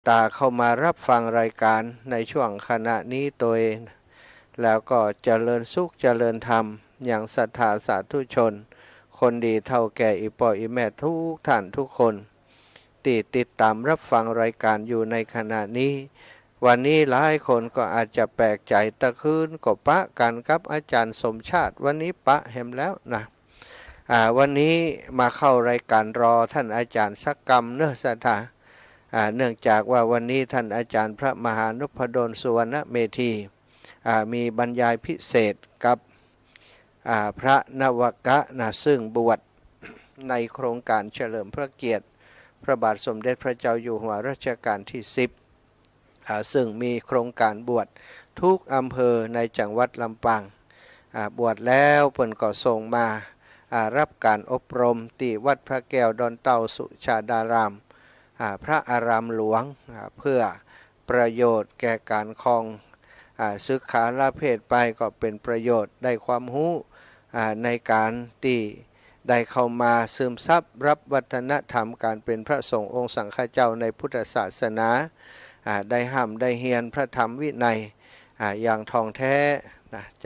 ตาเข้ามารับฟังรายการในช่วงขณะนี้ตัวเองแล้วก็เจริญสุขเจริญธรรมอย่างศรัทธาสาธุชนคนดีเท่าแก่อีป่ออีแม่ทุกท่านทุกคนติดตามรับฟังรายการอยู่ในขณะนี้วันนี้หลายคนก็อาจจะแปลกใจตะคืนก็ปะกันกับอาจารย์สมชาติวันนี้ปะแหมแล้วนะวันนี้มาเข้ารายการรอท่านอาจารย์สักกรรมเนื้อศรัทธาเนื่องจากว่าวันนี้ท่านอาจารย์พระมหานพดลสุวรรณเมธีมีบรรยายพิเศษกับพระนวกะนะซึ่งบวชในโครงการเฉลิมพระเกียรติพระบาทสมเด็จพระเจ้าอยู่หัวรัชกาลที่10ซึ่งมีโครงการบวชทุกอำเภอในจังหวัดลำปางบวชแล้วเพิ่นก็ส่งมารับการอบรมที่วัดพระแก้วดอนเต่าสุชาดารามพระอารามหลวงเพื่อประโยชน์แก่การครองศึกษาละเพศไปก็เป็นประโยชน์ได้ความรู้ในการที่ได้เข้ามาซึมซับรับวัฒนธรรมการเป็นพระสงฆ์องค์สังฆเจ้าในพุทธศาสนาได้ห้ามได้เฮียนพระธรรมวินัยอย่างท่องแท้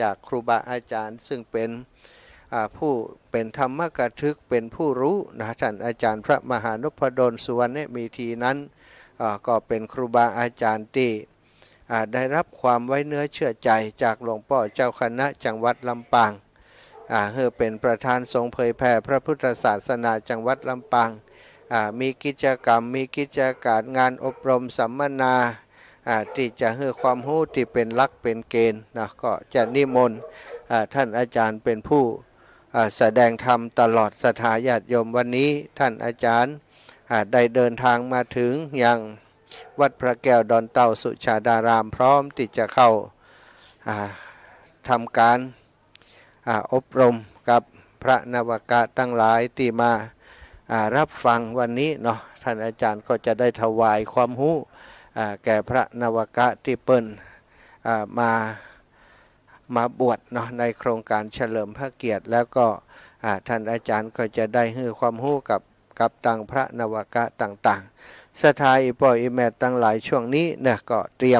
จากครูบาอาจารย์ซึ่งเป็นผู้เป็นธรรมกถึกเป็นผู้รู้ท่านอาจารย์พระมหานพดลสุวรรณเมธีนั้นก็เป็นครูบาอาจารย์ที่ได้รับความไว้เนื้อเชื่อใจจากหลวงพ่อเจ้าคณะจังหวัดลำปางเพื่อเป็นประธานทรงเผยแผ่พระพุทธศาสนาจังหวัดลำปางมีกิจกรรมมีกิจการงานอบรมสัมมนาที่จะให้ความรู้ที่เป็นหลักเป็นเกณฑ์ก็จะนิมนต์ท่านอาจารย์เป็นผู้แสดงธรรมตลอดศรัทธาญาติโยมวันนี้ท่านอาจารย์ได้เดินทางมาถึงยังวัดพระแก้วดอนเต่าสุชาดารามพร้อมที่จะเข้าทำการอบรมกับพระนวกะตั้งหลายที่มารับฟังวันนี้เนาะท่านอาจารย์ก็จะได้ถวายความรู้แก่พระนวกะที่เปิ้นมาบวชเนาะในโครงการเฉลิมพระเกียรติแล้วก็ท่านอาจารย์ก็จะได้ให้ความรู้กับต่างพระนวกะต่างๆศรัทธาอีป่ออีแม่ตั้งหลายช่วงนี้เนี่ยก็เตรี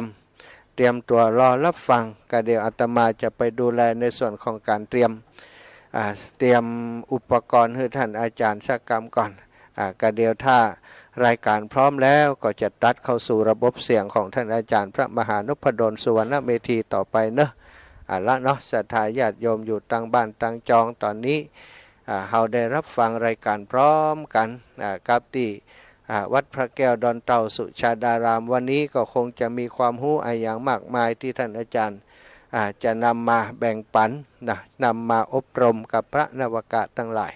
ยมตัวรอรับฟังก็เดี๋ยวอาตมาจะไปดูแลในส่วนของการเตรียมอุปกรณ์ให้ท่านอาจารย์สักกรรมก่อนก็เดี๋ยวถ้ารายการพร้อมแล้วก็จะตัดเข้าสู่ระบบเสียงของท่านอาจารย์พระมหานพดลสุวรรณเมธีต่อไปเนอะละเนาะศรัทธาญาติโยมอยู่ตั้งบ้านตั้งจองตอนนี้เราได้รับฟังรายการพร้อมกันกับที่วัดพระแก้วดอนเต่าสุชาดารามวันนี้ก็คงจะมีความรู้อย่างมากมายที่ท่านอาจารย์จะนำมาแบ่งปันนำมาอบรมกับพระนวกะทั้งหลาย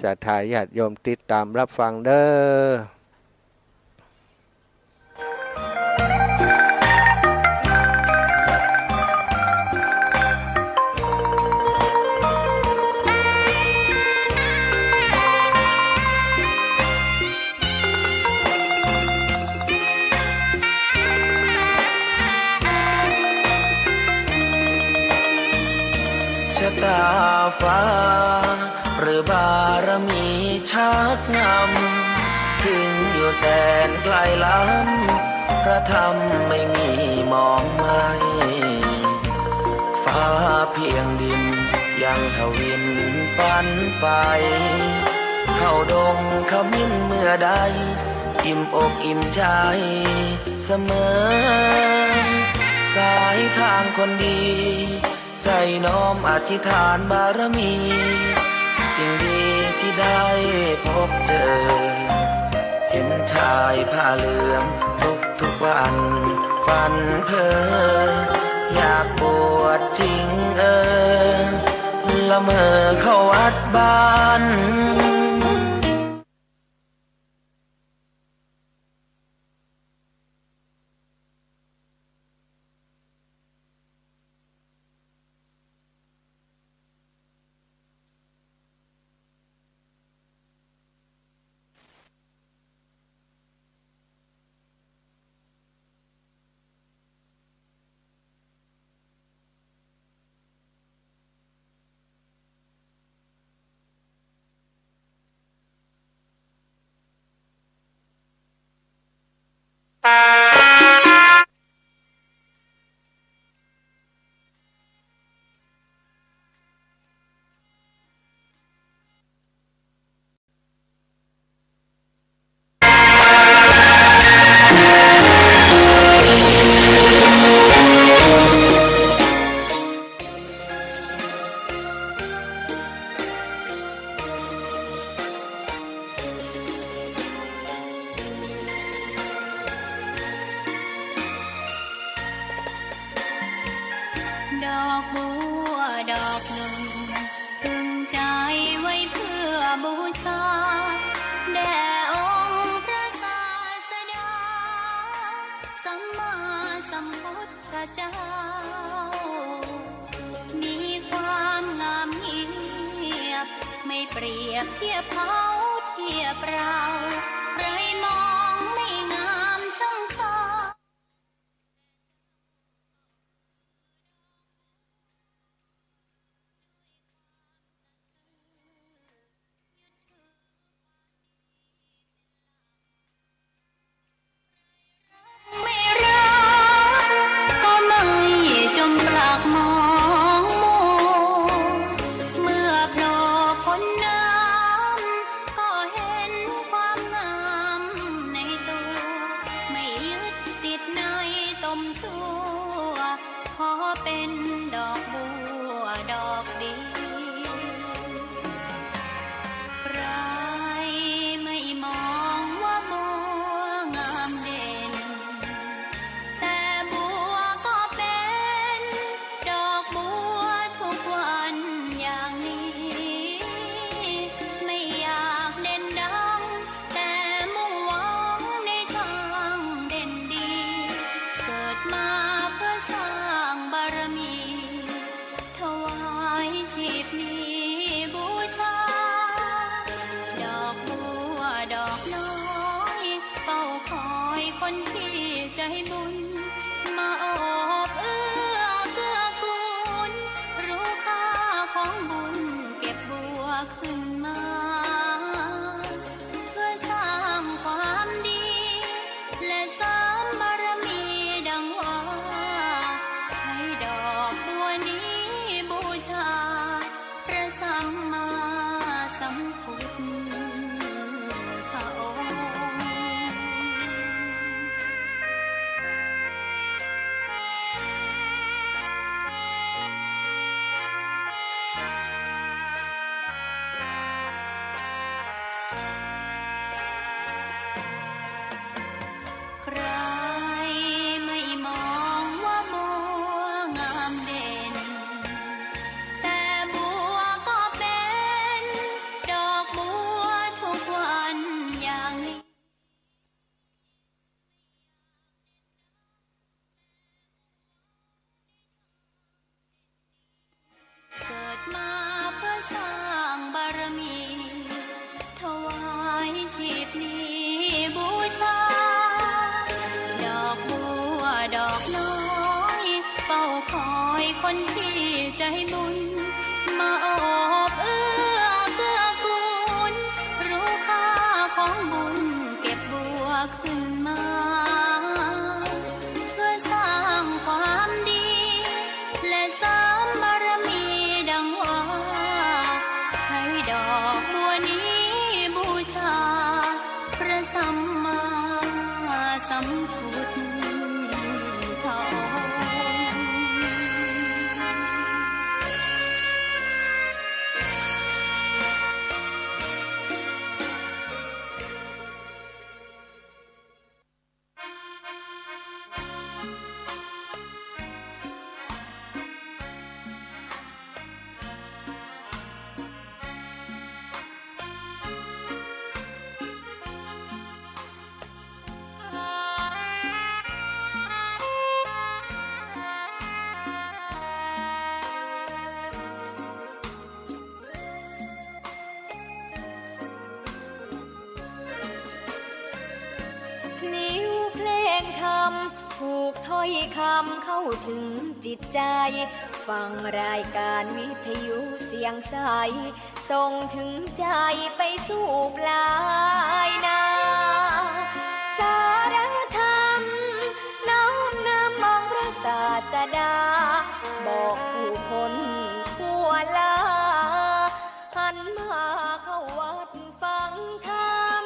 ศรัทธาญาติโยมติดตามรับฟังเด้อชะตาฟ้าหรือบารมีชักนำถึงอยู่แสนไกลล้ำพระธรรมไม่มีมองไม่ฟ้าเพียงดินยังทวินฝันไฟเข้าดงขมิ้นเมื่อใดอิ่มอกอิ่มใจเสมอสายทางคนดีใจน้อมอธิษฐานบารมีสิ่งดีที่ได้พบเจอเห็นชายผ้าเหลืองทุกวันฝันเพ้ออยากบวชจริงละเมอเข้าวัดบ้าน อกบัวดอกหนึ่งพึงใจไว้เพื่อบูชาแด่องค์พระศาสดาสัมมาสัมพุทธเจ้ามีความงามเงียบไม่เปรียบเทียบเขาเทียบเราใครมองไม่งามช่างเขาไม่รักก็ไม่จมปลักมองมัวเมื่อโผล่พ้นน้ำก็เห็นความงามในตัวไม่ยึดติดในตมชั่วขอเป็นดอกบัวดอกเดียวใครไม่มองว่าบัวงามเด่นแต่บัวก็เป็นดอกบัวทุกวันอย่างนี้ไม่อยากเด่นดังแต่มุ่งหวังในทางเด่นดีเกิดมาเพื่อสร้างบารมีถวายชีพนี้บูชาดอกบัวดอกน้อยเฝ้าคอยคนที่ใจบุญมาโอบเอื้อเกื้อกูลรู้ค่าของบุญเก็บบัวขึ้นมาเพื่อสร้างความดีและเสริมบารมีดังว่าใช้ดอกบัวนี้บูชาพระสัมมาสัมพุทธองค์ ใครไม่มองว่าบัวงามเด่นแต่บัวก็เป็นดอกบัวทุกวันอย่างนี้เกิดมาเพื่อสร้างบารมีถวายชีพนี้บูชาดอกบัวดอกน้อยเฝ้าคอยคนที่ใจบุญมาโอบเอื้อเกื้อกูลรู้ค่าของบุญเก็บบัวขึ้นมาเพื่อสร้างความดีและเสริมบารมีดังว่าใช้ดอกบัวนี้บูชาพระสัมมาสัมพุทธองค์ พลิ้วเพลงธรรมถูกถ้อยคำเข้าถึงจิตใจ ฟังรายการวิทยุเสียงใสส่งถึงใจไปสู่ปลายนา สารธรรมน้อมนำมองพระศาสดา บอกผู้คนทั่วลาหันมาเข้าวัดฟังธรรม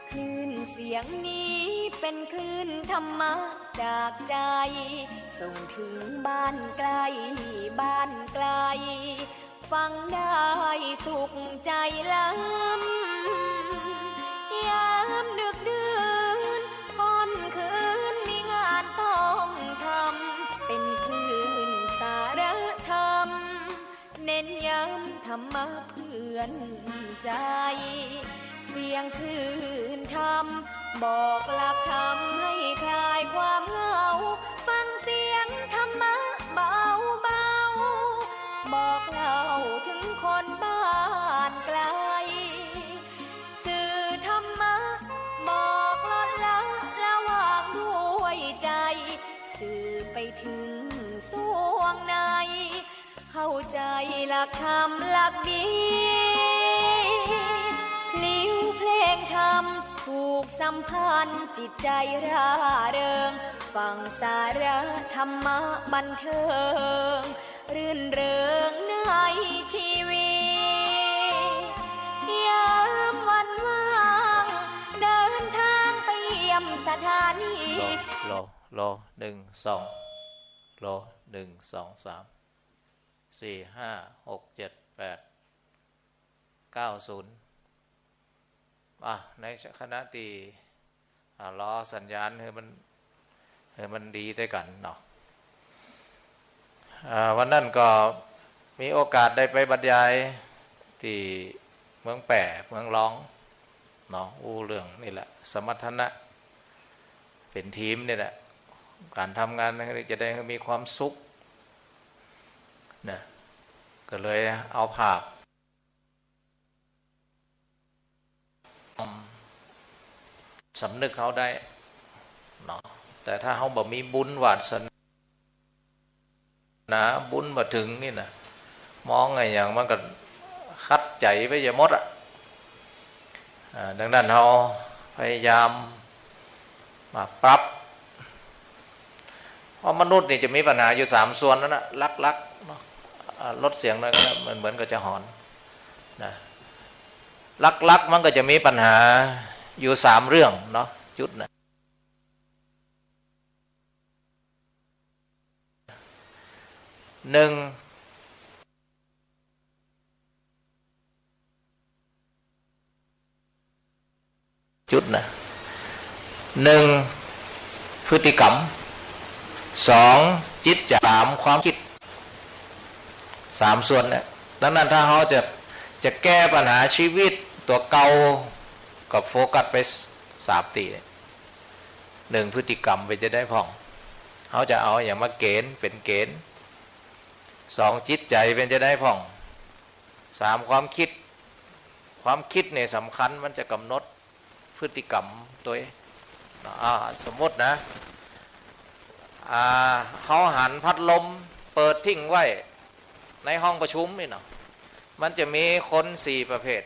คลื่นเสียงนี้เป็นคลื่นธรรมะจากใจ ส่งถึงบ้านไกลบ้านไกล ฟังได้สุขใจล้ำยามดึกดื่นค่ำคืนมีงานต้องทำเป็นคลื่น รมะเพื่อนใจ เสียงคลื่นธรรมบอกหลักธรรมให้คลายความเหงาฟังเสียงธรรมะเบาเบาบอกเล่าถึงคนบ้านไกลสื่อธรรมะบอกลดละระหว่างด้วยใจสื่อไปถึงสวงในเข้าใจหลักธรรมหลักดีพลิ้วเพลงธรรมถูกสัมพันธ์จิตใจร่าเริงฟังสาระธรรมะบันเทิงรื่นเริงในชีวิตยามวันว่างเดินทางไปเยี่ยมสถานีโล1 2โล1 2 3 4 5 6 7 8 9 0ในคณะตีล้อสัญญาณให้มันดีด้วยกันเนาะวันนั้นก็มีโอกาสได้ไปบรรยายที่เมืองแป่เมืองร้องเนาะเรื่องนี่แหละสมรรถนะเป็นทีมนี่แหละการทำงานจะได้มีความสุขนะก็เลยเอาภาพสำนึกเขาได้เนาะแต่ถ้าเขาบ่มีบุญวาสนาบุญมาถึงนี่นะมองไงอย่างมันก็คัดใจไปอย่าหมดดังนั้นเราพยายามมาปรับเพราะมนุษย์นี่จะมีปัญหาอยู่3 ส่วนนั่นนะลักลดเสียงหน่อยก็ได้เหมือนก็จะหอนนะลักมันก็จะมีปัญหาอยู่3 เรื่องเนาะจุดนะ1จุดนะ1พฤติกรรม2จิตใจ3ความคิด3 ส่วนเนี่ยดังนั้นถ้าเขาจะแก้ปัญหาชีวิตตัวเก่ากับโฟกัสไป3 ตี1พฤติกรรมไปจะได้พ่องเขาจะเอาอย่างมาเกณฑ์เป็นเกณฑ์2จิตใจเป็นจะได้พ่อง3ความคิดเนี่ยสำคัญมันจะกำหนดพฤติกรรมตัวสมมตินะเขาหันพัดลมเปิดทิ้งไว้ในห้องประชุมนี่เนาะมันจะมีคน4 ประเภท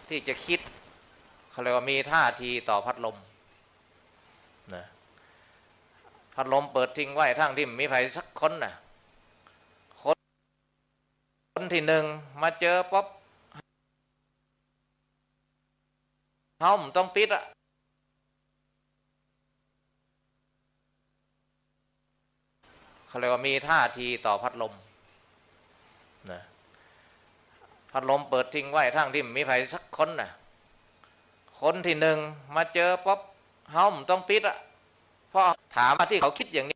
ที่จะคิดเขาเรียกว่ามีท่าทีต่อพัดลมนะพัดลมเปิดทิ้งไว้ทั้งที่มีใครสักคนนะคนที่1มาเจอป๊อบเขาต้องปิดเขาเรียกว่ามีท่าทีต่อพัดลมนะพัดลมเปิดทิ้งไว้ทั้งที่มีใครสักคนนะคนที่1มาเจอป๊อบเขาต้องปิดเพราะถามมาที่เขาคิดอย่างนี้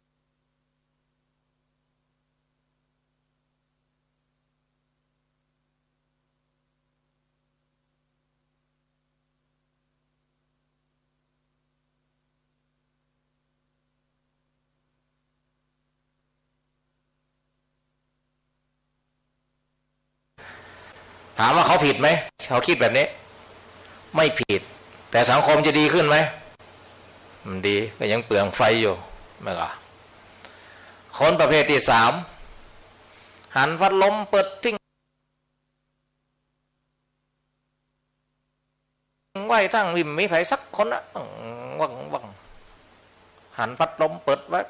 ถามว่าเขาผิดไหมเขาคิดแบบนี้ไม่ผิดแต่สังคมจะดีขึ้นไหมมันดีก็ยังเปลืองไฟอยู่ไม่ล่ะคนประเภทที่3หันพัดลมเปิดทิ้งไว้ทั้งวิมมีใครสักคนนะวังหันพัดลมเปิดไว้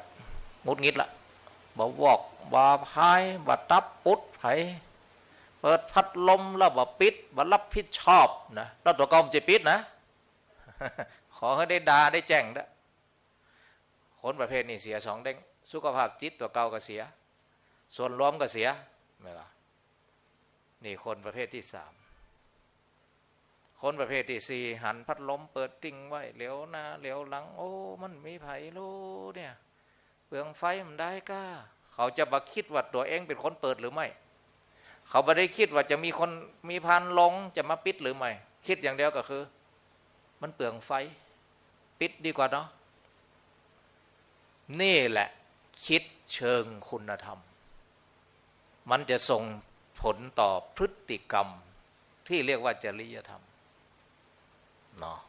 งุดงิดละบ่วอกบ่พายบ่ตับปุ๊ดไผเปิดพัดลมแล้วบ่ปิดบ่รับผิดชอบนะแล้วตัวกองจะปิดนะ ขอให้ได้ด่าได้แจ้งนะคนประเภทนี้เสีย2 เด้งสุขภาพจิตตัวเก่าก็เสียส่วนรวมก็เสียไม่ล่ะนี่คนประเภทที่3คนประเภทที่4หันพัดลมเปิดทิ้งไว้เหลียวหน้าเหลียวหลังโอ้มันมีไผรู้เนี่ยเปลืองไฟมันได้ก้าเขาจะมาคิดว่าตัวเองเป็นคนเปิดหรือไม่ เขาไม่ได้คิดว่าจะมีคนมีพานลงจะมาปิดหรือไม่คิดอย่างเดียวก็คือ มันเปลืองไฟปิดดีกว่าเนาะนี่แหละคิดเชิงคุณธรรมมันจะส่งผลต่อพฤติกรรมที่เรียกว่าจริยธรรมเนาะ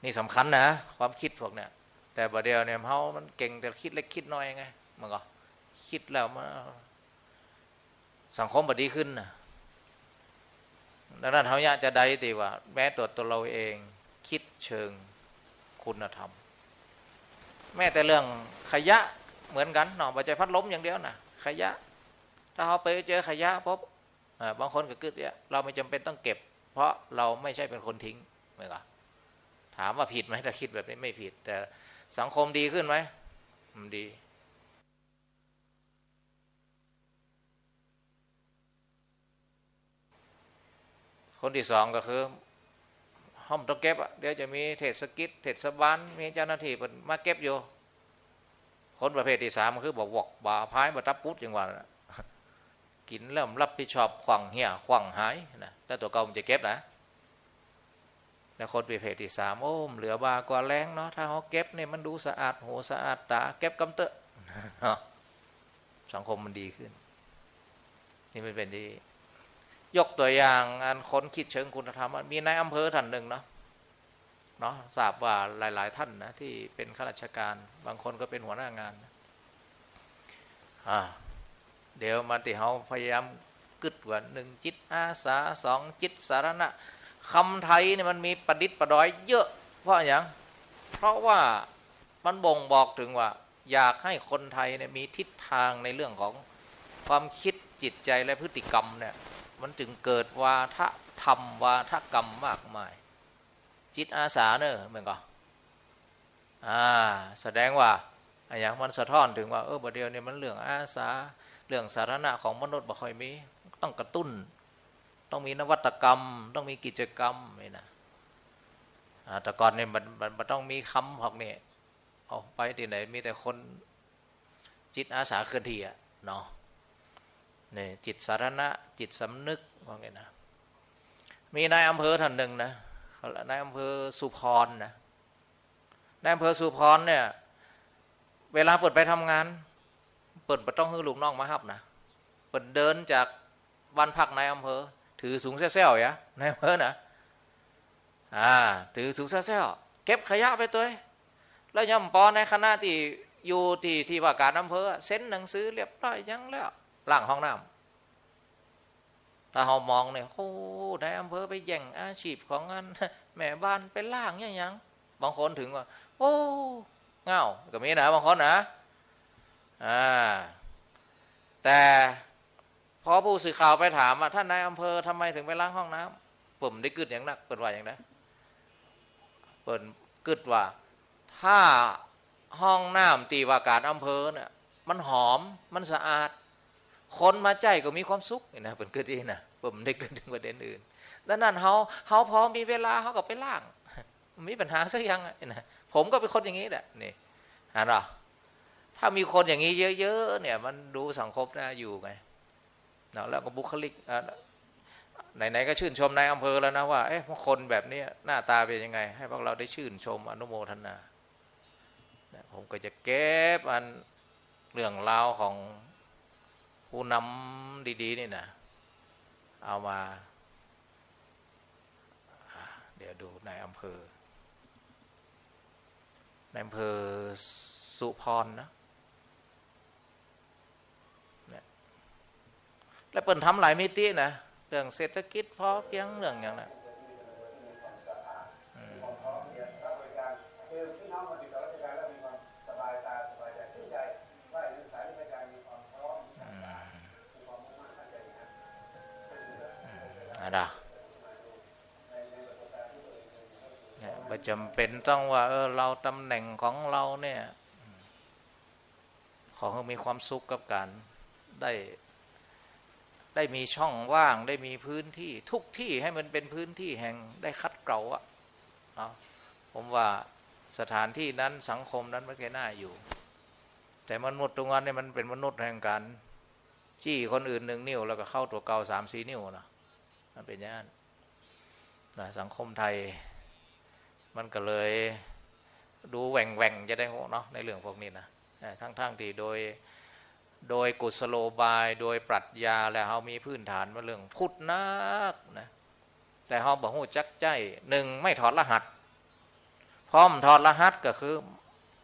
นี่สำคัญนะความคิดพวกเนี้ยแต่ประเดี๋ยวเนี่ยเขามันเก่งแต่คิดเล็กคิดน้อยไงมันก็คิดแล้วมันสังคมบดีขึ้นนะดังนั้นเขาอยากจะได้ตีว่าแม้ตัวเราเองคิดเชิงคุณธรรมแม้แต่เรื่องขยะเหมือนกันเนาะปัจจัยพัดลมอย่างเดียวนะขยะถ้าเขาไปเจอขยะพบบางคนก็กึศเนี่ยเราไม่จำเป็นต้องเก็บเพราะเราไม่ใช่เป็นคนทิ้งเหมือนกันถามว่าผิดไหมถ้าคิดแบบนี้ไม่ผิดแต่สังคมดีขึ้นไหมมันดีคนที่สองก็คือห้องต้องเก็บเดี๋ยวจะมีเทศกิจเทศบาลมีเจ้าหน้าที่มาเก็บอยู่คนประเภทที่สามก็คือบอกวอกบ่าพายมาทับปุ๊ดอย่างว่ากินเริ่มรับผิดชอบขวังเหี้ยขวังหายนะแล้วตัวเก่ามันจะเก็บนะแล้วคนประเภทที่สามโอ้เหลือบากว่าแรงเนาะถ้าเขาเก็บเนี่ยมันดูสะอาดหูสะอาดตาเก็บกำเตอะสังคมมันดีขึ้นนี่มันเป็นดียกตัวอย่างอันคนคิดเชิงคุณธรรมมีนายอำเภอท่านหนึ่งเนาะทราบว่าหลายๆท่านนะที่เป็นข้าราชการบางคนก็เป็นหัวหน้างานเดี๋ยวมาติเขาพยายามกึดว่าหนึ่งจิตอาสาสองจิตสาธารณะคำไทยเนี่ยมันมีประดิษฐ์ประดอยเยอะเพราะอย่างเพราะว่ามันบ่งบอกถึงว่าอยากให้คนไทยเนี่ยมีทิศทางในเรื่องของความคิดจิตใจและพฤติกรรมเนี่ยมันจึงเกิดวาทธรรมวาทกรรมมากมายจิตอาสาเนอะเหมือนกันแสดงว่าอย่างมันสะท้อนถึงว่าประเดี๋ยวนี้มันเรื่องอาสาเรื่องสาธารณะของมนุษย์บ่ค่อยมีต้องกระตุ้นต้องมีนวัตกรรมต้องมีกิจกรรมนี่นะแต่ก่อนเนี่ยมันต้องมีคำพวกนี้ออกไปที่ไหนมีแต่คนจิตอาสาเคลื่อนที่เนาะนี่จิตสาธารณะจิตสำนึกพวกนี้นะมีนายอำเภอท่านหนึ่งนะนายอำเภอสุพรนะนายอำเภอสุพรเนี่ยเวลาเปิดไปทำงานเปิดต้องให้ลูกน้องมาฮับนะเปิดเดินจากบ้านพักนายอำเภอถือสูงแซ่ๆอย่านายอำเภอนะถือสูงแซ่ๆเก็บขยะไปตัวแล้วย่ำปอในคณะที่อยู่ที่ว่าการอำเภอเซ็นหนังสือเรียบร้อยยังแล้วล้างห้องน้ำถ้าเรามองเนี่ยโอ้นายอำเภอไปแย่งอาชีพของงานแม่บ้านไปล้างยังบางคนถึงว่าโอ้เงาก็มีนะบางคนนะแต่พอผู้สื่อข่าวไปถามท่านนายอำเภอทำไมถึงไปล้างห้องน้ำผมได้กึดอย่างนักเปิดว่าอย่างนั้นเปิดกึดว่าถ้าห้องน้ำตีว่าการอำเภอเนี่ยมันหอมมันสะอาดคนมาใจก็มีความสุขนะเป็นกึดเองนะผมได้กึดถึงประเด็นอื่นดังนั้นเขาพอมีเวลาเขาก็ไปล้างมีปัญหาสักอย่างนะผมก็เป็นคนอย่างนี้แหละนี่ถ้ามีคนอย่างนี้เยอะๆเนี่ยมันดูสังคมน่าอยู่ไงแล้วก็บุคลิกไหนๆก็ชื่นชมนายอำเภอแล้วนะว่าคนแบบนี้หน้าตาเป็นยังไงให้พวกเราได้ชื่นชมอนุโมทนาผมก็จะเก็บเรื่องราวของผู้นำดีๆนี่นะเอามาเดี๋ยวดูนายอำเภอสุพรนะแล้วเปิดทำหลายมิตินะเรื่องเศรษฐกิจพอเพียงเรื่องอย่างนั้นไม่จำเป็นต้องว่าเราตำแหน่งของเราเนี่ยขอให้มีความสุขกับการได้มีช่องว่างได้มีพื้นที่ทุกที่ให้มันเป็นพื้นที่แห่งได้คัดเกลาผมว่าสถานที่นั้นสังคมนั้นมันก็น่าอยู่แต่มนุษย์ตรงนั้นเนี่ยมันเป็นมนุษย์แห่งการ จี้คนอื่น1 นิ้วแล้วก็เข้าตัวเก่า3-4 นิ้วนะมันเป็นอย่างนั้นนะสังคมไทยมันก็เลยดูแหว่งจะได้เนาะในเรื่องพวกนี้นะทั้งที่โดยกุศโลบายโดยปรัชญาแล้วเขามีพื้นฐานมาเรื่องพุทธนักนะแต่เขาบอกหูจักใจ1ไม่ถอดรหัสพร้อมถอดรหัสก็คือ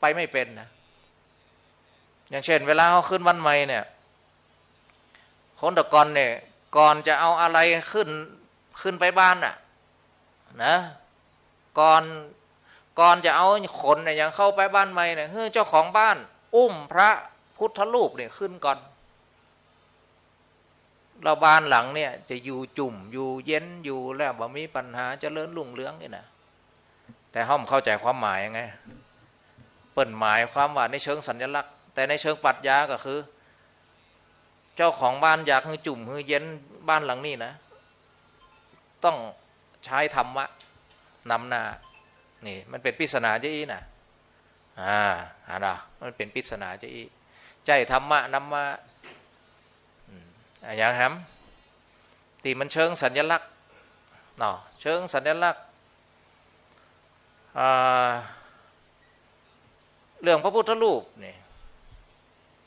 ไปไม่เป็นนะอย่างเช่นเวลาเขาขึ้นวันใหม่เนี่ยคนตะกอนเนี่ยก่อนจะเอาอะไรขึ้นไปบ้านน่ะนะก่อนจะเอาคนเนี่ยยังเข้าไปบ้านใหม่เนี่ยเจ้าของบ้านอุ้มพระพุทธรูปเนี่ยขึ้นก่อนเราบ้านหลังเนี่ยจะอยู่จุ่มอยู่เย็นอยู่แล้วบ่มีปัญหาเจริญรุ่งเรืองนี่นะแต่ห้อมเข้าใจความหมายยังไงเปิ่นหมายความว่าในเชิงสัญลักษณ์แต่ในเชิงปรัชญาก็คือเจ้าของบ้านอยากให้จุ่มให้เย็นบ้านหลังนี้นะต้องใช้ธรรมะนำหน้านี่มันเป็นปริศนาเจ้าอีนะมันเป็นปริศนาเจ้าอีใจธรรมะนำมาอย่างแฮมตีมันเชิงสัญลักษณ์เนาะเชิงสัญลักษณ์เรื่องพระพุทธรูปนี่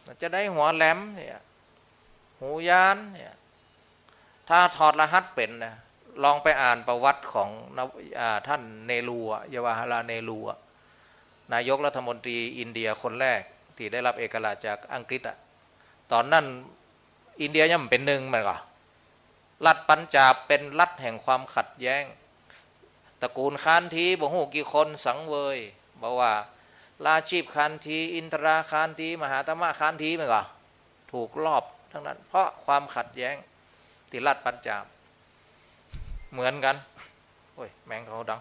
มันจะได้หัวแหลมเนี่ยหูยานเนี่ยถ้าถอดรหัสเป็นนะลองไปอ่านประวัติของท่านเนรูยวาฮาราเนรูนายกรัฐมนตรีอินเดียคนแรกที่ได้รับเอกราชจากอังกฤษตอนนั้นอินเดียยังเป็นหนึ่งมันก็รัฐปัญจาบเป็นรัฐแห่งความขัดแย้งตระกูลคานทีบ่ฮู้กี่คนสังเวยบอกว่าราชีพคานทีอินทราคานทีมหาตมะคานทีมันก็ถูกลอบทั้งนั้นเพราะความขัดแย้งที่รัฐปัญจาบเหมือนกันโอ้ยแมงเขาดัง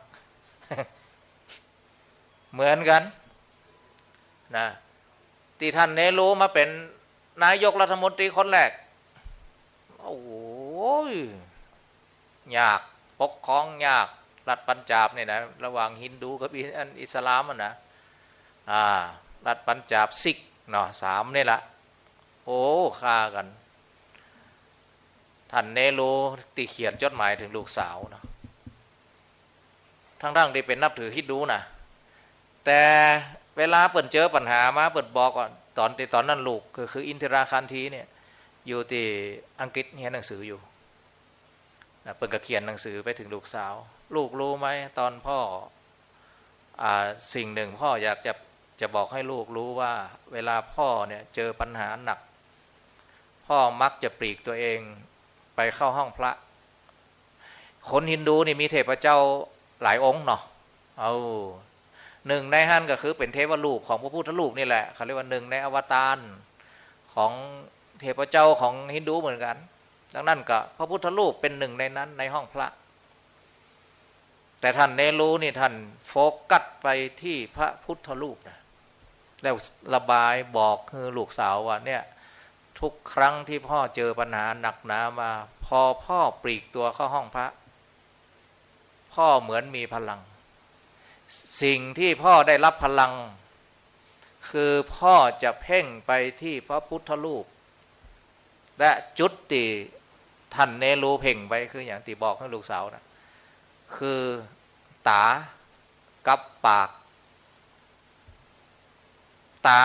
เหมือนกันนะที่ท่านเนรูมาเป็นนายกรัฐมนตรีคนแรกโอ้ยยากปกครองยากรัฐปัญจาบเนี่ยนะระหว่างฮินดูกับอิสลามนะรัฐปัญจาบซิกเนาะ3นี่แหละโอ้ฆ่ากันท่านเนรูตีเขียนจดหมายถึงลูกสาวนะทั้งที่เป็นนับถือฮินดูนะแต่เวลาเปิดเจอปัญหามาเปิดบอกก่อนตอนนั้นลูกคืออินทิราคานทีเนี่ยอยู่ที่อังกฤษเรียนหนังสืออยู่เปิดกระเขียนหนังสือไปถึงลูกสาวลูกรู้ไหมตอนพ่อสิ่งหนึ่งพ่ออยากจะบอกให้ลูกรู้ว่าเวลาพ่อเนี่ยเจอปัญหาหนักพ่อมักจะปลีกตัวเองไปเข้าห้องพระคนฮินดูนี่มีเทพเจ้าหลายองค์เนาะหนึ่งในนั้นก็คือเป็นเทวรูปของพระพุทธรูปนี่แหละเขาเรียกว่าหนึ่งในอวตารของเทพเจ้าของฮินดูเหมือนกันดังนั้นก็พระพุทธรูปเป็นหนึ่งในนั้นในห้องพระแต่ท่านเนรูนี่ท่านโฟกัสไปที่พระพุทธรูปนะแล้วระบายบอกคือลูกสาวว่าเนี่ยทุกครั้งที่พ่อเจอปัญหาหนักหนามาพอพ่อปลีกตัวเข้าห้องพระพ่อเหมือนมีพลังสิ่งที่พ่อได้รับพลังคือพ่อจะเพ่งไปที่พระพุทธรูปและจุดที่ท่านเนรูเพ่งไปคืออย่างที่บอกให้ลูกสาวนะคือตากับปากตา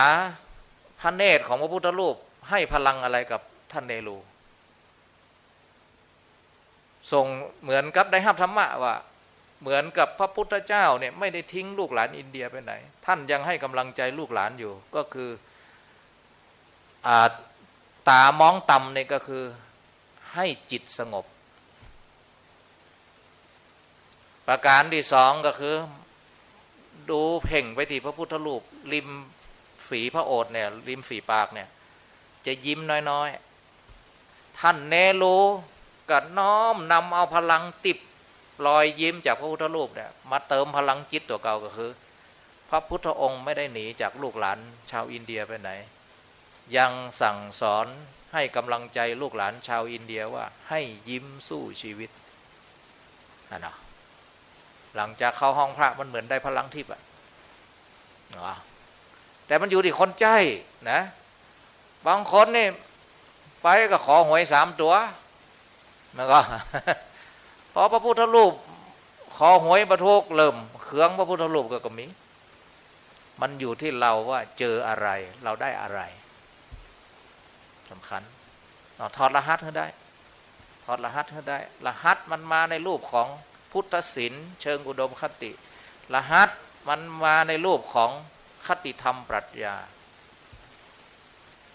พระเนตรของพระพุทธรูปให้พลังอะไรกับท่านเนรูส่งเหมือนกับได้รับธรรมะว่าเหมือนกับพระพุทธเจ้าเนี่ยไม่ได้ทิ้งลูกหลานอินเดียไปไหนท่านยังให้กำลังใจลูกหลานอยู่ก็คือตามองต่ำเนี่ยก็คือให้จิตสงบประการที่สองก็คือดูเพ่งไปที่พระพุทธรูปริมฝีพระโอษฐ์เนี่ยริมฝีปากเนี่ยจะยิ้มน้อยๆท่านเนรูก็น้อมนำเอาพลังติบรอยยิ้มจากพระพุทธรูปเนี่ยมาเติมพลังจิตตัวเก่าก็คือพระพุทธองค์ไม่ได้หนีจากลูกหลานชาวอินเดียไปไหนยังสั่งสอนให้กำลังใจลูกหลานชาวอินเดียว่าให้ยิ้มสู้ชีวิตนะหลังจากเข้าห้องพระมันเหมือนได้พลังทิพย์แต่มันอยู่ที่คนใจนะบางคนนี่ ไปก็ขอหวย3 ตัวมันก็ พอพระพุทธรูปขอหวยบรรทุกเริ่มเขืองพระพุทธรูปก็มีมันอยู่ที่เราว่าเจออะไรเราได้อะไรสำคัญถอดรหัสให้ได้ถอดรหัสให้ได้รหัสมันมาในรูปของพุทธศิลป์เชิงอุดมคติรหัสมันมาในรูปของคติธรรมปรัชญา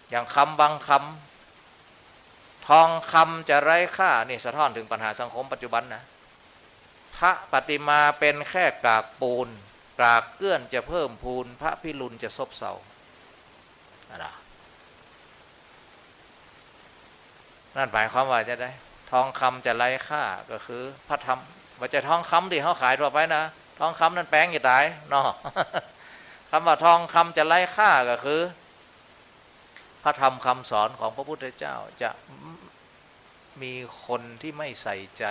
อย่างคำบางคำทองคำจะไร้ค่านี่สะท้อนถึงปัญหาสังคมปัจจุบันนะพระปฏิมาเป็นแค่กากปูนกากเกื้อนจะเพิ่มพูนพระพิรุณจะซบเซานั่นหมายความว่าจะได้ทองคำจะไร้ค่าก็คือพระธรรมว่าจะทองคำที่เขาขายทั่วไปนะทองคำนั้นแป้งอย่าตายเนาะ คำว่าทองคำจะไร้ค่าก็คือพระธรรมคำสอนของพระพุทธเจ้าจะมีคนที่ไม่ใส่ใจ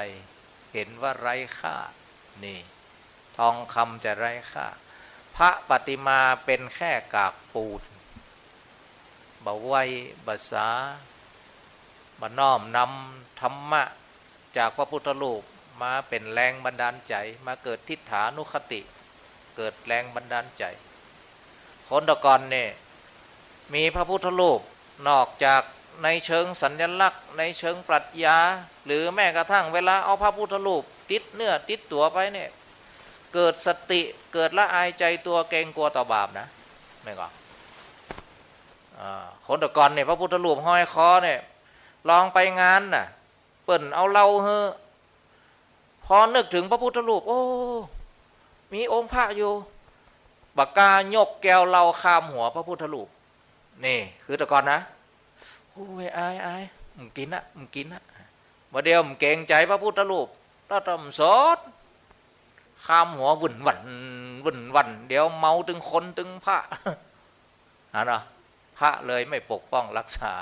เห็นว่าไร้ค่านี่ทองคำจะไร้ค่าพระปฏิมาเป็นแค่กากปูนบ่ไว้บ่สาบ่น้อมนำธรรมะจากพระพุทธรูปมาเป็นแรงบันดาลใจมาเกิดทิฏฐานุคติเกิดแรงบันดาลใจคนตะกอนเนี่ยมีพระพุทธรูปนอกจากในเชิงสัญลักษณ์ในเชิงปรัชญาหรือแม้กระทั่งเวลาเอาพระพุทธรูปติดเนื้อติดตัวไปเนี่ยเกิดสติเกิดละอายใจตัวเกรงกลัวต่อบาปนะไม่ก็คนตะกอนเนี่ยพระพุทธรูปห้อยคอเนี่ยลองไปงานน่ะเปิ่นเอาเหล้าเฮ้อพอนึกถึงพระพุทธรูปโอ้มีองค์พระอยู่บักกายกแก้วเหล้าข้ามหัวพระพุทธรูปนี่คือตะกอนนะโอ้ยอายมึงกินนะมึงกินนะมาเดียวมึงเกรงใจพระพุทธรูปแล้วทำสดข้ามหัววุ่นวันเดี๋ยวเมาตึงคนตึงพระนะพระเลยไม่ปกป้องรักษา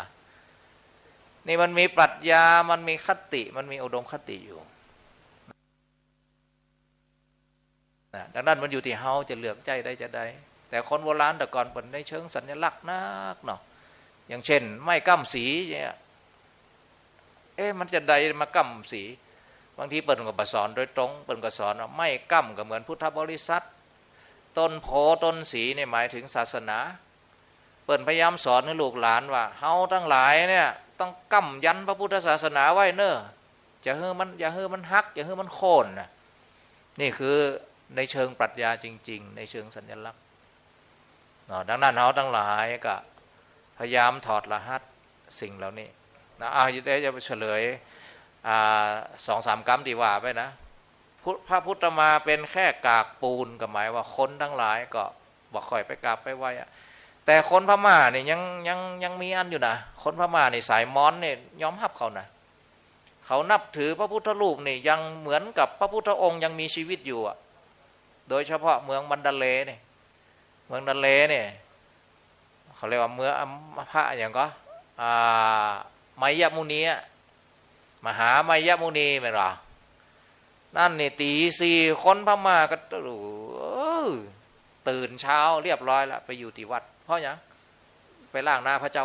นี่มันมีปรัชญามันมีคติมันมีอุดมคติอยู่ดังนั้นมันอยู่ที่เฮาจะเลือกใจได้จะได้แต่คนโบราณแต่ก่อนเป็นในเชิงสัญลักษณ์นักเนาะอย่างเช่นไม้กั้มสีเนี่ยมันจะใดมากั้มสีบางทีเปิ่นก็สอนโดยตรงเปิ่นก็สอนว่าไม้กั้มก็เหมือนพุทธบริษัทต้นโพต้นสีเนี่ยหมายถึงศาสนาเปิ่นพยายามสอนให้ลูกหลานว่าเฮาทั้งหลายเนี่ยต้องกั้มยันพระพุทธศาสนาไว้เนอะอย่าให้มันหักอย่าให้มันโค่นนะนี่คือในเชิงปรัชญาจริงๆในเชิงสัญลักษณ์ดังนั้นเฮาทั้งหลายก็พยายามถอดรหัสสิ่งเหล่านี้นะเดี๋ยวจะเฉลย2-3 กรรมที่ว่าไปนะพระพุทธมาเป็นแค่กากปูนก็หมายว่าคนทั้งหลายก็บอกค่อยไปกราบไปไหว้แต่คนพม่าเนี่ยยังมีอันอยู่นะคนพม่าในสายมอญเนี่ยยอมรับเขานะเขานับถือพระพุทธรูปนี่ยังเหมือนกับพระพุทธองค์ยังมีชีวิตอยู่โดยเฉพาะเมืองมันดาเลเนี่ยเมืองดาเลเนี่ยเขาเรียกว่าเมืองพระอย่างก็ไมยมุนีมหาไมยมุนีไหมหรอนั่นนี่ตี 4คนพม่าก็ตื่นเช้าเรียบร้อยแล้วไปอยู่ที่วัดเพราะอย่างไปล้างหน้าพระเจ้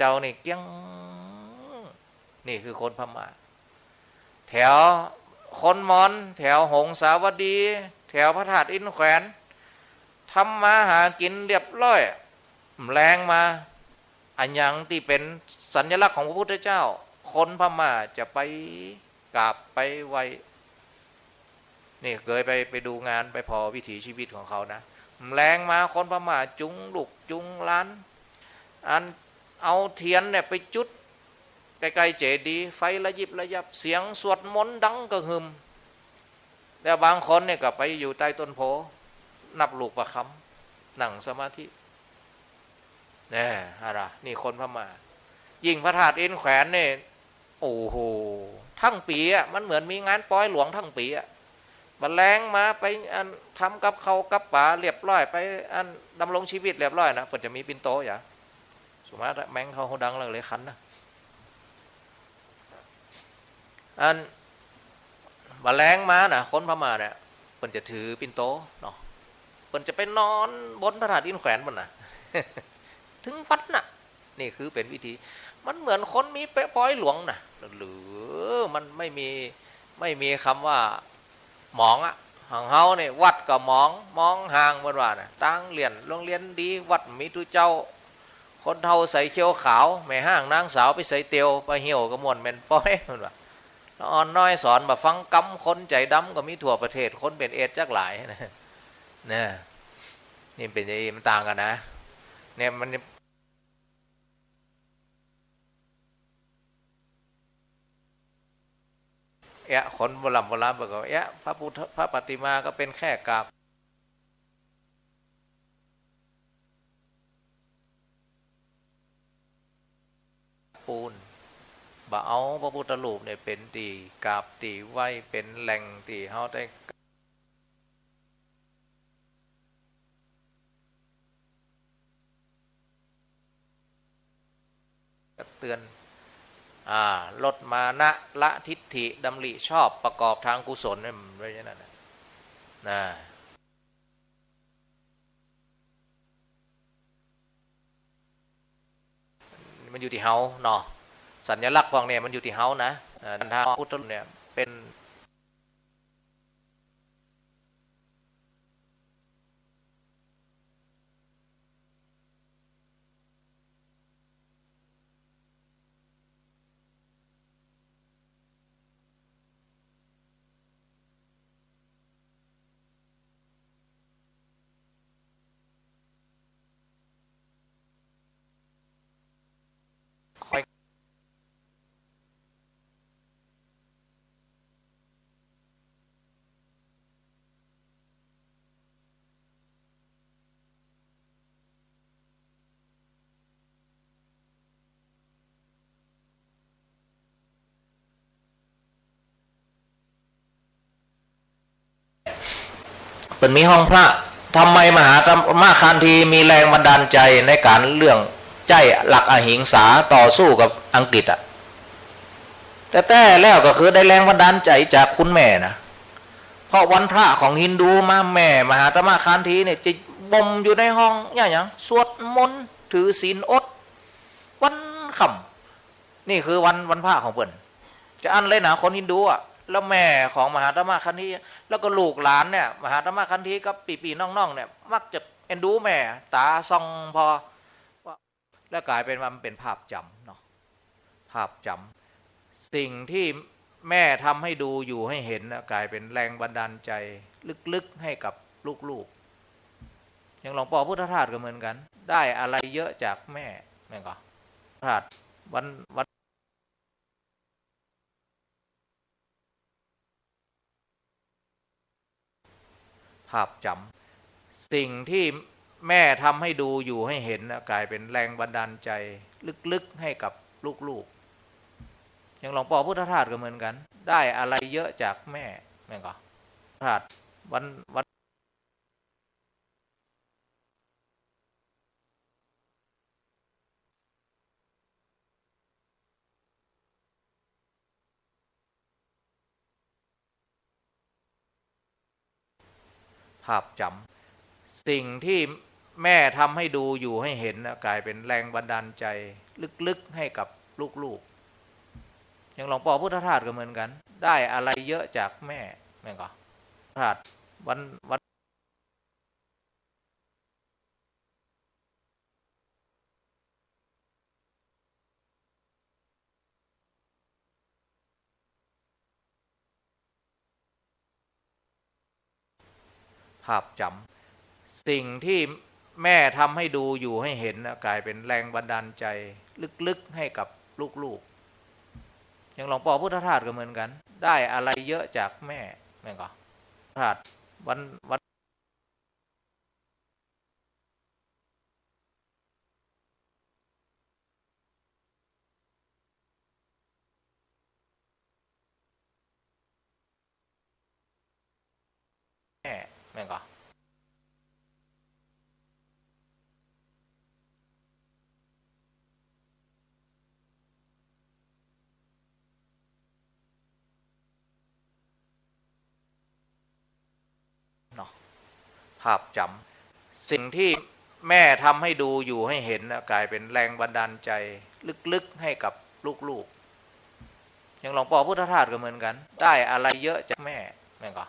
านี่เกี้ยงนี่คือคนพม่าแถวคนมอญแถวหงสาวดีแถวพระธาตุอินแขวนทำมาหากินเรียบร้อยแรงมาอันยังที่เป็นสัญลักษณ์ของพระพุทธเจ้าคนพม่าจะไปกราบไปไหว้นี่เคยไปดูงานไปพอวิถีชีวิตของเขานะแรงมาคนพม่าจุงลูกจุงล้านอันเอาเทียนเนี่ยไปจุดใกล้ๆเจดีย์ไฟระยิบระยับเสียงสวดมนต์ดังกระหึ่มแล้วบางคนเนี่ยก็ไปอยู่ใต้ต้นโพนับลูกประคำนั่งสมาธินี่อะไรนี่คนพม่ายิ่งพระธาตุอินแขวนเนี่ยโอ้โหทั้งปีมันเหมือนมีงานปอยหลวงทั้งปีบันแรงมาไปอันทำกับเขากับป่าเรียบร้อยไปอันดำรงชีวิตเรียบร้อยนะเปิดจะมีปิ่นโตอย่างสมมติแมงเขาดังเลยคันนะอันบันแรงมานะคนพม่าเนี่ยเปิดจะถือปิ่นโตเนาะเปิดจะไปนอนบนพระธาตุอินแขวนบนน่ะถึงวัดน่ะ นี่คือเป็นวิธีมันเหมือนคนมีเป๊ะป้อยหลวงนะหรือมันไม่มีคำว่าหมองอะของเฮาเนี่ยวัดกับมองห่างเมื่อวานนะตั้งเรียนโรงเรียนดีวัดมีทุเจ้าคนเท่าใส่เขียวขาวแม่ห้างนางสาวไปใส่เตียวไปเหี่ยวกระมวลเมนป้อยเมื่อวานอ่อนน้อยสอนแบบฟังกำคนใจดำก็มีทั่วประเทศคนเป็นเอดจักหลายนะนี่เป็นอย่างนี้มันต่างกันนะเนี่ยมันคนโบราณบอกว่าพระปฏิมาก็เป็นแค่กากปูนบ่เอาพระพุทธรูปเนี่ยเป็นตีกาบตีไว้เป็นแหล่งตีเฮาได้เตือนลดมานะละทิฏฐิดำริชอบประกอบทางกุศลเนี่ยมันไว้อย่างนั้นนะมันอยู่ที่เฮาเนาะสัญลักษณ์ของเนี่ยมันอยู่ที่เฮานะทางพุทธเนี่ยเป็นเป็นมีห้องพระทำไมมหาธรรมคันธีมีแรงบันดาลใจในการเรื่องใจหลักอหิงสาต่อสู้กับอังกฤษแต่แล้วก็คือได้แรงบันดาลใจจากคุณแม่นะเพราะวันพระของฮินดูมาแม่มหาธรรมคันธีเนี่ยจะบ่มอยู่ในห้องอย่างสวดมนต์ถือศีลอดวันค่ำนี่คือวันพระของเพิ่นจะอันเลยนะคนฮินดูแล้วแม่ของมหาธรรมคันธีแล้วก็ลูกหลานเนี่ยมหาธรรมคันธีกับปีน้องๆเนี่ยมักจะเอ็นดูแม่ตาส่องพอว่าแล้วกลายเป็นว่ามันเป็นภาพจำเนาะภาพจำสิ่งที่แม่ทำให้ดูอยู่ให้เห็นกลายเป็นแรงบันดาลใจลึกๆให้กับลูกๆอย่างหลวงพ่อพุทธทาสก็เหมือนกันได้อะไรเยอะจากแม่แม่ก็ทาสวันภาพจำสิ่งที่แม่ทำให้ดูอยู่ให้เห็นกลายเป็นแรงบันดาลใจลึกๆให้กับลูกๆอย่างหลวงพ่อพุทธทาสก็เหมือนกันได้อะไรเยอะจากแม่แม่ก็ทาสวันภาพจำสิ่งที่แม่ทำให้ดูอยู่ให้เห็นกลายเป็นแรงบันดาลใจลึกๆให้กับลูกๆอย่างหลวงพ่อพุทธทาสก็เหมือนกันได้อะไรเยอะจากแม่แม่ก็ทาสวันภาพจำสิ่งที่แม่ทำให้ดูอยู่ให้เห็นกลายเป็นแรงบันดาลใจลึกๆให้กับลูกๆอย่างหลวงพ่อพุทธทาสก็เหมือนกันได้อะไรเยอะจากแม่แม่ก็ทาสวันแม่แม่ก็ภาพจำสิ่งที่ แม่ทำให้ดูอยู่ให้เห็นนะกลายเป็นแรงบันดาลใจลึกๆให้กับลูกๆอย่างหลวงพ่อพุทธทาสก็เหมือนกันได้อะไรเยอะจากแม่นั่นก็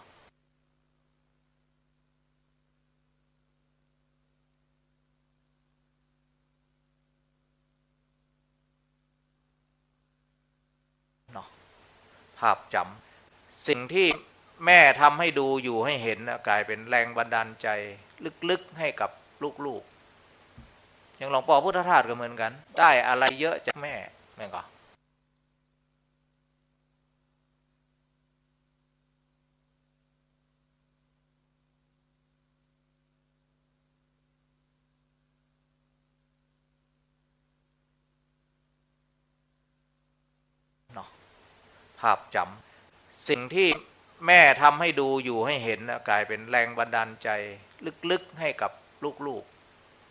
ภาพจำสิ่งที่แม่ทำให้ดูอยู่ให้เห็นนะกลายเป็นแรงบันดาลใจลึกๆให้กับลูกๆอย่างหลวงพ่อพุทธทาสก็เหมือนกันได้อะไรเยอะจากแม่นั่นก็ภาพจำสิ่งที่แม่ทำให้ดูอยู่ให้เห็นนะกลายเป็นแรงบันดาลใจลึกๆให้กับลูก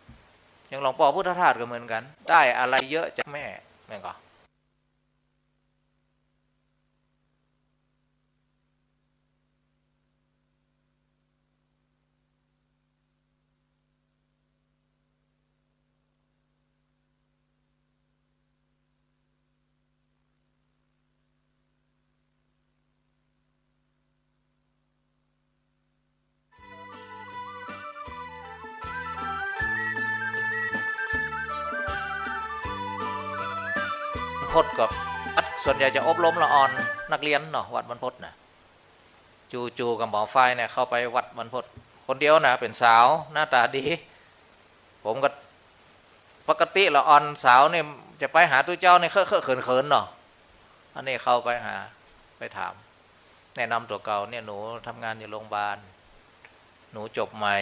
ๆอย่างหลวงพ่อพุทธทาสก็เหมือนกันได้อะไรเยอะจากแม่นั่นก็พจน์กับส่วนใหญ่จะอบรมละอ่อนนักเรียนเนาะวัดบรรพตนะจูกับหมอไฟเนี่ยเข้าไปวัดบรรพตคนเดียวนะเป็นสาวหน้าตาดีผมก็ปกติละอ่อนสาวเนี่ยจะไปหาตัวเจ้าเนี่ยเคอะเขินเนาะอันนี้เข้าไปหาไปถามแนะนำตัวเก่าเนี่ยหนูทำงานอยู่โรงพยาบาลหนูจบใหม่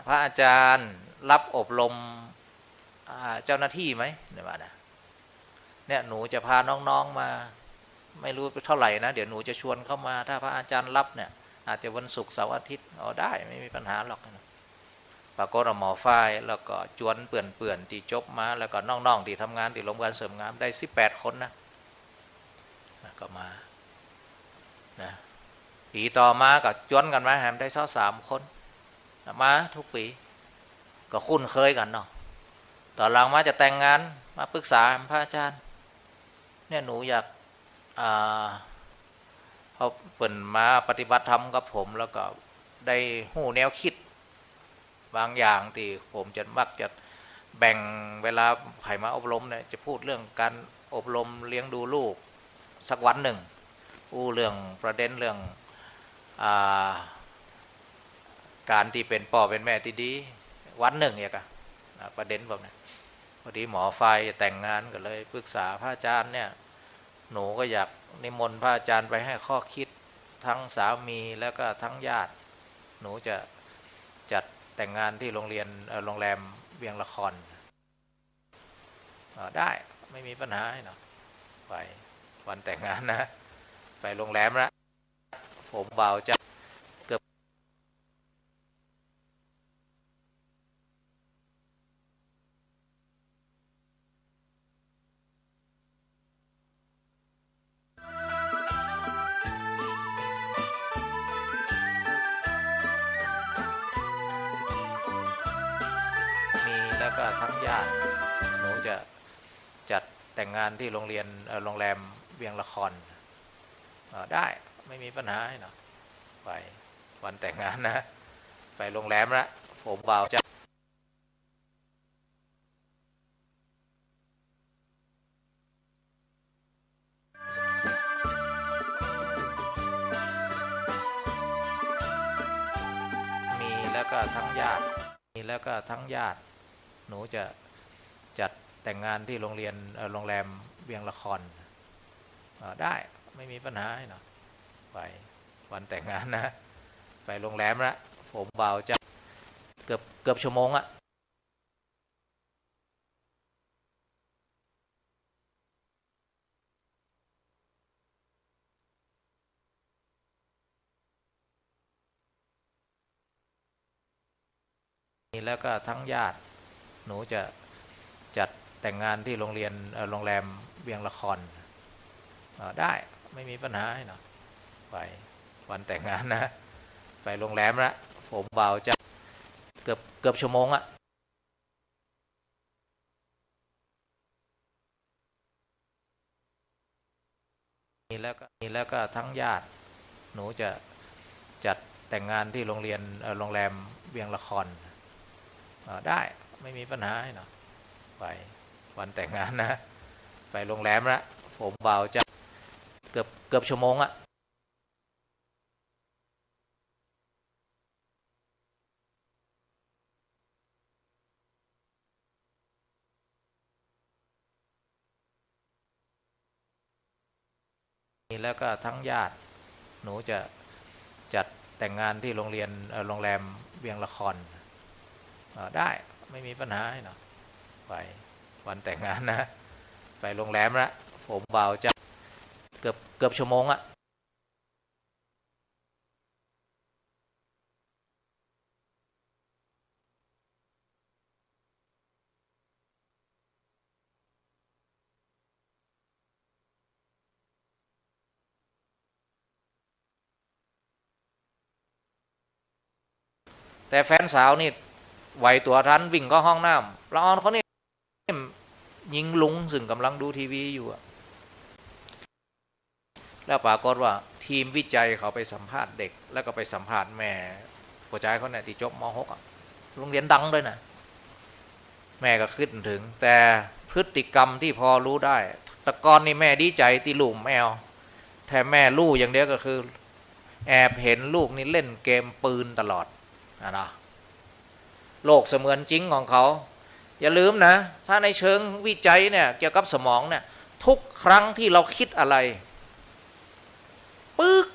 พระอาจารย์รับอบรมเจ้าหน้าที่ไหมเนี่ยว่านะเนี่ยหนูจะพาน้องๆมาไม่รู้เท่าไหร่นะเดี๋ยวหนูจะชวนเข้ามาถ้าพระอาจารย์รับเนี่ยอาจจะวันศุกร์เสาร์อาทิตย์เอาได้ไม่มีปัญหาหรอกปรากฏว่าหมอฝ้ายแล้วก็จวนเปื่อนที่จบมาแล้วก็น้องๆที่ทำงานที่โรงพยาบาลเสริมงามได้18 คนนะก็มานะปีต่อมาก็จวนกันมาแฮมได้23 คนมาทุกปีก็คุ้นเคยกันเนาะตอนหลังมาจะแต่งงานมาปรึกษาพระอาจารย์เนี่ยหนูอยากเขาเปิ่นมาปฏิบัติธรรมกับผมแล้วก็ได้หูแนวคิดบางอย่างที่ผมจะมักจะแบ่งเวลาใครมาอบรมเนี่ยจะพูดเรื่องการอบรมเลี้ยงดูลูกสักวันหนึ่งเรื่องประเด็นเรื่องการที่เป็นพ่อเป็นแม่ที่ดีวันหนึ่งเนี่ยก็ประเด็นแบบนี้พอดีหมอไฟแต่งงานก็เลยปรึกษาพระอาจารย์เนี่ยหนูก็อยากนิมนต์พระอาจารย์ไปให้ข้อคิดทั้งสามีแล้วก็ทั้งญาติหนูจะจัดแต่งงานที่โรงแรมเวียงละครได้ไม่มีปัญหาเนาะไปวันแต่งงานนะไปโรงแรมนะผมบ่าวจะแล้วก็ทั้งญาติหนูจะจัดแต่งงานที่โรงแรมเวียงละครได้ไม่มีปัญหาเนาะไปวันแต่งงานนะไปโรงแรมนะผมบ่าวจะมีแล้วก็ทั้งญาติหนูจะจัดแต่งงานที่โรงแรมเวียงละครได้ไม่มีปัญหาเนาะไป วันแต่งงานนะไปโรงแรมนะผมบ่าวจะ มีแล้วก็ทั้งญาติหนูจะจัดแต่งงานที่โรงแรมเวียงละครได้ไม่มีปัญหาเนาะไปวันแต่งงานนะไปโรงแรมนะผมบ่าวจะ มีแล้วก็ทั้งญาติเกือบชั่วโมงอะมีแล้วก็ทั้งญาติหนูจะจัดแต่งงานที่โรงแรมเวียงละครได้ไม่มีปัญหาเนาะไปวันแต่งงานนะไปโรงแรมนะผมบ่าวจะ เกือบชั่วโมงอะแล้วก็ทั้งญาติหนูจะจัดแต่งงานที่โรงเรียนโรงแรมเวียงละครได้ไม่มีปัญหาเนาะไปวันแต่งงานนะไปโรงแรมละผมบ่าวจะเกือบชั่วโมงอะแล้วก็ทั้งญาติหนูจะจัดแต่งงานที่โรงเรียนโรงแรมเวียงละครได้ไม่มีปัญหาเนาะไปวันแต่งงานนะไปโรงแรมละผมบ่าวจะเกือบชั่วโมงอะแต่แฟนสาวนี่ไหวตัวทันวิ่งก็ห้องน้ำละออนเขานี่ยิงลุงซึ่งกำลังดูทีวีอยู่แล้วปรากฏว่าทีมวิจัยเขาไปสัมภาษณ์เด็กแล้วก็ไปสัมภาษณ์แม่หัวใจเขาเนี่ยที่จบม.6โรงเรียนดังด้วยนะแม่ก็ขึ้นถึงแต่พฤติกรรมที่พอรู้ได้แต่ก่อนนี่แม่ดีใจตีลูกแมวแต่แม่ลู่อย่างเดียวก็คือแอบเห็นลูกนี่เล่นเกมปืนตลอดนะโลกเสมือนจริงของเขาอย่าลืมนะถ้าในเชิงวิจัยเนี่ยเกี่ยวกับสมองเนี่ยทุกครั้งที่เราคิดอะไรปึ๊ก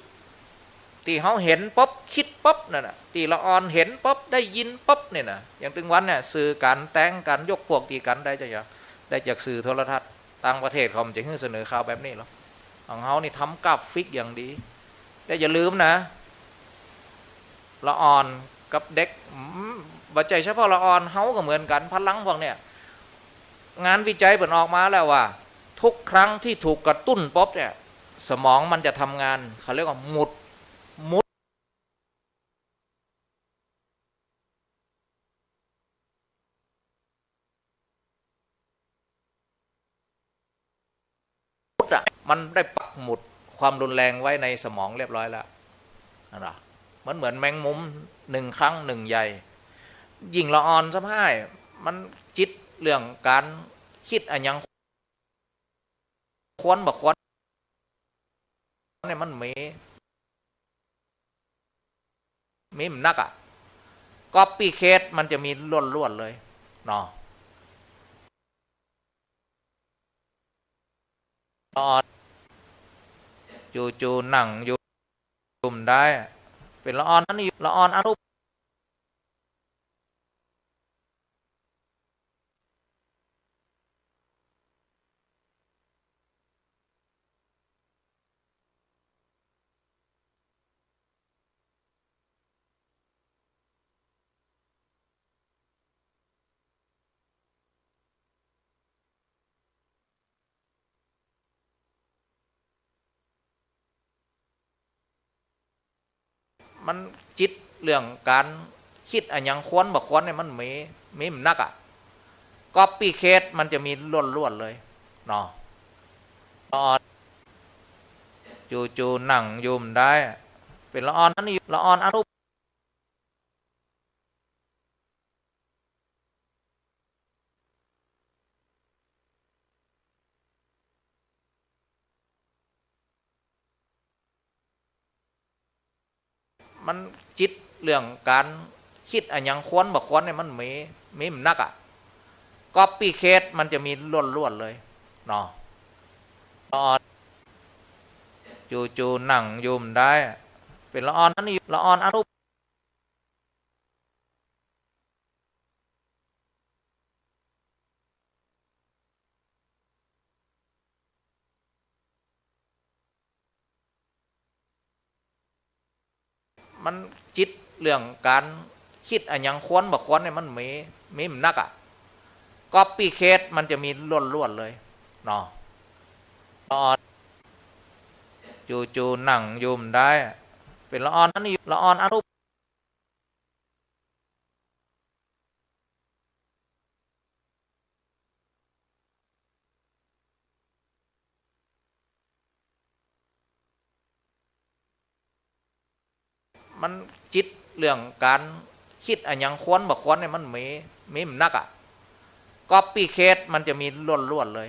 ที่เขาเห็นป๊บคิดป๊บนั่นน่ะที่ละออนเห็นป๊บได้ยินป๊บเนี่ยนะอย่างถึงวันเนี่ยสื่อการแต่งการยกพวกตีกันได้จากสื่อโทรทัศน์ต่างประเทศเขาจะให้เสนอข่าวแบบนี้หรอของเขานี่ทำกราฟิกอย่างดีแต่อย่าลืมนะละออนกับเด็กบัจจัยเฉพาะละออนเขาก็เหมือนกันพลังพวกเนี่ยงานวิจัยเปิดออกมาแล้วว่าทุกครั้งที่ถูกกระตุ้นป๊บเนี่ยสมองมันจะทำงานเขาเรียกว่ามุดมันได้ปักหมุดความรุนแรงไว้ในสมองเรียบร้อยแล้วนะมันเหมือนแมงมุมหนึ่งครั้งหนึ่งใหญ่ยิ่งละออนสะพายมันจิตเรื่องการคิดอันยังควรบักควรเนี่ยมันมีมันนักอะก๊อปปี้เคสมันจะมีล้วนๆเลยเนาะละออนจู่ๆหนังอยู่มได้เป็นละออนนั่นนี่ละออนอนุมันจิตเรื่องการคิดอันยังควรบักควรเนี่ยมันมีมันนักอะก๊อปปี้เคสมันจะมีล้วนๆเลยเนาะละออนจู่ๆหนังอยู่มได้เป็นละออนนั่นนี่ละออนอนุมันจิตเรื่องการคิดอันยังควรบักควรเนี่ยมันมีมันนักอะก๊อปปี้เคสมันจะมีล้วนๆเลยเนาะละออนจู่ๆหนังอยู่มได้เป็นละออนนั่นนี่ละออนอนุมันจิตเรื่องการคิดอันยังควรบักควรเนี่ยมันมีมันนักอะก๊อปปี้เคสมันจะมีล้วนๆเลยเนาะละออนจู่ๆหนังอยู่มได้เป็นละออนนั่นนี่ละออนอนุ มันจิตเรื่องการคิดอันยังควนบ่ควนเนี่ยมันมีมันนักก๊อปปี้เคสมันจะมีล้วนๆเลย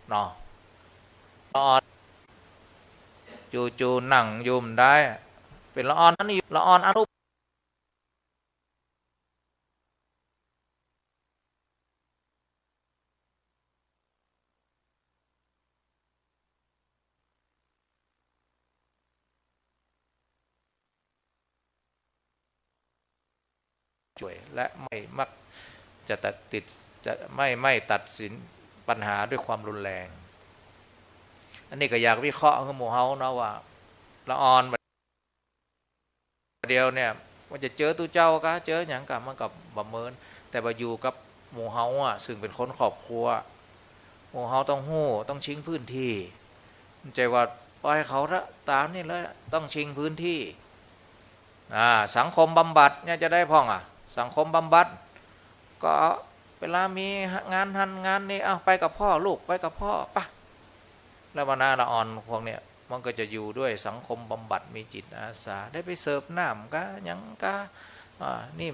เนาะจู่ๆนั่งยุ่มได้เป็นละออนนั้นละออนอนุช่วยและไม่มักจะติดจะไม่ตัดสินปัญหาด้วยความรุนแรงอันนี้ก็อยากวิเคราะห์ให้หมู่เฮาเนาะว่าละออนเดียวเนี่ยว่าจะเจอตู้เจ้าก็เจออย่างกับมันกับบ่เมินแต่ว่าอยู่กับหมู่เฮาซึ่งเป็นคนครอบครัวหมู่เฮาต้องฮู้ต้องชิงพื้นที่ไม่ใช่ว่าปล่อยเขาละตามนี่เลยต้องชิงพื้นที่สังคมบำบัดเนี่ยจะได้พ่องสังคมบำบัดก็เวลามีงานทันงานนี้ไปกับพ่อลูกไปกับพ่อปะแล้ววันน่าละอ่อนพวกเนี้ยมันก็จะอยู่ด้วยสังคมบำบัดมีจิตอาสาได้ไปเสิร์ฟน้ำก็ยังก็นี่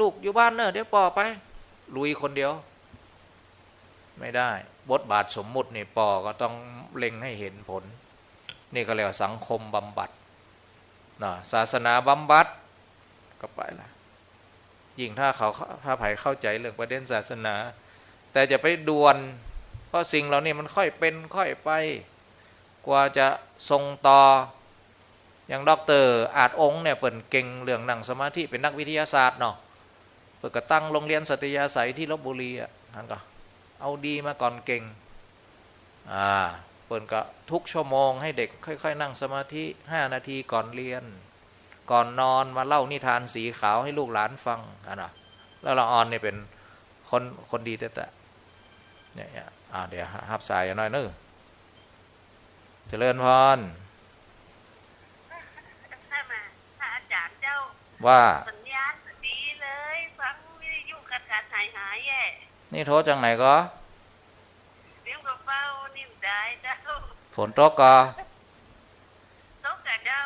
ลูกอยู่บ้านเนอะเดี๋ยวปอไปลุยคนเดียวไม่ได้บทบาทสมมุตินี่ปอก็ต้องเล็งให้เห็นผลนี่ก็เรียกว่าสังคมบำบัดศาสนาบำบัดก็ไปละยิ่งถ้าไผ่เข้าใจเรื่องประเด็นศาสนาแต่จะไปด่วนเพราะสิ่งเหล่านี้มันค่อยเป็นค่อยไปกว่าจะทรงต่ออย่างด็อกเตอร์อาจองค์เนี่ยเปิ่นเก่งเรื่องนั่งสมาธิเป็นนักวิทยาศาสตร์เนาะเปิ่นก็ตั้งโรงเรียนสัตยาสัยที่ลพบุรีท่านก็เอาดีมาก่อนเก่งเปิ่นก็ทุกชั่วโมงให้เด็กค่อยๆนั่งสมาธิ5 นาทีก่อนเรียนก่อนนอนมาเล่านิทานสีขาวให้ลูกหลานฟังนะแล้วละออนเนี่ยเป็นคนดีแต่เนี่ยเดี๋ยวหับสายหน่อยนึงเจริญพรอาจารย์เจ้าว่าสัญญาณดีเลยฟังวิทยุขาดหายแย่นี่โทรจังไหนก็เรียกกับเป้านิ่มได้เจ้าฝนตกก็ตกกับเจ้า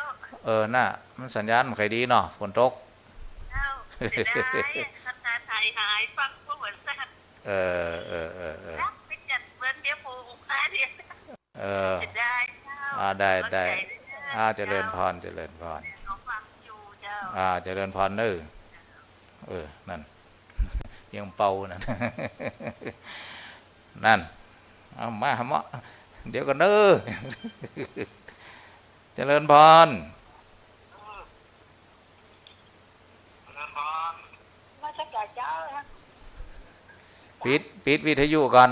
น่ะมันสัญญาณมันใครดีเนาะฝนตกเจ้าได้ขาดหายฟังก็เหมือนสัตว์รักไปจัดเบิ้ลเดียวปูเดียวได้เจริญพรเจริญพรเจริญพรนั่นยังเป่านั่นเอามาหมอเดี๋ยวกันเจริญพรมาสักการเจ้าปิดวิทยุก่อน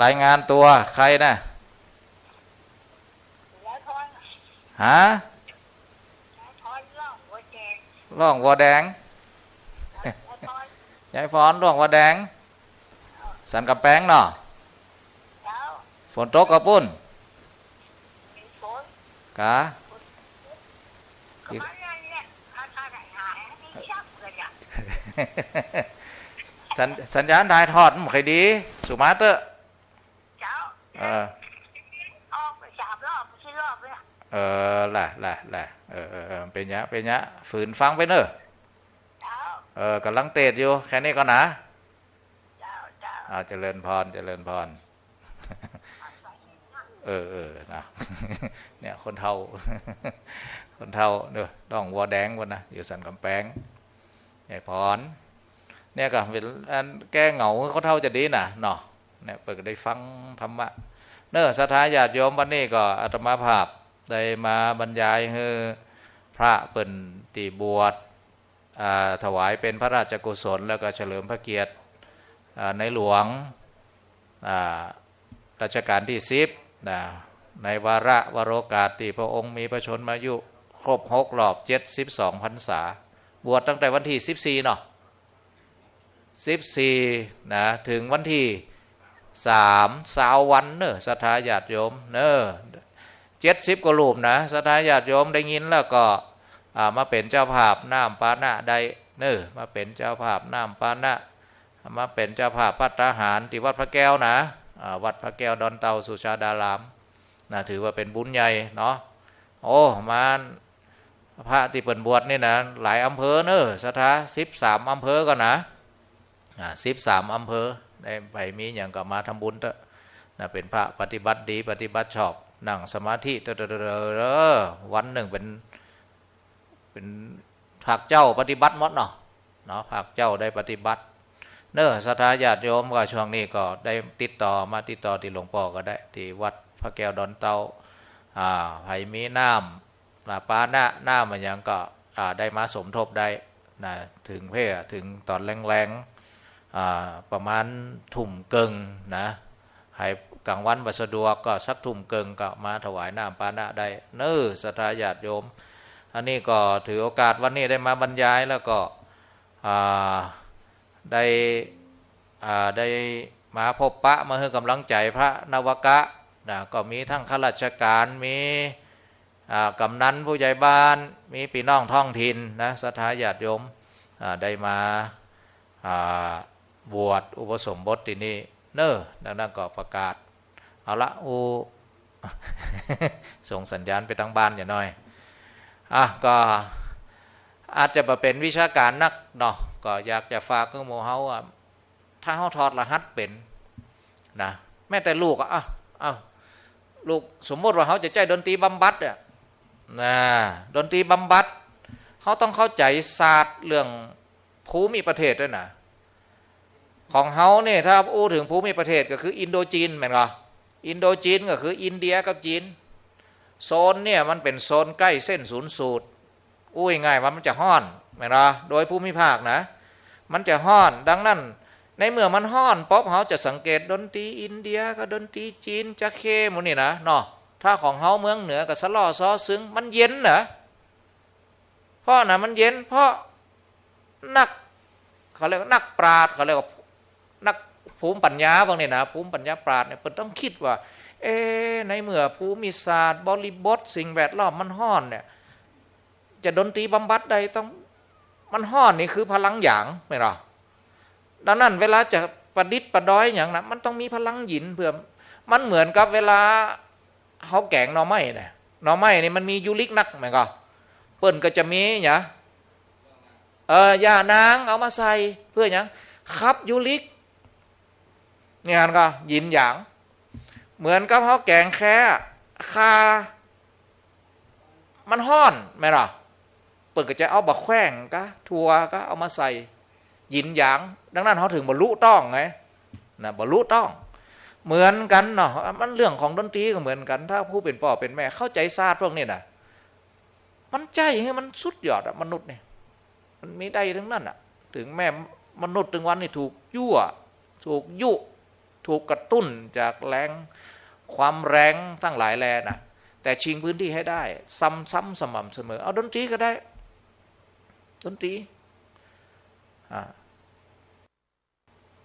รายงานตัวใครนะฮะร่องวัวแดงยายฟอนร่องวัวแดงสันกับแป้งเนาะฝนตกกระปุ้นกะสัญญาณถ่ายทอดมันใครดีสุมาเตอร์ออกไป3 รอบ4 รอบเลยล่ะเป็นยะฝืนฟังไปเนอะกำลังเตะอยู่แค่นี้ก็นะเจริญพรนะเนี่ยคนเฒ่าเนี่ยต้องวัวแดงวันนะอยู่สันกำแพงใหญ่พรเนี่ยก็เป็นแก้เหงาเขาเฒ่าจะดีนะเนาะเนี่ยเปิดได้ฟังธรรมะเนอะศรัทธาญาติโยมวันนี้ก็อาตมาภาพได้มาบรรยายให้พระเปิ่นตีบวชถวายเป็นพระราชกุศลแล้วก็เฉลิมพระเกียรติในหลวงรัชกาลที่10ในวาระวโรกาสที่พระองค์มีพระชนมายุครบ6 รอบ72 พรรษาบวชตั้งแต่วันที่14เนาะ14ถึงวันที่30 วันเนอะศรัทธาญาติโยมเนอะ70 กว่ารูปนะศรัทธาญาติโยมได้ยินแล้วก็มาเป็นเจ้าภาพน้ำปานะได้เนอะมาเป็นเจ้าภาพน้ำปานะมาเป็นเจ้าภาพภัตตาหารที่วัดพระแก้วนะวัดพระแก้วดอนเตาสุชาดารามถือว่าเป็นบุญใหญ่เนาะโอ้มา พระที่เปิ่นบวชนี่นะหลายอำเภอเนอะสถา13อำเภอก็นะ13อำเภอได้ไปมีอย่างก็มาทำบุญเถอะนะเป็นพระปฏิบัติดีปฏิบัติชอบนั่งสมาธิวันหนึ่งเป็นภาคเจ้าปฏิบัติหมดเนาะภาคเจ้าได้ปฏิบัติเนอะศรัทธาญาติโยมก็ช่วงนี้ก็ได้ติดต่อที่หลวงพ่อก็ได้ที่วัดพระแก้วดอนเตาไผ่มีน้ำปาน้ำมันยังก็ได้มาสมทบได้นะถึงเพื่อถึงตอนแรงประมาณทุ่มเกิงนะให้กลางวันบัสะดวกก็สักทุ่มเกิงก็มาถวายน้ำปานะได้เนอะศรัทธาญาติโยมอันนี้ก็ถือโอกาสวันนี้ได้มาบรรยายแล้วก็ได้มาพบปะมาให้กำลังใจพระนวกะนะก็มีทั้งข้าราชการมีกำนันผู้ใหญ่บ้านมีพี่น้องท้องถิ่นนะศรัทธาญาติโยมได้มาบวชอุปสมบทที่นี่เนอะดังนั้นก็ประกาศเอาละส่งสัญญาณไปทางบ้านอย่าน้อยก็อาจจะมาเป็นวิชาการนักเนาะก็อยากจะฝากกับหมู่เฮาถ้าเฮาถอดรหัสเป็นนะแม้แต่ลูกลูกสมมติว่าเขาจะใจดนตรีบำบัดดนตรีบำบัดเขาต้องเข้าใจศาสตร์เรื่องภูมิประเทศด้วยนะของเขาเนี่ยถ้าอู้ถึงภูมิประเทศก็คืออินโดจีนแม่นเหรออินโดจีนก็คืออินเดียกับจีนโซนเนี่ยมันเป็นโซนใกล้เส้นศูนย์สูตรอู้ง่ายว่ามันจะห้อนแม่นเหรอโดยภูมิภาคนะมันจะห้อนดังนั้นในเมื่อมันห้อนป๊อปเขาจะสังเกตดนตรีอินเดียกับดนตรีจีนจะเข้มนี่นะเนาะถ้าของเขาเมืองเหนือกับสะล่อซ้อซึ้งมันเย็นนะเพราะนะมันเย็นเพราะนักเขาเรียกนักปราชญ์เขาเรียกว่านักภูมิปัญญาบางเนี่ยนะภูมิปัญญาปราชญ์เนี่ยเพิ่นต้องคิดว่าในเมื่อภูมิศาสตร์บริบทสิ่งแวดล้อมมันห้อนเนี่ยจะดนตรีบำบัดใดต้องมันห้อนนี่คือพลังหยางไม่หรอดังนั้นเวลาจะประดิษฐ์ประดอยอย่างนั้นมันต้องมีพลังหยินเพื่อมันเหมือนกับเวลาเขาแกงหน่อไม้เนี่ยหน่อไม้นี่มันมียูริกนักไหมก็เปิ้นก็จะมีเนี่ยยานางเอามาใส่เพื่ออย่างครับยูริกเนี่ยก็หยินหยางเหมือนกับเขาแกงแค่คามันห้อนไหมล่ะเปิ้นก็จะเอาบะแขว้งก็ถั่วก็เอามาใส่หยินหยางดังนั้นเขาถึงบรรลุต้องไงนะบรรลุต้องเหมือนกันเนาะมันเรื่องของดนตรีก็เหมือนกันถ้าผู้เป็นพ่อเป็นแม่เข้าใจศาสตร์พวกนี้นะมันใจอย่างนี้มันสุดยอดมนุษย์เนี่ยมันมีได้ทั้งนั้นถึงแม่มนุษย์ถึงวันนี้ถูกยั่วถูกยุถูกกระตุ้นจากแรงความแรงทั้งหลายแรงนะแต่ชิงพื้นที่ให้ได้ซ้ำสม่ำเสมอเอาดนตรีก็ได้ดนตรี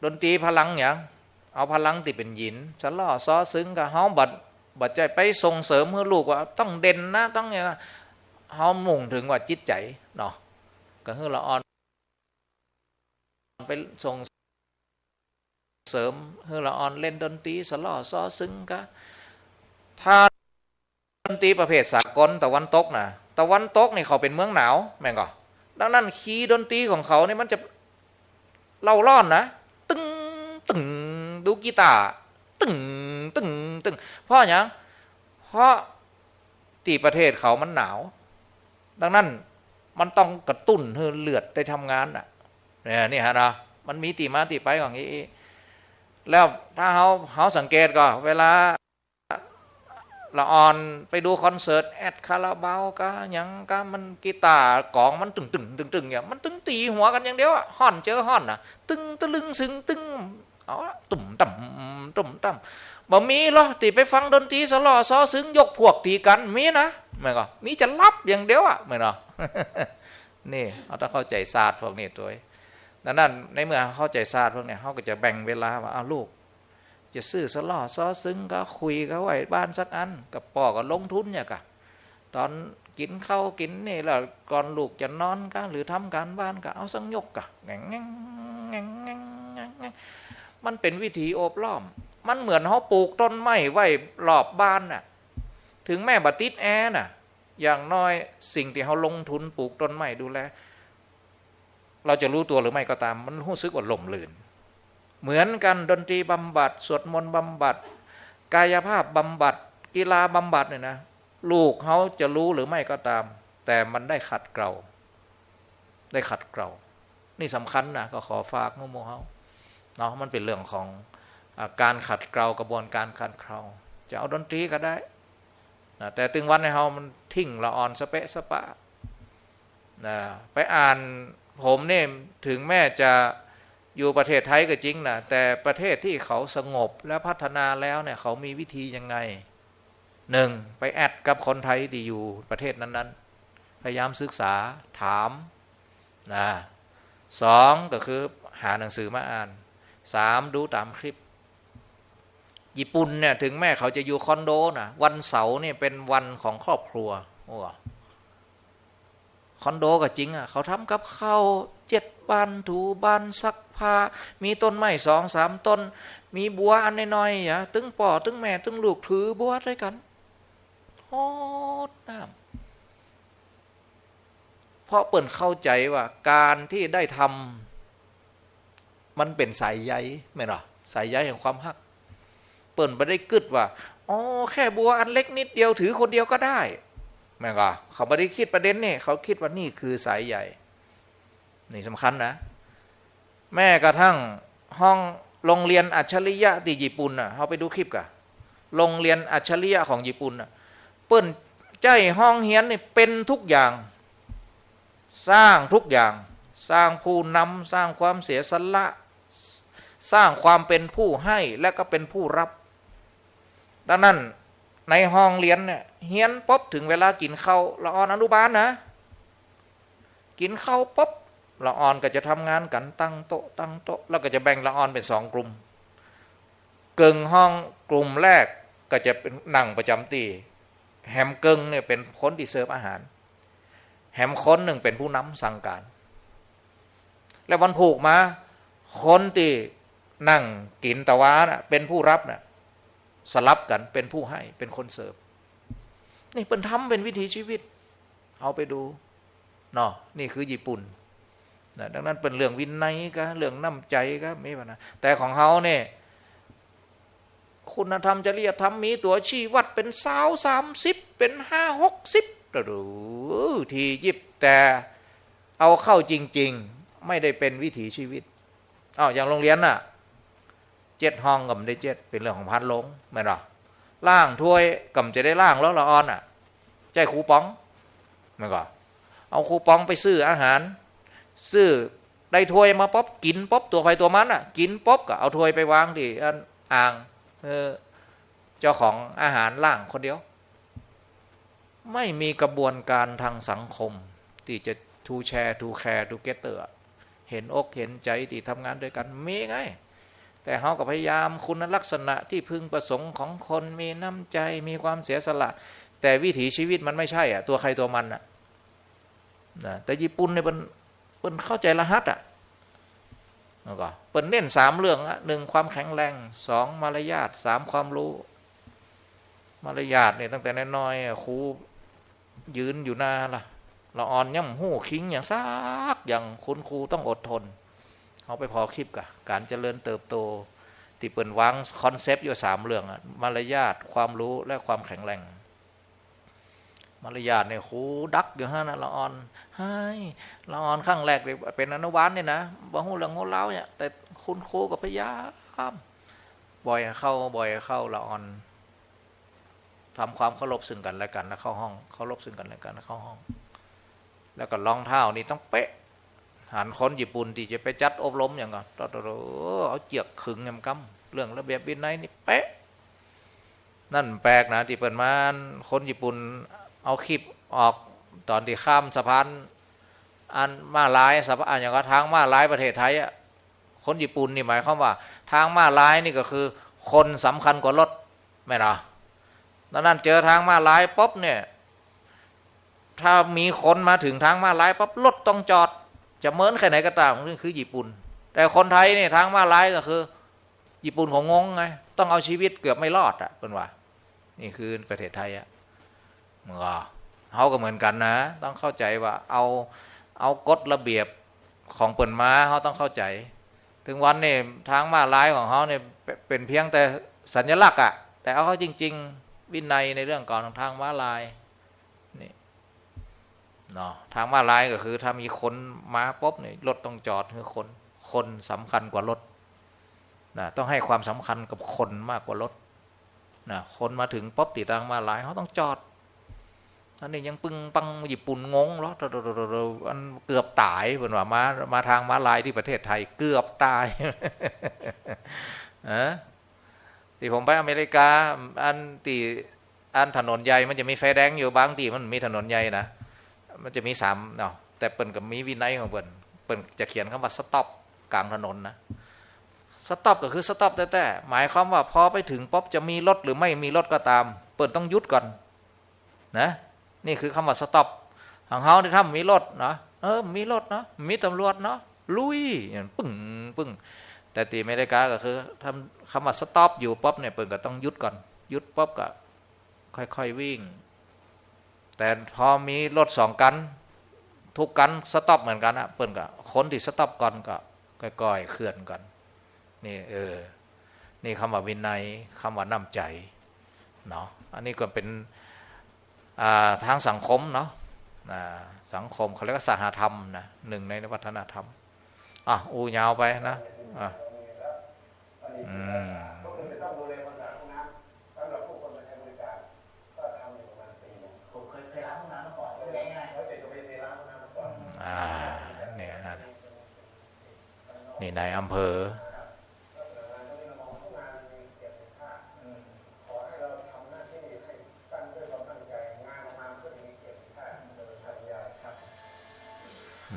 ดนตรีพลังอย่างเอาพลังที่เป็นหยินจะล่อซ้อซึ้งกับเฮาบัดใจไปส่งเสริมให้ลูกว่าต้องเด่นนะต้องอย่างเฮามุ่งถึงว่าจิตใจเนาะก็คือละอ่อนไปส่งเสริมให้ละอ่อนเล่นดนตรีสล่อซ้อซึ้งก็ถ้าดนตรีประเภทสากลตะวันตกนะตะวันตกนี่เขาเป็นเมืองหนาวแม่งก็ดังนั้นคีย์ดนตรีของเขาเนี่ยมันจะเล่าร้อนนะตึงตึงดูกีตาร์ตึงตึงตึงเพราะอย่างเพราะที่ประเทศเขามันหนาวดังนั้นมันต้องกระตุ้นให้เลือดได้ทำงานนี่ฮะนะมันมีตีมาตีไปของนี้แล้วถ้าเขาสังเกตก็เวลาละอ่อนไปดูคอนเสิร์ตแอดคาราบาวก็ยังก็มันกีตาร์กองมันตึงอย่างมันตึงตีหัวกันอย่างเดียวห่อนเจอห่อนนะตึงตะลึงซึ้งตึงเอาตุ่มต่ำบ่มีหรอตีไปฟังดนตรีสลอซ้อซึ้งยกพวกตีกันมีนะไม่ก็มีจะรับอย่างเดียวไม่เนาะนี่เราต้องเข้าใจศาสตร์พวกนี้ตัวดังนั้นในเมื่อเข้าใจศาสตร์พวกนี้เขาก็จะแบ่งเวลาว่าลูกจะซื้อสลอซ้อซึ้งก็คุยกันไว้บ้านสักอันกับพ่อก็ลงทุนเนี่ยกะตอนกินข้าวกินนี่แล้วก่อนลูกจะนอนก็หรือทำการบ้านก็เอาสังยกกะมันเป็นวิธีโอบล้อมมันเหมือนเขาปลูกต้นไม้ไว้รอบบ้านน่ะถึงแม่บัติดแอร์น่ะ อย่างน้อยสิ่งที่เขาลงทุนปลูกต้นไม้ดูแลเราจะรู้ตัวหรือไม่ก็ตามมันรู้สึกว่าหล่มลื่นเหมือนกันดนตรีบำบัดสวดมนต์บำบัดกายภาพบำบัดกีฬาบำบัดเนี่ยนะลูกเขาจะรู้หรือไม่ก็ตามแต่มันได้ขัดเกลานี่สำคัญนะก็ขอฝากโมเขาเนาะมันเป็นเรื่องของการขัดเกลากระบวนการขัดเกลาจะเอาดนตรีก็ได้นะแต่ถึงวันในเฮามันทิ้งละอ่อนสเปะสปะนะไปอ่านผมเนี่ยถึงแม้จะอยู่ประเทศไทยก็จริงนะแต่ประเทศที่เขาสงบและพัฒนาแล้วเนี่ยเขามีวิธียังไงหนึ่งไปแอดกับคนไทยที่อยู่ประเทศนั้นๆพยายามศึกษาถามนะสองก็คือหาหนังสือมาอ่านสามดูตามคลิปญี่ปุ่นเนี่ยถึงแม้เขาจะอยู่คอนโดนะวันเสาร์เนี่ยเป็นวันของครอบครัวโอ้คอนโดก็จริงอ่ะเขาทำกับข้าว7 บ้านถูบ้านซักผ้ามีต้นไม้2-3 ต้นมีบัวอันน้อยๆตึงป่อตึงแม่ตึงลูกถือบัวด้วยกันโอ้น้ำเพราะเปิ่นเข้าใจว่าการที่ได้ทำมันเป็นสายใยไม่หรอสายใยแห่งความฮักเปิ่นไม่ได้กึดว่าอ๋อแค่บัวอันเล็กนิดเดียวถือคนเดียวก็ได้แม่ก็เขาไม่ได้คิดประเด็นนี่เขาคิดว่านี่คือสายใยนี่สำคัญนะแม้กระทั่งห้องโรงเรียนอัจฉริยะที่ญี่ปุ่นน่ะเขาไปดูคลิปกันโรงเรียนอัจฉริยะของญี่ปุ่นน่ะเปิ้นใจห้องเฮียนนี่เป็นทุกอย่างสร้างทุกอย่างสร้างผู้นำสร้างความเสียสละสร้างความเป็นผู้ให้และก็เป็นผู้รับดังนั้นในห้องเรียนเนี่ยเฮียนป๊บถึงเวลากินข้าวละอ่อนอนุบาลนะกินข้าวป๊บละอ่อนก็จะทำงานกันตั้งโต๊ะแล้วก็จะแบ่งละอ่อนเป็น2 กลุ่มเกิงห้องกลุ่มแรกก็จะเป็นนั่งประจำตีแฮมเกิงเนี่ยเป็นคนที่เสิร์ฟอาหารแฮมคนหนึ่งเป็นผู้นำสั่งการแล้ววันผูกมาคนที่นั่งกินตะวานะเป็นผู้รับนะสลับกันเป็นผู้ให้เป็นคนเสิร์ฟนี่เป็นทำเป็นวิถีชีวิตเอาไปดูเนาะนี่คือญี่ปุ่นนะดังนั้นเป็นเรื่องวินัยก็เรื่องน้ำใจก็ไม่ปัญหาแต่ของเขาเนี่ยคุณธรรมจริยธรรมมีตัวชี้วัดเป็น20-30เป็น50-60หรือทียิบแต่เอาเข้าจริงๆไม่ได้เป็นวิถีชีวิตอย่างโรงเรียนน่ะ7 ห้องก็ไม่ได้7เป็นเรื่องของพันลงไม่หรอล่างถ้วยก็จะได้ล่างแล้วละอ่อนอ่ะใจครูป๋องไม่ก็เอาครูป๋องไปซื้ออาหารซื้อได้ถ้วยมาป๊อบกินป๊อบตัวไปตัวมันอ่ะกินป๊อบก็เอาถ้วยไปวางที่อ่างเจ้าของอาหารล่างคนเดียวไม่มีกระบวนการทางสังคมที่จะทูแชร์ทูแคร์ทูเกตเตอร์เห็นอกเห็นใจที่ทำงานด้วยกันมีไงแต่เขาก็พยายามคุณลักษณะที่พึงประสงค์ของคนมีน้ำใจมีความเสียสละแต่วิถีชีวิตมันไม่ใช่ตัวใครตัวมันนะแต่ญี่ปุ่นเนี่ยเป็นเข้าใจรหัสแล้วก็เป็นเน้น3 เรื่อง1ความแข็งแรง2มารยาท3ความรู้มารยาทเนี่ยตั้งแต่น้อยๆครูยืนอยู่หน้าละอ่อนย่ำหู้คิงอย่างซักอย่างคุณครูต้องอดทนเขาไปพอคลิปกับการเจริญเติบโตที่เปิดวางคอนเซปต์อยู่3 เรื่องมารยาทความรู้และความแข็งแรงมารยาทเนี่ยครูดักอยู่ฮะนะละอ่อนให้ละอ่อนข้างแรกเลยเป็นอนุบาลเนี่ยนะบ่ฮู้เรื่องโง่เล้าเนี่ยแต่คุณครูก็พยายามบ่อยเข้าละอ่อนทำความเคารพซึ่งกันและกันแล้วเข้าห้องเคารพซึ่งกันและกันแล้วเข้าห้องแล้วก็รองเท้านี่ต้องเป๊ะหันคนญี่ปุ่นที่จะไปจัดอบรมอย่างก็เอาเจียกขึงยำกำเรื่องระเบียบวินัยนี่เป๊ะนั่นแปลกนะที่เปิดมาคนญี่ปุ่นเอาคลิปออกตอนที่ข้ามสะพานอันม้าลายสะพานอย่างก็ทางม้าลายประเทศไทยคนญี่ปุ่นนี่หมายความว่าทางม้าลายนี่ก็คือคนสำคัญกว่ารถไม่หรอดังนั้นเจอทางม้าลายป๊บเนี่ยถ้ามีคนมาถึงทางม้าลายปั๊บรถต้องจอดจะเมินแค่ไหนก็ตามนี่คือญี่ปุ่นแต่คนไทยเนี่ยทางม้าลายก็คือญี่ปุ่นของงงไงต้องเอาชีวิตเกือบไม่รอดเป็นว่านี่คือประเทศไทยมึงก็ เขาก็เหมือนกันนะต้องเข้าใจว่าเอากฎระเบียบของเปิ่นมาเขาต้องเข้าใจถึงวันนี้ทางม้าลายของเขาเนี่ยเป็นเพียงแต่สัญลักษณ์อะแต่เอาเขาจริงๆวินัยในเรื่องก่อนทางม้าลายนี่เนาะทางม้าลายก็คือถ้ามีคนมาปุ๊บเนี่ยรถต้องจอดคือคนสำคัญกว่ารถนะต้องให้ความสำคัญกับคนมากกว่ารถนะคนมาถึงปุ๊บติดทางม้าลายเขาต้องจอดท่านนี้ยังปึ้งปังญี่ปุ่นงงแล้วอันเกือบตายเหมือนว่ามาทางม้าลายที่ประเทศไทยเกือบตายที่ผมไปอเมริกาอันถนนใหญ่มันจะมีไฟแดงอยู่บางที่มันมีถนนใหญ่นะมันจะมี3เนาะแต่เปิ่นกับมีวินัยของเปิ่นจะเขียนคำว่าสต็อปกลางถนนนะสต็อปก็คือสต็อปแต่หมายความว่าพอไปถึงป๊อบจะมีรถหรือไม่มีรถก็ตามเปิ่นต้องหยุดก่อนนะนี่คือคำว่าสต็อปทางเฮาที่ทำมีรถเนาะมีรถเนาะมีตำรวจเนาะลุยปึ้งปึ้งแต่ที่อเมริกาก็คือทำคำว่าสต็อปอยู่ป๊อบเนี่ยเปิ่นก็ต้องหยุดก่อนหยุดป๊อบก็ค่อยๆวิ่งแต่พอมีรถ2 คันทุกกันสต็อปเหมือนกันนะเปิ่นก็คนที่สต็อปก่อนก็ค่อยๆเคลื่อนก่อนนี่นี่คำว่าวินัยคำว่าน้ำใจเนาะอันนี้ก็เป็นทางสังคมเนาะสังคมเขาเรียกว่าสหธรรมนะหนึ่งในวัฒนธรรมอูยาวไปนะนี่นายอำเภอ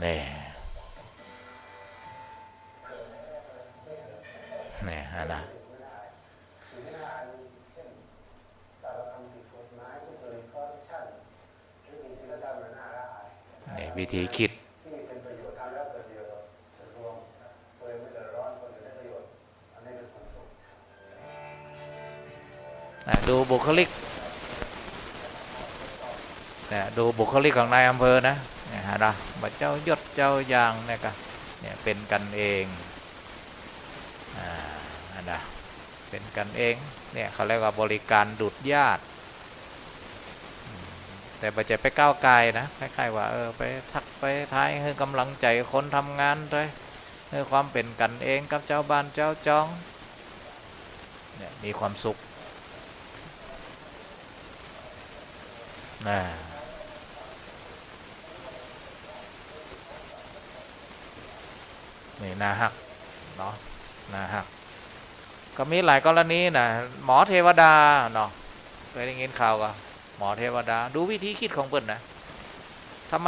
นี่นะนี่วิธีคิดดูบุคลิกดูบุคลิกของนายอำเภอนะเนี่ยนะบัดเจ้ายศเจ้าอย่างเนี่ยก็เนี่ยเป็นกันเองนะเป็นกันเองเนี่ยเขาเรียกว่าบริการดุจญาติแต่ปัจจัยไปก้าวไกลนะคล้ายๆว่าไปทักไปท้ายให้กำลังใจคนทำงานด้วยให้ความเป็นกันเองกับเจ้าบ้านเจ้าจองเนี่ยมีความสุขนี่นาฮักเนาะนาฮักก็มีหลายกรณีนะหมอเทวดาเนาะเคยได้ยินข่าวก็หมอเทวดาดูวิธีคิดของเปิ้นนะทำไม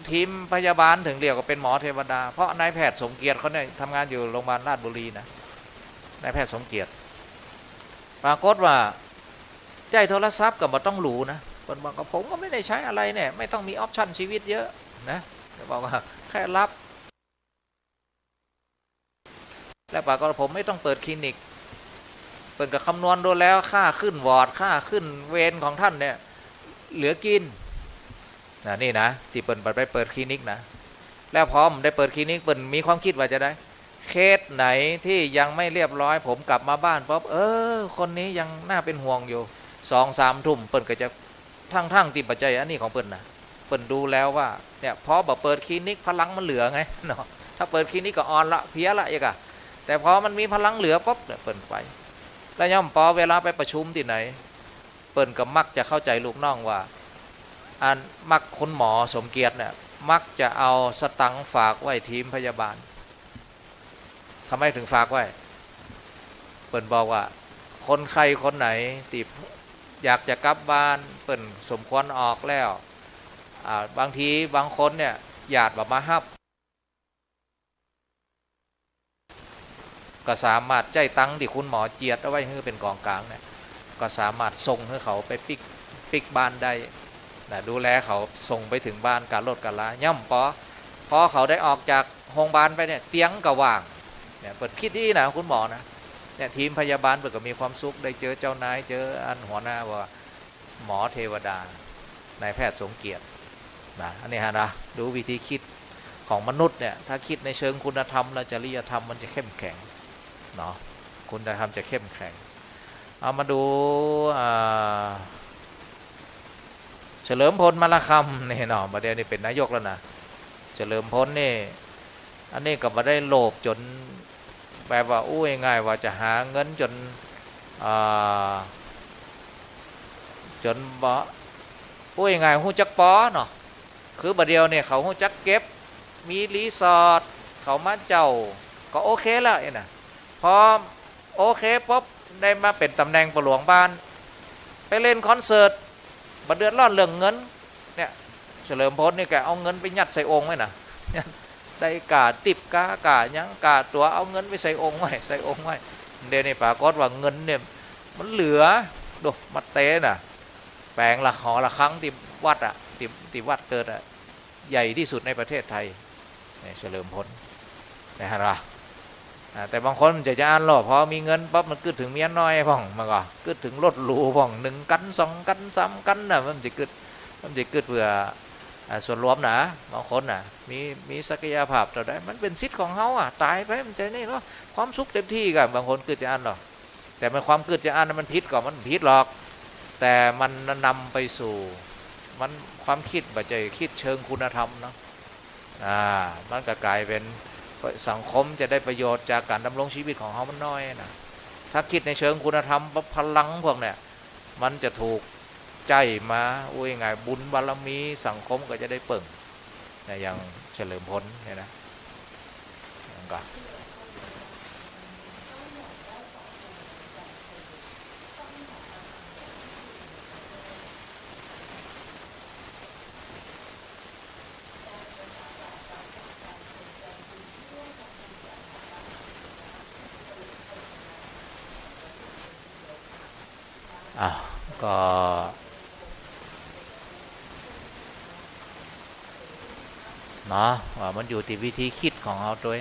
ทีมพยาบาลถึงเรียกว่าเป็นหมอเทวดาเพราะนายแพทย์สมเกียรติเขาเนี่ยทำงานอยู่โรงพยาบาลราชบุรีนะนายแพทย์สมเกียรติปรากฏว่าใจโทรศัพท์ก็บ่ต้องหรูนะคนบอกกับผมก็ไม่ได้ใช้อะไรเนี่ยไม่ต้องมีออปชั่นชีวิตเยอะนะบอกว่าแค่รับและปรากฏผมไม่ต้องเปิดคลินิกเปิดกับคำนวณดูแล้วค่าขึ้นวอร์ดค่าขึ้นเวรของท่านเนี่ยเหลือกินนี่นะที่เปิดไปเปิดคลินิกนะแล้วพอผมได้เปิดคลินิกเปิดมีความคิดว่าจะได้เคสไหนที่ยังไม่เรียบร้อยผมกลับมาบ้านปุ๊บคนนี้ยังน่าเป็นห่วงอยู่2-3 ทุ่มเปิดก็จะทั้งติปัจจัยอันนี้ของเปิดนะเปิดดูแล้วว่าเนี่ยพอเปิดคลินิกพลังมันเหลือไงเนาะถ้าเปิดคลินิกก็อ่อนละเพี้ยละอีกอะแต่พอมันมีพลังเหลือปุ๊บเนี่ยเปิดไปแล้วย่อมพอเวลาไปประชุมที่ไหนเปิดก็มักจะเข้าใจลูกน้องว่ามักคุณหมอสมเกียรติเนี่ยมักจะเอาสตังค์ฝากไว้ทีมพยาบาลทำไมถึงฝากไว้เปิดบอกว่าคนไข้คนไหนติดอยากจะกลับบ้านเปิดสมควรออกแล้วบางทีบางคนเนี่ยญาติแบบมาฮับก็สามารถใจตังที่คุณหมอเจียดเอาไว้ให้เป็นกองกลางเนี่ยก็สามารถส่งให้เขาไปปิกบ้านได้นะดูแลเขาส่งไปถึงบ้านการลดการละย่ำพอเขาได้ออกจากโรงพยาบาลไปเนี่ยเตียงก็ว่างเนี่ยเปิดคิดที่นะคุณหมอนะเนี่ยทีมพยาบาลเปิดก็มีความสุขได้เจอเจ้านายเจอหัวหน้าว่าหมอเทวดา นายแพทย์สมเกียรตินะอันนี้ฮะนะดูวิธีคิดของมนุษย์เนี่ยถ้าคิดในเชิงคุณธรรมและจริยธรรมมันจะเข้มแข็งเนาะคุณธรรมจะเข้มแข็งเอามาดูเฉลิมพลมลคำนี่เนาะประเดี๋ยวนี้เป็นนายกแล้วนะเฉลิมพลนี่อันนี้ก็มาได้โลภจนแปลว่าอู้ง่ายว่าจะหาเงินจนบ่อู้ง่ายหู้จักปอเนาะคือประเดี๋ยวเนี่ยเขาหู้จักเก็บมีรีสอร์ทเขามาเจ้าก็โอเคแล้วนะพอโอเคปุ๊บได้มาเป็นตำแหน่งประหลวงบ้านไปเล่นคอนเสิร์ตบัดเดือดร้อนเรื่องเงินเนี่ยเฉลิมพลนี่แกเอาเงินไปยัดใส่องค์ไว้นะได้กาติบกายังกาตัวเอาเงินไปใส่องค์ไว้ใส่องค์ไว้เดี๋ยวนี้ปรากฏว่าเงินเนี่ยมันเหลือดูมัดเต้น่ะแปลงละหอละครั้งที่วัดอ่ะที่วัดเกิดอ่ะใหญ่ที่สุดในประเทศไทยเนี่ยเฉลิมพลนะฮะแต่บางคนจะอ่านหรอพอมีเงินปั๊บมันกึดถึงเมียน้อยพ่องมันก็กึดถึงรถหรูพ่อง1 กัน2 กัน3 กันน่ะมันจะกึดเพื่อส่วนรวมนะบางคนน่ะมีศักยภาพต่อได้มันเป็นสิทธิ์ของเขาอ่ะตายไปมันจะนี่เนาะความสุขเต็มที่กันบางคนกึดจะอ่านหรอแต่มันความกึดจะอ่านมันผิดก่อนมันผิดหรอกแต่มันนำไปสู่มันความคิดแบบจะคิดเชิงคุณธรรมเนาะมันก็กลายเป็นสังคมจะได้ประโยชน์จากการดำรงชีวิตของเขามันน้อยนะถ้าคิดในเชิงคุณธรรมพลังพวกเนี่ยมันจะถูกใจมาอุ้ยไงบุญบารมีสังคมก็จะได้เปิ่งนะอย่างเฉลิมพลเนี่ยนะก็ก็เนาะว่ามันอยู่ที่วิธีคิดของเราด้วย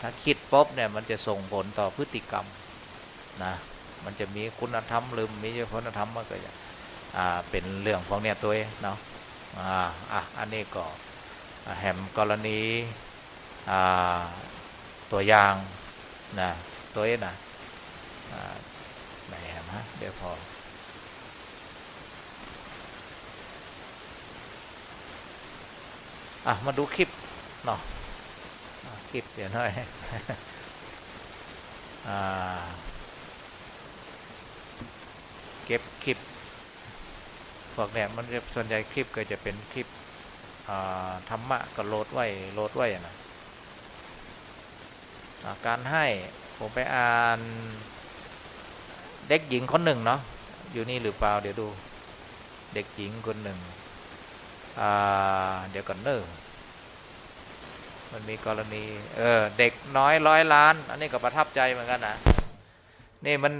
ถ้าคิดปุ๊บเนี่ยมันจะส่งผลต่อพฤติกรรมนะมันจะมีคุณธรรมหรือมีคุณธรรมมันก็จะเป็นเรื่องของเนี่ยตัวเนาะอันนี้ก็แหมกรณีตัวอย่างนะตัวนะไหนแหมฮะเดี๋ยวพอมาดูคลิปเนาะคลิปเดี๋ยวหน่อยเก็บคลิปพวกเนี่ยมันส่วนใหญ่คลิปก็จะเป็นคลิปธรรมะก็โหลดไว้นะการให้ผมไปอ่านเด็กหญิงคนหนึ่งเนาะอยู่นี่หรือเปล่าเดี๋ยวดูเด็กหญิงคนหนึ่งเดี๋ยวก่อนมันมีกรณีเด็กน้อย100 ล้านอันนี้ก็ประทับใจเหมือนกันนะนี่มัน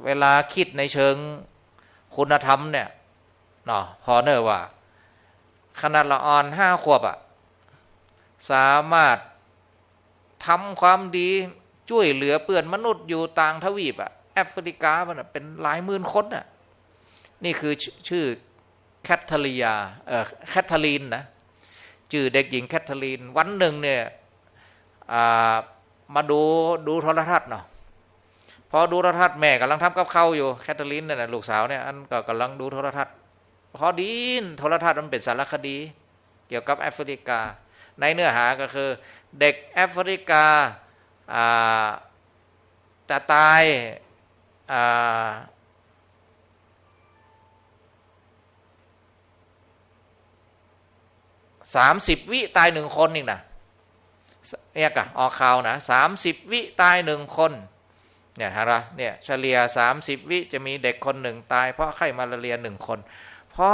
เวลาคิดในเชิงคุณธรรมเนี่ยเนาะพอว่าขนาดละอ่อน5 ขวบสามารถทำความดีช่วยเหลือเพื่อนมนุษย์อยู่ต่างทวีปแอฟริกาเป็นหลายหมื่นคนนี่คือชื่อแคทเธอรีนนะชื่อเด็กหญิงแคทเธอรีนวันหนึ่งเนี่ยมาดูโทรทัศน์เนาะพอดูโทรทัศน์แม่กำลังทำกับข้าวอยู่แคทเธอรีนเนี่ยลูกสาวเนี่ยอันก็กำลังดูโทรทัศน์พอดีโทรทัศน์มันเป็นสารคดีเกี่ยวกับแอฟริกาในเนื้อหาก็คือเด็กแอฟริกาจะตาย30 วิตาย1 คนนี่นะเนี่ยกะออกข่าวนะ30 วิตาย1 คนเนี่ยฮะเนี่ยเฉลี่ย30 วิจะมีเด็กคนหนึ่งตายเพราะไข้มาลาเรีย1 คนเพราะ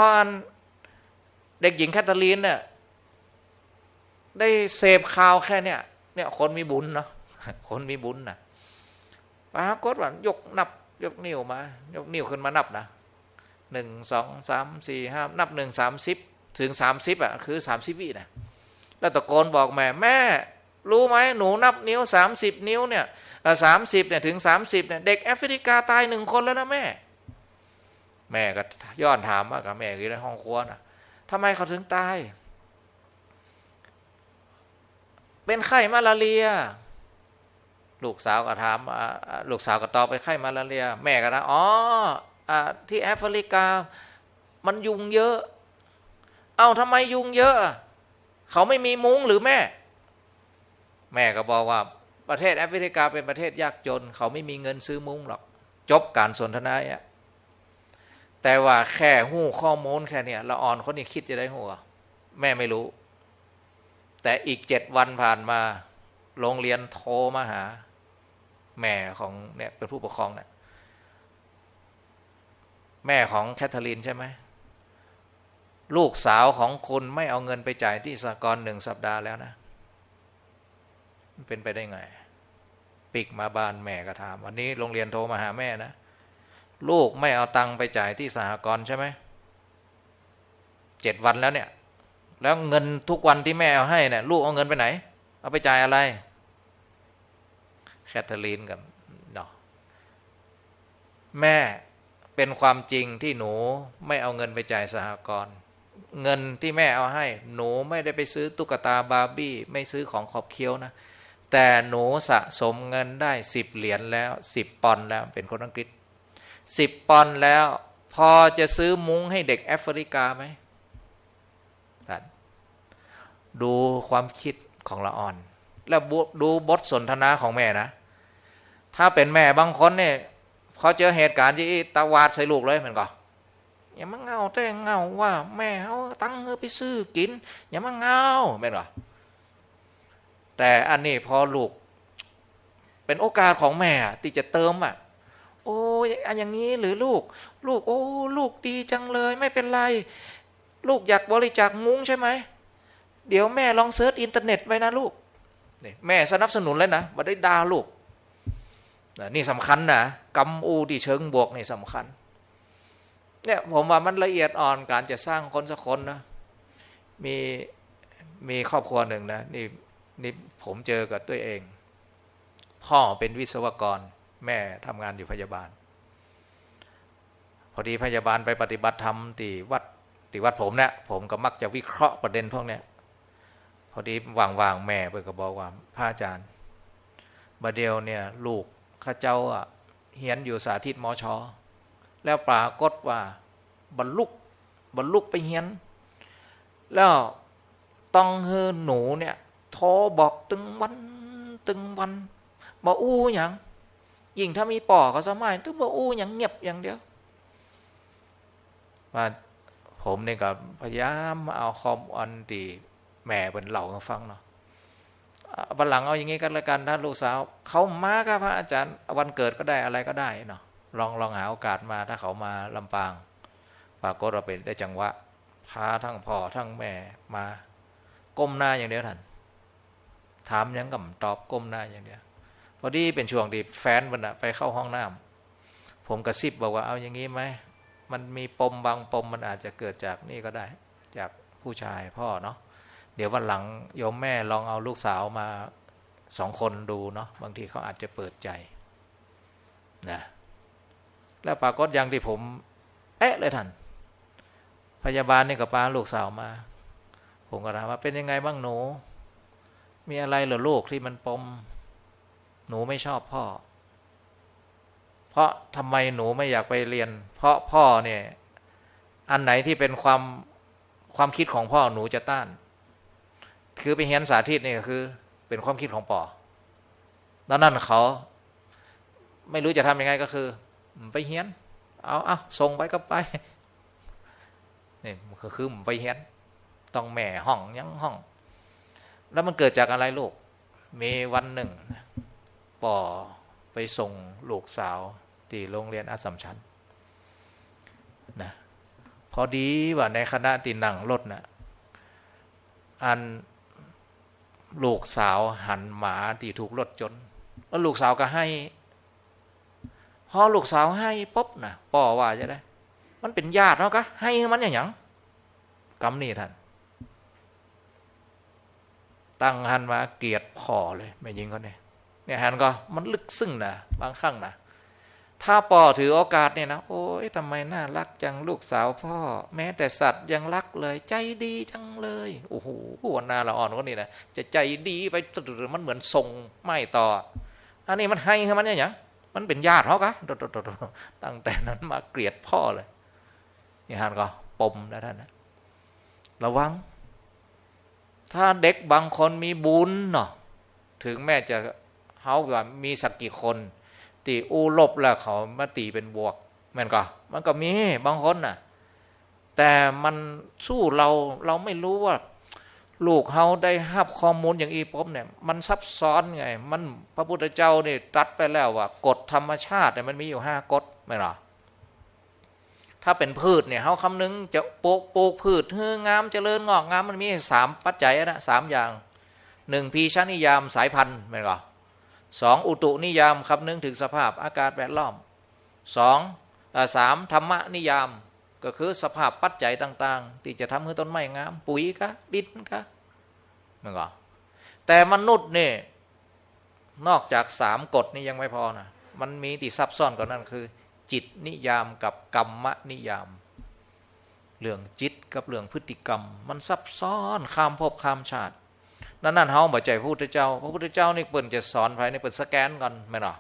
เด็กหญิงแคทเธอรีนเนี่ยได้เสพข่าวแค่เนี่ยคนมีบุญเนาะคนมีบุญนะปรากฏว่ายกนิ้วมายกนิ้วขึ้นมานับนะ1 2 3 4 5นับ1 30ถึง30คือ30 วินะแล้วตะโกนบอกแม่รู้ไหมหนูนับนิ้ว30 นิ้วเนี่ย30เนี่ยถึง30เนี่ยเด็กแอฟริกาตาย1 คนแล้วนะแม่ แม่ก็ย้อนถามว่ากับแม่อยู่ในห้องครัวนะทำไมเขาถึงตายเป็นไข้มาลาเรียลูกสาวก็ถามลูกสาวก็ตอบไปไข้มาลาเรียแม่ก็นะอ๋อที่แอฟริกามันยุงเยอะเอ้าทำไมยุงเยอะเขาไม่มีมุ้งหรือแม่ก็บอกว่าประเทศแอฟริกาเป็นประเทศยากจนเขาไม่มีเงินซื้อมุ้งหรอกจบการสนทนาเนี่ยแต่ว่าแค่หู้ข้อมูลแค่เนี้ยละอ่อนคนนี้คิดจะได้หัวแม่ไม่รู้แต่อีก7 วันผ่านมาโรงเรียนโทรมาหาแม่ของเนี่ยเป็นผู้ปกครองเนี่ยแม่ของแคทเธอรีนใช่ไหมลูกสาวของคุณไม่เอาเงินไปจ่ายที่สหกรณ์1 สัปดาห์แล้วนะมันเป็นไปได้ไงปิกมาบ้านแม่ก็ถามวันนี้โรงเรียนโทรมาหาแม่นะลูกไม่เอาตังค์ไปจ่ายที่สหกรณ์ใช่ไหม7 วันแล้วเนี่ยแล้วเงินทุกวันที่แม่เอาให้เนี่ยลูกเอาเงินไปไหนเอาไปจ่ายอะไรแคทเธอรีนกับเนาะแม่เป็นความจริงที่หนูไม่เอาเงินไปจ่ายสหกรณ์เงินที่แม่เอาให้หนูไม่ได้ไปซื้อตุ๊กตาบาร์บี้ไม่ซื้อของขบเคี้ยวนะแต่หนูสะสมเงินได้10 เหรียญแล้ว10 ปอนด์แล้วเป็นคนอังกฤษ10 ปอนด์แล้วพอจะซื้อมุ้งให้เด็กแอฟริกาไหมดูความคิดของละอ่อนแล้วดูบทสนทนาของแม่นะถ้าเป็นแม่บางคนเนี่ยเขาเจอเหตุการณ์ที่ตาวาดใส่ลูกเลยมันก็อย่ามาเงาแต่เงาว่าแม่เขาตั้งเงินไปซื้อกินอย่ามาเงาไม่หรอแต่อันนี้พอลูกเป็นโอกาสของแม่ที่จะเติมโอ้ยอย่างนี้หรือลูกโอ้ลูกดีจังเลยไม่เป็นไรลูกอยากบริจาคมุ้งใช่ไหมเดี๋ยวแม่ลองเซิร์ชอินเทอร์เน็ตไว้นะลูกนี่แม่สนับสนุนเลยนะไม่ได้ด่าลูกนี่สำคัญนะกำอูที่เชิงบวกนี่สำคัญเนี่ยผมว่ามันละเอียดอ่อนการจะสร้างคนสักคนนะมีครอบครัวหนึ่งนะนี่ผมเจอกับตัวเองพ่อเป็นวิศวกรแม่ทำงานอยู่พยาบาลพอดีพยาบาลไปปฏิบัติธรรมที่วัดผมเนี่ยผมก็มักจะวิเคราะห์ประเด็นพวกนี้พอดีว่างๆแม่ไปก็บอกว่าพระอาจารย์บาเดียวเนี่ยลูกข้าเจ้าเฮียนอยู่สาธิตมช.แล้วปรากฏว่าบรรลุไปเฮียนแล้วต้องเฮอหนูเนี่ยโทรบอกตึงวันบ่อู้อย่างยิ่งถ้ามีป่อก็สมัยตึงบ่อู้อย่างเงียบอย่างเดียวว่าผมเนี่ยก็พยายามเอาคอมอันตีแม่เป็นเหล่าฟังเนาะวันหลังเอาอย่างงี้กันละกันถ้าลูกสาวเขามาครับพระอาจารย์วันเกิดก็ได้อะไรก็ได้เนาะลองหาโอกาสมาถ้าเขามาลำปางปรากฏเราเป็นได้จังหวะพาทั้งพ่อทั้งแม่มาก้มหน้าอย่างเดียวท่านถามยังกับตอบก้มหน้าอย่างเดียวพอดีเป็นช่วงที่แฟนมันไปเข้าห้องน้ำผมกระซิบบอกว่าเอาอย่างงี้ไหมมันมีปมบางปมมันอาจจะเกิดจากนี่ก็ได้จากผู้ชายพ่อเนาะเดี๋ยววันหลังโยมแม่ลองเอาลูกสาวมา2 คนดูเนาะบางทีเขาอาจจะเปิดใจนะแล้วปรากฏอย่างที่ผมเลยท่านพยาบาลนี่ก็พาลูกสาวมาผมก็ถามว่าเป็นยังไงบ้างหนูมีอะไรเหรอลูกที่มันปมหนูไม่ชอบพ่อเพราะทำไมหนูไม่อยากไปเรียนเพราะพ่อเนี่ยอันไหนที่เป็นความคิดของพ่อหนูจะต้านคือไปเฮียนสาธิตนี่ก็คือเป็นความคิดของป่อแล้วนั่นเขาไม่รู้จะทำยังไงก็คือไปเฮียนเอาส่งไปก็ไปนี่คือไปเฮียนต้องแม่ห้องยังห้องแล้วมันเกิดจากอะไรลูกมีวันหนึ่งป่อไปส่งลูกสาวที่โรงเรียนอัสสัมชัญนะพอดีว่าในคณะที่นั่งรถนะอันลูกสาวหันหมาที่ถูกรถชนแล้วลูกสาวก็ให้พอลูกสาวให้ปุ๊บนะป่อว่าจะได้มันเป็นญาติเนาะก็ให้มันอย่างกำนี่ท่านตั้งหันมาเกลียดพ่อเลยไม่ยิงเขาเนี่ยหันก็มันลึกซึ้งนะบางครั้งนะ ถ้าป่อถือโอกาสเนี่ยนะโอ้ยทำไมน่ารักจังลูกสาวพ่อแม้แต่สัตว์ยังรักเลยใจดีจังเลยโอ้โหวันนาละอ่อนก็นี่นะจะใจดีไปมันเหมือนส่งไม่ต่ออันนี้มันให้มันอย่างมันเป็นญาติเขากะตั้งแต่นั้นมาเกลียดพ่อเลยนี่ฮันก็ปมแล้วท่านนะระวังถ้าเด็กบางคนมีบุญเนาะถึงแม้จะเขาว่ามีสักกี่คนตีอู้ลบแล้วเขามาตีเป็นบวกมันก็มีบางคนน่ะแต่มันสู้เราไม่รู้ว่าลูกเขาได้รับข้อมูลอย่างอีป๊บเนี่ยมันซับซ้อนไงมันพระพุทธเจ้าเนี่ยตรัสไปแล้วว่ากฎธรรมชาติเนี่ยมันมีอยู่5กฎไม่หรอถ้าเป็นพืชเนี่ยเขาคำนึงจะปลูกพืชให้งามเจริญงอกงามมันมี3ปัจจัยนะ3อย่าง1พีชนิยามสายพันธุ์ไม่หรอ2อุตุนิยามคำนึงถึงสภาพอากาศแวดล้อม3ธรรมนิยามก็คือสภาพปัจจัยต่างๆที่จะทำให้ต้นไม้งามปุ๋ยกะดินกะไม่หรอแต่มนุษย์เนี่ยนอกจาก3กฎนี้ยังไม่พอนะมันมีที่ซับซ้อนกว่านั้นคือจิตนิยามกับกรรมนิยามเรื่องจิตกับเรื่องพฤติกรรมมันซับซ้อนข้ามภพข้ามชาตินั่นเฮาบ่ใจพระพุทธเจ้านี่เปิ้นจะสอนภายในเปิ้นสแกนก่อนแม่นบ่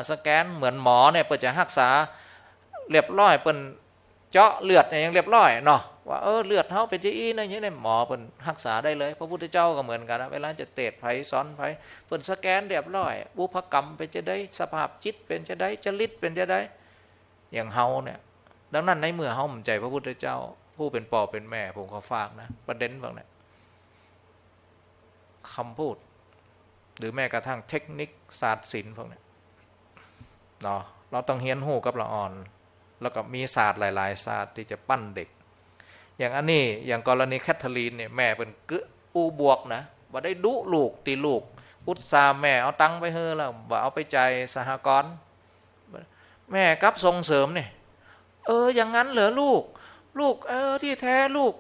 สแกนเหมือนหมอเนี่ยเปิ้นจะรักษาเรียบร้อยเปิ้นเจาะเลือดอย่างเรียบร้อยเนาะว่าเลือดเฮาเป็นจังอี้นะอย่างนี้หมอเปิ้นรักษาได้เลยพระพุทธเจ้าก็เหมือนกันนะเวลาจะเตศไผสอนไผเปิ้นสแกนเรียบร้อยบุพกรรมเป็นจะได้สภาพจิตเป็นจะได้จริตเป็นจะได้อย่างเฮาเนี่ยดังนั้นในเมื่อเฮามั่นใจพระพุทธเจ้าผู้เป็นพ่อเป็นแม่ผมขอฝากนะประเด็นพวกนี้คำพูดหรือแม้กระทั่งเทคนิคศาสตร์ศิลป์พวกนี้เนาะเราต้องเรียนรู้กับละอ่อนแล้วก็มีศาสตร์หลายๆศาสตร์ที่จะปั้นเด็กอย่างอันนี้อย่างกรณีแคทเธอรีนเนี่ยแม่เป็นกึอูบวกนะว่าได้ดุลูกตีลูกอุตส่าห์แม่เอาตังค์ไปเฮ้อแล้วว่าเอาไปจ่ายสหกรณ์แม่กับส่งเสริมเนี่ยอย่างนั้นเหรอลูกที่แท้ลูก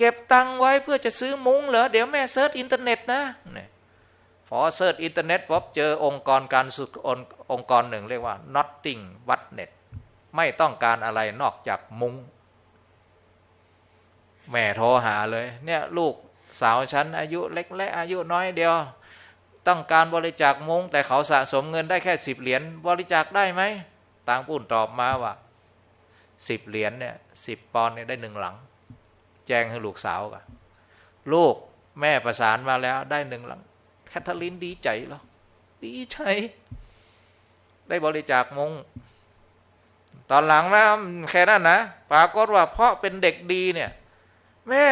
เก็บตังค์ไว้เพื่อจะซื้อมุ้งเหรอเดี๋ยวแม่เซิร์ชอินเทอร์เน็ตนะเนี่ยพอเซิร์ชอินเทอร์เน็ตพบเจอองค์กรการศึกองค์กรหนึ่งเรียกว่า Nothing But Net ไม่ต้องการอะไรนอกจากมุ้งแม่โทรหาเลยเนี่ยลูกสาวฉันอายุเล็กและอายุน้อยเดียวต้องการบริจาคมุ้งแต่เขาสะสมเงินได้แค่10 เหรียญบริจาคได้ไหมต่างปุ่นตอบมาว่า10 เหรียญเนี่ย10 ปอนด์เนี่ยได้1 หลังแจ้งให้ลูกสาวกันลูกแม่ประสานมาแล้วได้1 หลังแคทเธอรีนดีใจเหรอดีใจได้บริจาคมุ้งตอนหลังนะแค่นั้นนะปรากฏว่าเพราะเป็นเด็กดีเนี่ยแม่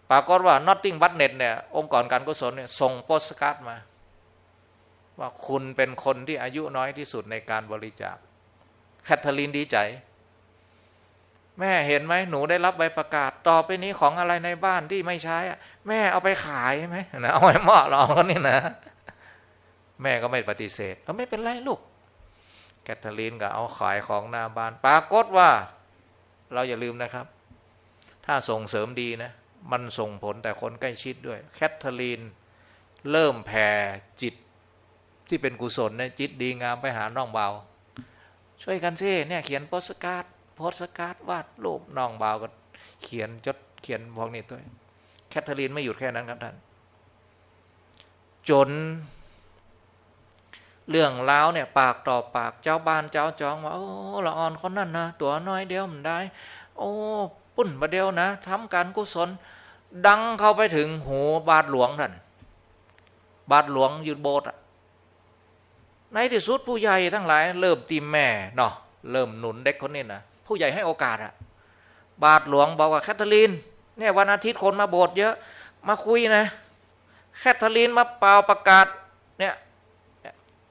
ปรากฏว่า Nothing But Net เนี่ยองค์กรการกุศลเนี่ยส่งโปสการ์ดมาว่าคุณเป็นคนที่อายุน้อยที่สุดในการบริจาคแคทเธอรีนดีใจแม่เห็นไหมหนูได้รับใบประกาศต่อไปนี้ของอะไรในบ้านที่ไม่ใช้แม่เอาไปขายไหมนะเอาไปเหมาะเราก็นี่นะแม่ก็ไม่ปฏิเสธไม่เป็นไรลูกแคทเธอรีนก็เอาขายของหน้าบ้านปรากฏว่าเราอย่าลืมนะครับถ้าส่งเสริมดีนะมันส่งผลแต่คนใกล้ชิดด้วยแคทเธอรีนเริ่มแผ่จิตที่เป็นกุศลเนี่ยจิตดีงามไปหาน้องเบาช่วยกันสิเนี่ยเขียนโปสการ์ดวาดรูปน้องเบาก็เขียนพวกนี้ด้วยแคทเธอรีนไม่หยุดแค่นั้นครับท่านจนเรื่องราวเนี่ยปากต่อปากเจ้าบ้านเจ้าจองว่าโอ้ละอ่อนคนนั้นนะตัวน้อยเดียวมันได้โอ้ปุ่นประเดียวนะทำการกุศลดังเข้าไปถึงหูบาทหลวงท่านบาทหลวงยืนโบสถ์ในที่สุดผู้ใหญ่ทั้งหลายเริ่มตีแม่เนาะเริ่มหนุนเด็กคนนี้นะผู้ใหญ่ให้โอกาสบาทหลวงบอกว่าแคทเธอรีนเนี่ยวันอาทิตย์คนมาโบสถ์เยอะมาคุยนะแคทเธอรีนมาเป่าประกาศเนี่ย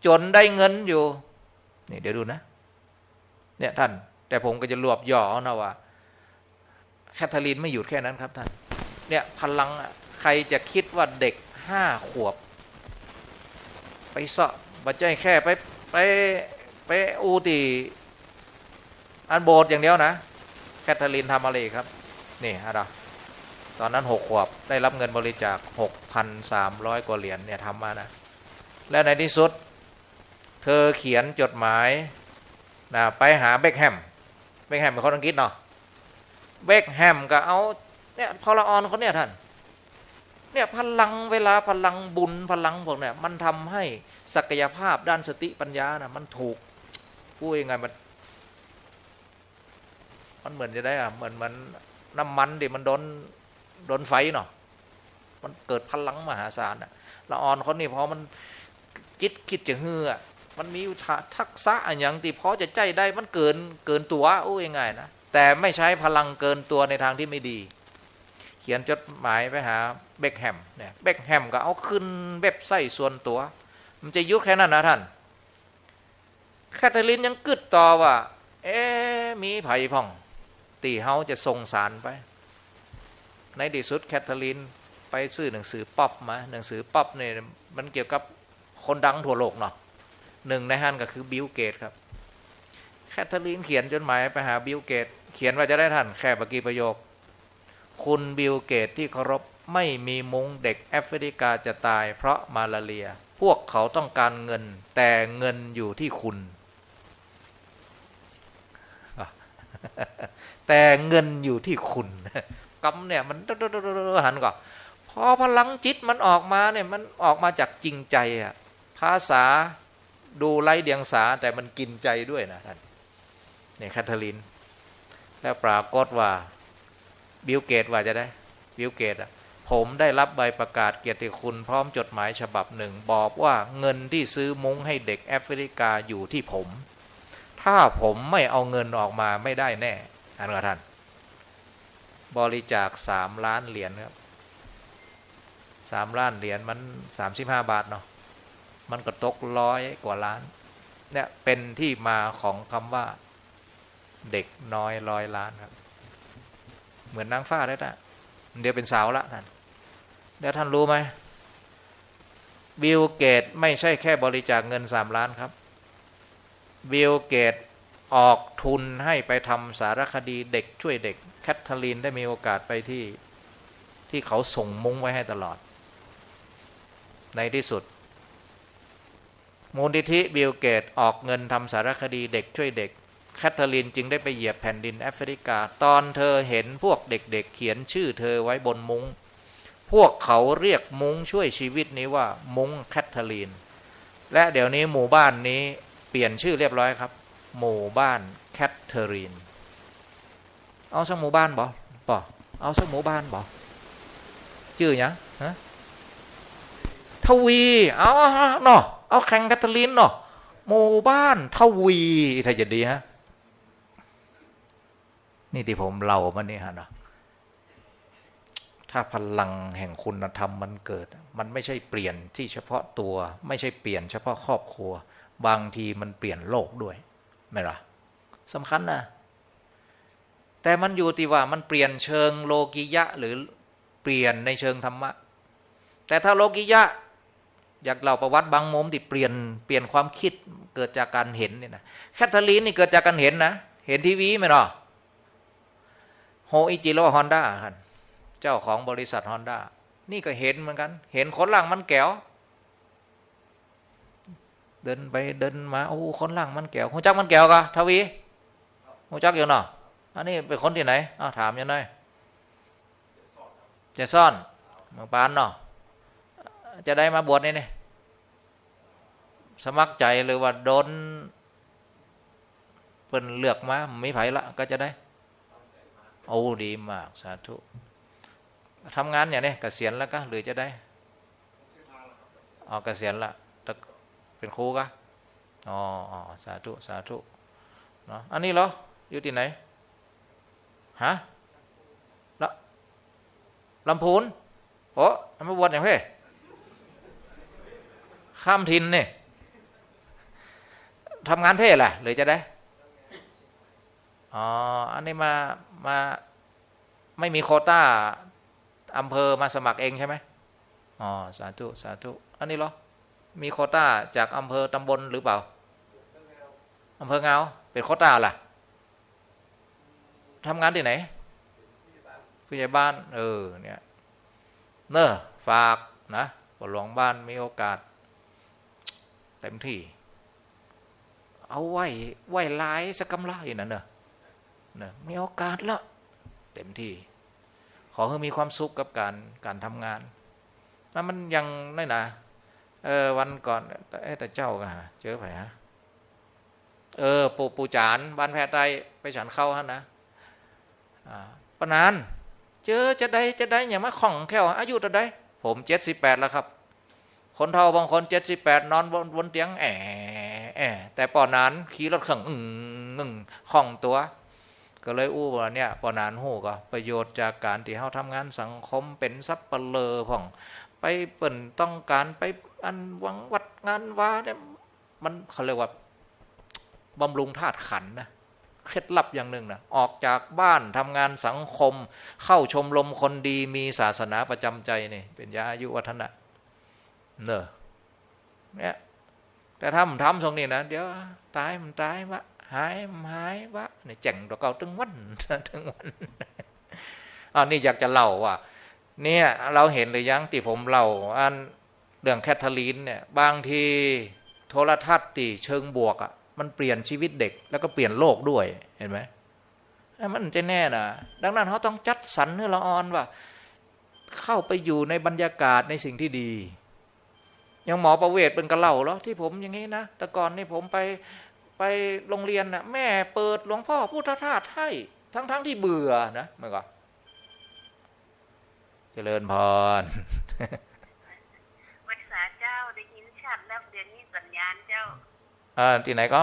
จนได้เงินอยู่นี่เดี๋ยวดูนะเนี่ยท่านแต่ผมก็จะรวบย่อนะว่าแคทเธอรีนไม่หยุดแค่นั้นครับท่านเนี่ยพลังใครจะคิดว่าเด็ก5 ขวบไปเสาะบัจจัยแค่ไปอูตีอันโบสถ์อย่างเดียวนะแคทเธอรีนทำอะไรครับนี่อะไรตอนนั้น6 ขวบได้รับเงินบริจาค 6,300 กว่าเหรียญเนี่ยทำมานะและในที่สุด เธอเขียนจดหมายนะไปหาเบคแฮมเป็นคนอังกฤษเนาะเบคแฮมก็เอาเนี่ยพอละออนคนเนี่ยท่านเนี่ยพลังเวลาพลังบุญพลังพวกเนี่ยมันทำให้ศักยภาพด้านสติปัญญานะมันถูกพูดยังไงมันเหมือนจะได้อะเหมือนมันน้ำมันดิมันโดนไฟเนาะมันเกิดพลังมหาศาลอะละออนคนนี้พอมันคิดจะเฮือมันมีทักษะอย่างที่พอจะใจได้มันเกินตัวโอ้ยง่ายนะแต่ไม่ใช้พลังเกินตัวในทางที่ไม่ดีเขียนจดหมายไปหาเบคแฮมเนี่ยเบคแฮมก็เอาขึ้นเว็บไซต์ส่วนตัวมันจะยุคแค่นั้นนะท่านแคทเธอรีนยังกึดต่อว่ามีไผ่พ่องตีเฮาจะส่งสารไปในที่สุดแคทเธอรีนไปซื้อหนังสือป๊อปมาหนังสือป๊อปเนี่ยมันเกี่ยวกับคนดังทั่วโลกเนาะหนึ่งในนั้นก็คือบิลเกตครับแคทเธอรีนเขียนจดหมายไปหาบิลเกตเขียนว่าจะได้ท่านแค่เมื่อกี้ประโยคคุณบิลเกตที่เคารพไม่มีมุ้งเด็กแอฟริกาจะตายเพราะมาลาเรียพวกเขาต้องการเงินแต่เงินอยู่ที่คุณแต่เงินอยู่ที่คุณกำเนี่ยมันหันก่อนพอพลังจิตมันออกมาเนี่ยมันออกมาจากจริงใจอะภาษาดูไร้เดียงสาแต่มันกินใจด้วยนะท่านเนี่ยแคทเธอรีนแล้วปรากฏว่าบิลเกตว่าจะได้บิลเกตอะผมได้รับใบประกาศเกียรติคุณพร้อมจดหมายฉบับหนึ่งบอกว่าเงินที่ซื้อมุ้งให้เด็กแอฟริกาอยู่ที่ผมถ้าผมไม่เอาเงินออกมาไม่ได้แน่ท่านบริจาค3 ล้านเหรียญครับ3 ล้านเหรียญมัน35 บาทเนาะมันก็ตก100 กว่าล้านเนี่ยเป็นที่มาของคำว่าเด็กน้อย100 ล้านครับเหมือนนางฟ้าได้นะเดี๋ยวเป็นสาวละท่านเดี๋ยวท่านรู้ไหมบิลเกตไม่ใช่แค่บริจาคเงิน3 ล้านครับบิลเกตออกทุนให้ไปทำสารคดีเด็กช่วยเด็กแคทเธอรีนได้มีโอกาสไปที่เขาส่งมุ้งไว้ให้ตลอดในที่สุดมูลนิธิบิลเกตออกเงินทำสารคดีเด็กช่วยเด็กแคทเธอรีนจึงได้ไปเหยียบแผ่นดินแอฟริกาตอนเธอเห็นพวกเด็กๆเขียนชื่อเธอไว้บนมุ้งพวกเขาเรียกมุ้งช่วยชีวิตนี้ว่ามุ้งแคทเธอรีนและเดี๋ยวนี้หมู่บ้านนี้เปลี่ยนชื่อเรียบร้อยครับหมู่บ้านแคทเธอรีนเอาสักหมู่บ้านบ่เอาสักหมู่บ้านบ่ชื่อยังฮะทวีเอาเนาะเอาแข่งแคทเธอรีนเนาะหมู่บ้านทวีถ้าจะดีฮะนี่ที่ผมเล่ามานี่ฮะเนาะถ้าพลังแห่งคุณธรรมมันเกิดมันไม่ใช่เปลี่ยนที่เฉพาะตัวไม่ใช่เปลี่ยนเฉพาะครอบครัวบางทีมันเปลี่ยนโลกด้วยไม่หรอสำคัญนะแต่มันอยู่ที่ว่ามันเปลี่ยนเชิงโลกิยะหรือเปลี่ยนในเชิงธรรมะแต่ถ้าโลกิยะอยากเล่าประวัติบางมุมที่เปลี่ยนความคิดเกิดจากการเห็นเนี่ยนะแคทเธอรีนนี่เกิดจากการเห็นนะเห็นทีวีไหมเนาะโฮอิจิโร่ฮอนด้าครับเจ้าของบริษัทฮอนด้านี่ก็เห็นเหมือนกันเห็นคนล่างมันแก้วเดินไปเดินมาโอ้คนล่างมันแก้วหูจักมันแก้วกะทวีหูจักอยู่เนาะอันนี้เป็นคนที่ไหนถามยังไงจะซ่อนเมืองปานเนาะจะได้มาบวชนี่สมัครใจหรือว่าโดนเพิ่นเลือกมาไม่ไผละก็จะได้โอ้ดีมากสาธุทำงานอย่างนี้เกษียณแล้วก็หรือจะได้เกษียณละเป็นครูก็สาธุเนาะอันนี้เหรออยู่ที่ไหนฮะลำพูนโอ้มาบวชอย่างเพ่ข้ามถิ่นนี่ทำงานเพ่แหละหรือจะได้อันนี้มาไม่มีโควต้าอำเภอมาสมัครเองใช่ไหมสาธุอันนี้เหรอมีโควต้าจากอำเภอตำบลหรือเปล่าอำเภอเงาเป็นโควต้าล่ะทำงานที่ไหนผู้ใหญ่บ้านเนี่ยฝากนะหลวงบ้านมีโอกาสเต็มที่ เอาไว้หลายสักกำไรนั่นเนอะมีโอกาสละเต็มที่ขอให้มีความสุขกับการทำงานแล้วมันยังน้อยนะวันก่อนแต่เจ้าก็เจอไปฮะปู่จานบ้านแพทย์ไตไปฉันเข้าฮะนะปนานเจอจะได้อย่ามาข่องแค่วอายุตัวใดผม78แล้วครับคนเฒ่าบางคน78นอนบนเตียงแต่ปอนานขี่รถขังข่องตัวก็เลยอู้ว่าเนี่ยปอนานหูก็ประโยชน์จากการที่เขาทำงานสังคมเป็นซับเปลือพ่องไปเปิ่นต้องการไปอันวังวัดงานว่าเนี่ยมันเขาเรียกว่าบำรุงธาตุขันธ์นะเคล็ดลับอย่างหนึ่งนะออกจากบ้านทำงานสังคมเข้าชมรมคนดีมีศาสนาประจำใจนี่เป็นยาอายุวัฒนะเนี่ยแต่ถ้ามันทำตรงนี้นะเดี๋ยวตายมันตายวะหายวะเนี่ยแจ่งตัวเก่าตึงวันนี่อยากจะเล่าว่าเนี่ยเราเห็นหรือยังที่ผมเล่าอันเรื่องแคทเธอรีนเนี่ยบางทีโทรทัศน์ที่เชิงบวกอ่ะมันเปลี่ยนชีวิตเด็กแล้วก็เปลี่ยนโลกด้วยเห็นไหมมันจะแน่นะดังนั้นเขาต้องจัดสรรให้ละออนว่าเข้าไปอยู่ในบรรยากาศในสิ่งที่ดีอย่างหมอประเวศเป็นกระเล่าแล้วที่ผมอย่างนี้นะแต่ก่อนนี่ผมไปโรงเรียนน่ะแม่เปิดหลวงพ่อพุทธทาสให้ทั้งที่เบื่อนะเมื่อก่อนเจริญพรวัดสาเจ้าได้ยินชัดแล้วเดี๋ยวนี้สัญญาณเจ้าที่ไหนก็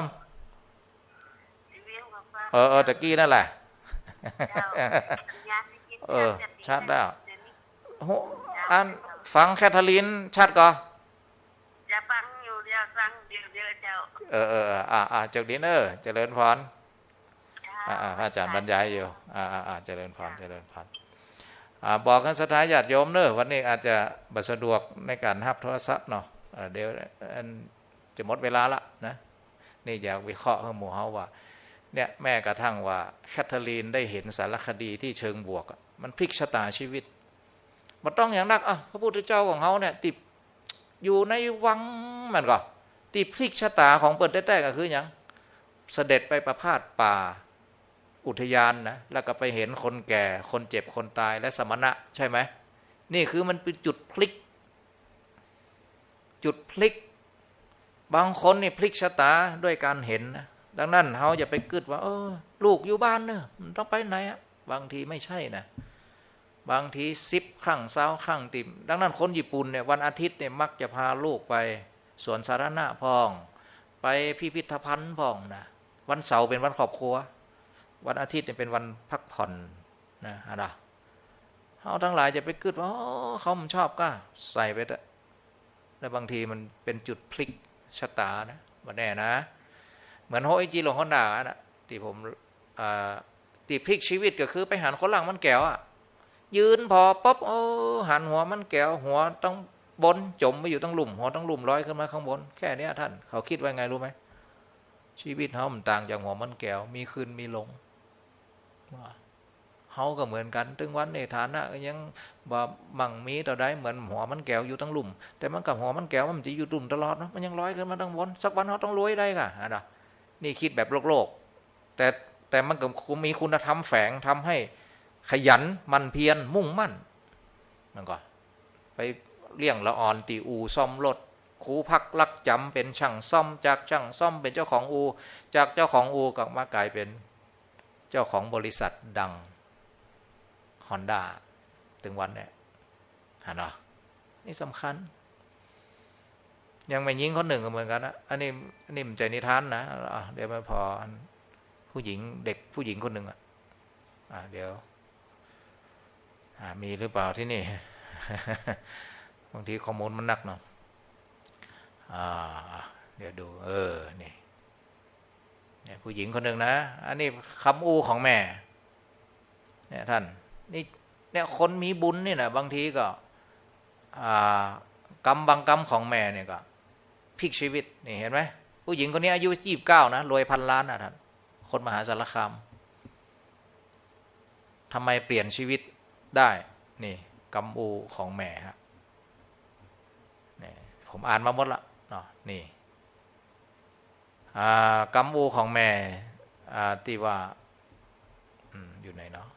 ตะกี้นั่นแหละชัดแล้วอันฟังแคทเธอรีนชัดก็จะฟังอยู่เดียวฟังเดียวเจ้าเจ้าดินเจริญพรอาจารย์บรรยายอยู่เจริญพรบอกกันสถานญาติโยมเนอะวันนี้อาจจะบัสะดวกในการรับโทรศัพท์เนาะเดี๋ยวจะหมดเวลาละนะนี่อยากวิเคราะห์ให้หมู่เฮาว่าเนี่ยแม่กระทั่งว่าแคทเธอรีนได้เห็นสารคดีที่เชิงบวกมันพลิกชะตาชีวิตมันต้องอย่างนักพระพุทธเจ้าของเฮาเนี่ยติดอยู่ในวังมันก็ติดพลิกชะตาของเปิดได้ก็คืออย่างเสด็จไปประพาสป่าอุทยานนะแล้วก็ไปเห็นคนแก่คนเจ็บคนตายและสมณะใช่ไหมนี่คือมันเป็นจุดพลิกบางคนนี่พลิกชะตาด้วยการเห็นนะดังนั้นเขาอย่าไปกึดว่าลูกอยู่บ้านเนอะมันต้องไปไหนบางทีไม่ใช่นะบางที10 ครั้ง20 ครั้งติ่มดังนั้นคนญี่ปุ่นเนี่ยวันอาทิตย์เนี่ยมักจะพาลูกไปสวนสาธารณะพองไปพิพิธภัณฑ์พองนะวันเสาร์เป็นวันครอบครัววันอาทิตย์เนี่ยเป็นวันพักผ่อนนะเขาทั้งหลายจะไปกึดว่าเขามันชอบก็ใส่ไปเถอะแล้วบางทีมันเป็นจุดพลิกชะตานะมาแน่นะเหมือนโฮอิจิโร่ฮอนดานะที่ผมตีพลิกชีวิตก็คือไปหันคนหลังมันแก้วยืนพอป๊บหันหัวมันแก้วหัวต้องบนจมไปอยู่ต้องหลุมหัวต้องหลุมลอยขึ้นมาข้างบนแค่นี้ท่านเขาคิดว่าไงรู้ไหมชีวิตเขามันต่างจากหัวมันแก้วมีขึ้นมีลงเขาก็เหมือนกันถึงวันในฐานะก็ยังบ่มั่งมีต่อได้เหมือนหัวมันแก้วอยู่ทั้งหลุมแต่มันกับหัวมันแก้วมันจะอยู่ตุ่มตลอดเนาะมันยังลอยขึ้นมาทั้งบนสักวันเขาต้องรวยได้ค่ะนี่คิดแบบโลกแต่มันก็มีคุณธรรมแฝงทำให้ขยันมันเพียรมุ่งมั่นมันก็ไปเลี้ยงละอ่อนตีอูซ่อมรถครูพักลักจำเป็นช่างซ่อมจากช่างซ่อมเป็นเจ้าของอูจากเจ้าของอูก็มากลายเป็นเจ้าของบริษัทดังฮอนด้าถึงวันเนี่ยนี่สำคัญยังไม่ยิงคนหนึ่งก็เหมือนกันนะอันนี้มันใจนิทานนะเดี๋ยวมาพอผู้หญิงเด็กผู้หญิงคนหนึ่งเดี๋ยวมีหรือเปล่าที่นี่ บางทีข้อมูลมันหนักเนาะเดี๋ยวดูนี่ผู้หญิงคนหนึ่งนะอันนี้คำอูของแม่เนี่ยท่านนี่เนี่ยคนมีบุญนี่นะบางทีก็กรรมบางกรรมของแม่เนี่ยก็พลิกชีวิตนี่เห็นไหมผู้หญิงคนนี้อายุ29นะรวย1,000 ล้านท่านคนมหาสารคามทำไมเปลี่ยนชีวิตได้นี่กรรมอูของแม่ครับนี่ผมอ่านมาหมดละนี่ กำอูของแม่ที่ว่าอยู่ไหนเนาะ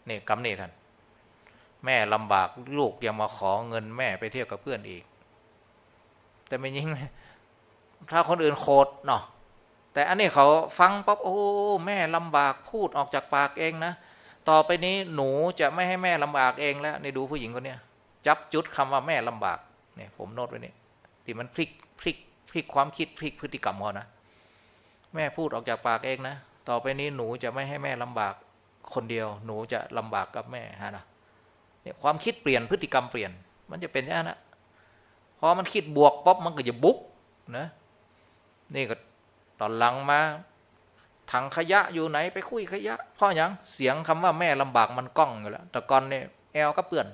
นี่กำนี่ท่านแม่ลำบากลูกยังมาขอเงินแม่ไปเที่ยวกับเพื่อนอีกแต่ไม่ยิ่งถ้าคนอื่นโคตรเนาะแต่อันนี้เขาฟังปั๊บโอ้แม่ลำบากพูดออกจากปากเองนะต่อไปนี้หนูจะไม่ให้แม่ลำบากเองแล้วนี่ดูผู้หญิงคนนี้จับจุดคำว่าแม่ลำบากเนี่ยผมโน้ตไว้นี่ที่มันพลิกความคิดพลิกพฤติกรรมเขานะแม่พูดออกจากปากเองนะต่อไปนี้หนูจะไม่ให้แม่ลำบากคนเดียวหนูจะลำบากกับแม่ฮะนะเนี่ยความคิดเปลี่ยนพฤติกรรมเปลี่ยนมันจะเป็นอย่างนั้นนะพอมันคิดบวกป๊อบมันก็จะบุกนะนี่ก็ตอนหลังมาถังขยะอยู่ไหนไปคุยขยะเพราะอย่างเสียงคำว่าแม่ลำบากมันก้องอยู่แล้วแต่ก่อนเนี่ยแอลก็เปื่อน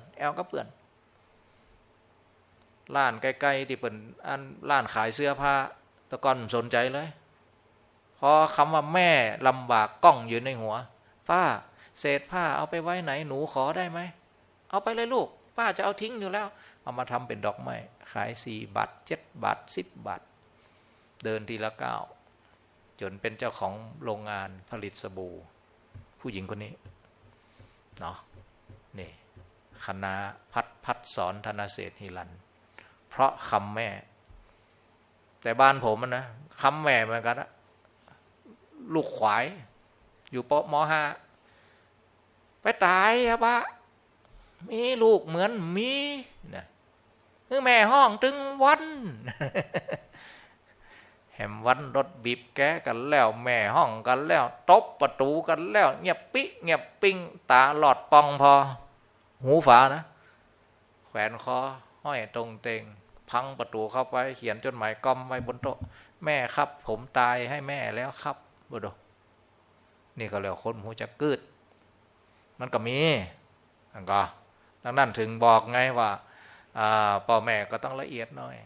ร้านใกล้ๆที่เป็นร้านขายเสื้อผ้าแต่ก่อนสนใจเลยพอคำว่าแม่ลำบากก้องอยู่ในหัวป้าเศษผ้าเอาไปไว้ไหนหนูขอได้ไหมเอาไปเลยลูกป้าจะเอาทิ้งอยู่แล้วเอามาทำเป็นดอกไม้ขาย4 บาท7 บาท10 บาทเดินทีละก้าวจนเป็นเจ้าของโรงงานผลิตสบู่ผู้หญิงคนนี้เนาะนี่คณะพัดสอนธนเศรษฐ์ฮิรันเพราะคำแม่แต่บ้านผมนะคำแม่เหมือนกันนะลูกขวายอยู่ปม.5 ไปตายอะบ้ามีลูกเหมือนมีนะแม่ห้องถึงวันแหมวันรถบีบแกกันแล้วแม่ห้องกันแล้วตบประตูกันแล้วเงียบปิเงียบปิ้งตาหลอดปองพอหูฝานะแขวนคอห้อยตรงเตงพังประตูเข้าไปเขียนจดหมายก้อมไว้บนโต๊ะแม่ครับผมตายให้แม่แล้วครับบ่ดนี่ก็เรียกคนหูจะกึดมันก็มีนั่นก็ดังนั้นถึงบอกไงว่าพ่อแม่ก็ต้องละเอียดหน่อย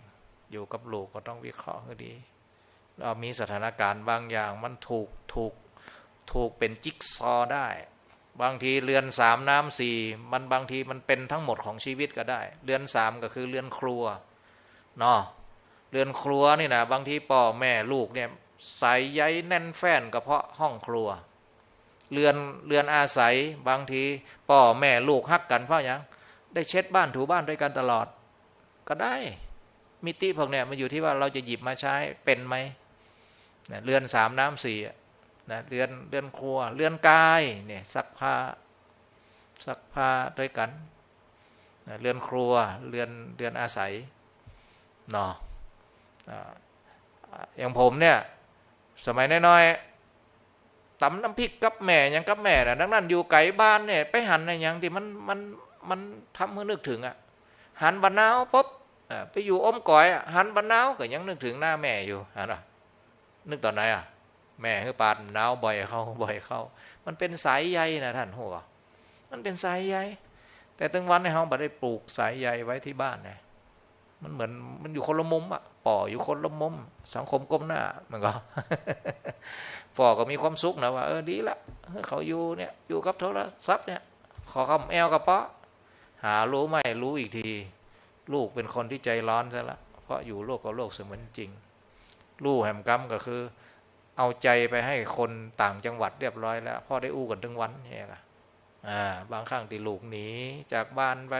อยู่กับลูกก็ต้องวิเคราะห์ให้ดีเรามีสถานการณ์บางอย่างมันถูกเป็นจิ๊กซอว์ได้บางทีเรือน3 น้ำ 4มันบางทีมันเป็นทั้งหมดของชีวิตก็ได้เรือน3ก็คือเรือนครัวเนาะเรือนครัวนี่นะบางทีพ่อแม่ลูกเนี่ยใส่ใยแน่นแฟ้นก็เพราะห้องครัวเรือนอาศัยบางทีพ่อแม่ลูกฮักกันเพราะอย่างได้เช็ดบ้านถูบ้านด้วยกันตลอดก็ได้มิติพวกเนี้ยมันอยู่ที่ว่าเราจะหยิบมาใช้เป็นไหมเรือน3 น้ำ 4นะเรือนครัวเรือนกายเนี่ยซักผ้าด้วยกันเรือนครัวเรือนอาศัยเนาะอย่างผมเนี่ยสมัยน้อยๆตำน้ำพริกกับแม่ยังกับแม่นะดังนั้นอยู่ไกลบ้านเนี่ยไปหันในอย่างที่มันทำให้นึกถึงอ่ะหันบะนาวปุ๊บไปอยู่อมก๋อยหันบะนาวก็ยังนึกถึงหน้าแม่อยู่นึกตอนไหนแม่คือปาดหนาวบ่อยเข้ามันเป็นสายใยนะท่านหัวมันเป็นสายใยแต่ตั้งวันในห้องบ่ได้ปลูกสายใยไว้ที่บ้านนะมันเหมือนมันอยู่คนละมุมป่ออยู่คนละมุมสังคมก้มหน้ามันก็ฝ่อก็มีความสุขนะว่าดีละเขาอยู่เนี่ยอยู่กับโทรศัพท์เนี่ยขอคำแอลกับเปาะหารู้ไหมรู้อีกทีลูกเป็นคนที่ใจร้อนซะละเพราะอยู่โลกกับโลกเสมือนจริงลูกแหมกรรมก็คือเอาใจไปให้คนต่างจังหวัดเรียบร้อยแล้วพ่อได้อู้กันทั้งวันเนี่ยบางครั้งที่ลูกหนีจากบ้านไป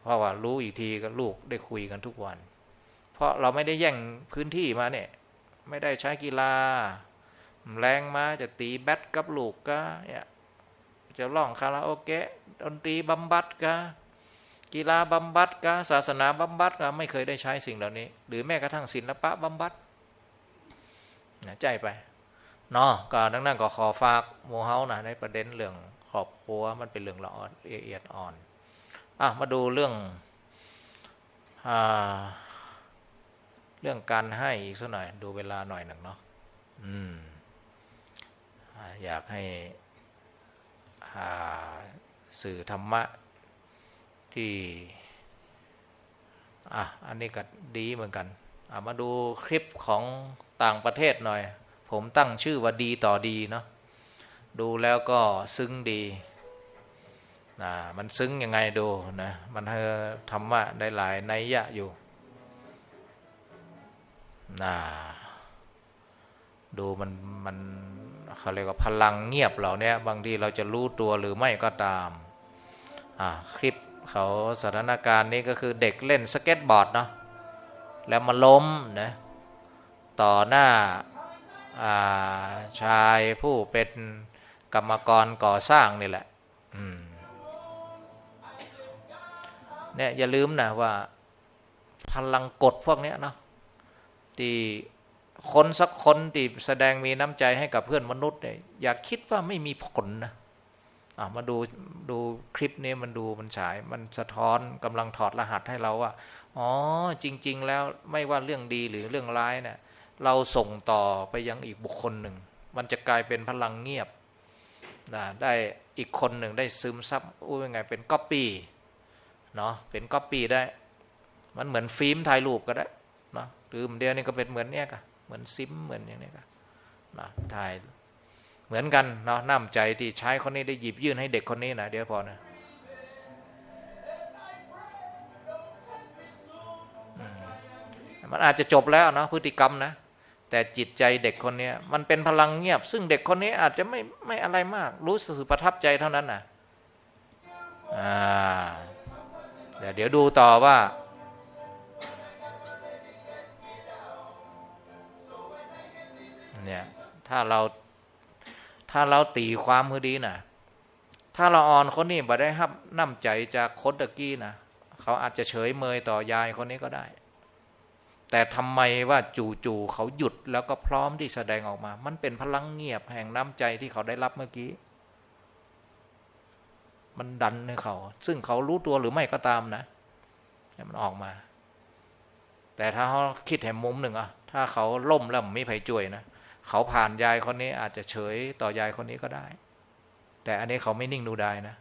เพราะว่ารู้อีกทีก็ลูกได้คุยกันทุกวันเพราะเราไม่ได้แย่งพื้นที่มาเนี่ยไม่ได้ใช้กีฬาแรงมาจะตีแบดกับลูกก็เนี่ยจะร้องคาราโอเกะดนตรีบำบัดก็กีฬาบำบัดก็ศาสนาบำบัดก็ไม่เคยได้ใช้สิ่งเหล่านี้หรือแม้กระทั่งศิลปะบำบัดใจไปเนาะก็ดังนั้นก็ขอฝากโมเฮานะในประเด็นเรื่องครอบครัวมันเป็นเรื่องละเอียดอ่อนมาดูเรื่องการให้อีกสักหน่อยดูเวลาหน่อยหนึ่งเนาะอยากให้สื่อธรรมะที่อันนี้ก็ดีเหมือนกันมาดูคลิปของต่างประเทศหน่อยผมตั้งชื่อว่าดีต่อดีเนาะดูแล้วก็ซึ้งดี มันซึ้งยังไงดูนะมันธรรมะได้หลายนัยยะอยู่ดูมันเขาเรียกว่าพลังเงียบเหล่านี้บางทีเราจะรู้ตัวหรือไม่ก็ตามคลิปเขาสถานการณ์นี้ก็คือเด็กเล่นสเก็ตบอร์ดเนาะแล้วมาล้มนะต่อหน้าชายผู้เป็นกรรมกรก่อสร้างนี่แหละเนี่ยอย่าลืมนะว่าพลังกดพวกนี้เนาะที่คนสักคนที่แสดงมีน้ำใจให้กับเพื่อนมนุษย์เนี่ยอย่าคิดว่าไม่มีผลนะมาดูคลิปนี้มันฉายมันสะท้อนกำลังถอดรหัสให้เราว่าอ๋อจริงๆแล้วไม่ว่าเรื่องดีหรือเรื่องร้ายเนี่ยเราส่งต่อไปยังอีกบุคคลหนึ่งมันจะกลายเป็นพลังเงียบได้อีกคนหนึ่งได้ซึมซับยังไงเป็นก๊อปปี้เนาะเป็นก๊อปปี้ได้มันเหมือนฟิล์มถ่ายรูปก็ได้เนาะหรือเดียวนี่ก็เป็นเหมือนเนี้ยก็เหมือนซิมเหมือนอย่างนี้ก็นะถ่ายเหมือนกันเนาะน้ำใจที่ใช้คนนี้ได้หยิบยื่นให้เด็กคนนี้นะเดี๋ยวพอนะมันอาจจะจบแล้วเนาะพฤติกรรมนะแต่จิตใจเด็กคนนี้มันเป็นพลังเงียบซึ่งเด็กคนนี้อาจจะไม่อะไรมากรู้สึกประทับใจเท่านั้นนะเดี๋ยวดูต่อว่าเนี่ยถ้าเราตีความมือดีนะถ้าเราอ่อนคนนี้บ่ได้รับน้ำใจจากคนตะกี้นะเขาอาจจะเฉยเมยต่อยายคนนี้ก็ได้แต่ทำไมว่าจู่ๆเขาหยุดแล้วก็พร้อมที่แสดงออกมามันเป็นพลังเงียบแห่งน้ำใจที่เขาได้รับเมื่อกี้มันดันให้เขาซึ่งเขารู้ตัวหรือไม่ก็ตามนะมันออกมาแต่ถ้าเขาคิดแห่งมุมหนึ่งถ้าเขาล่มแล้วไม่ไผ่จ่วยนะเขาผ่านยายคนนี้อาจจะเฉยต่อยายคนนี้ก็ได้แต่อันนี้เขาไม่นิ่งดูได้นะ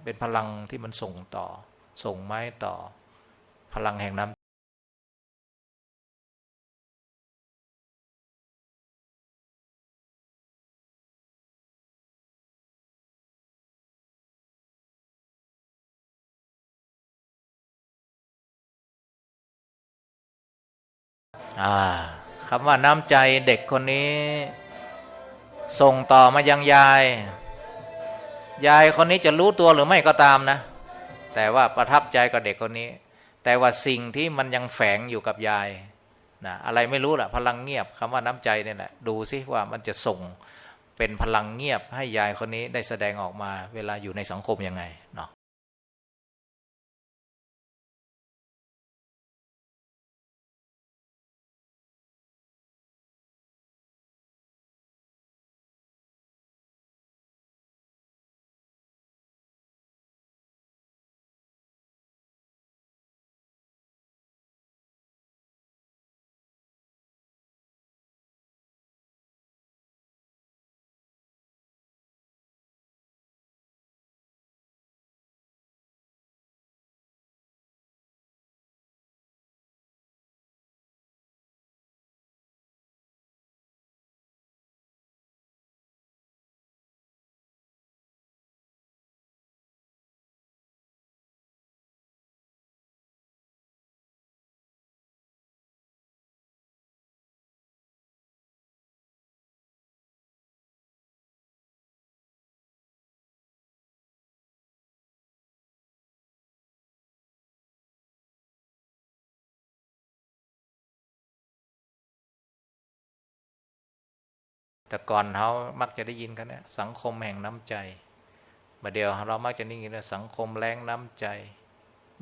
เป็นพลังที่มันส่งต่อส่งไม้ต่อพลังแห่งน้ำคำว่าน้ำใจเด็กคนนี้ส่งต่อมายังยายคนนี้จะรู้ตัวหรือไม่ก็ตามนะแต่ว่าประทับใจกับเด็กคนนี้แต่ว่าสิ่งที่มันยังแฝงอยู่กับยายนะอะไรไม่รู้แหละพลังเงียบคำว่าน้ำใจเนี่ยแหละดูสิว่ามันจะส่งเป็นพลังเงียบให้ยายคนนี้ได้แสดงออกมาเวลาอยู่ในสังคมยังไงเนาะแต่ก่อนเขามักจะได้ยินกันเนี่ยสังคมแห่งน้ำใจมาเดียวเรามักจะได้ยินว่าสังคมแรงน้ำใจ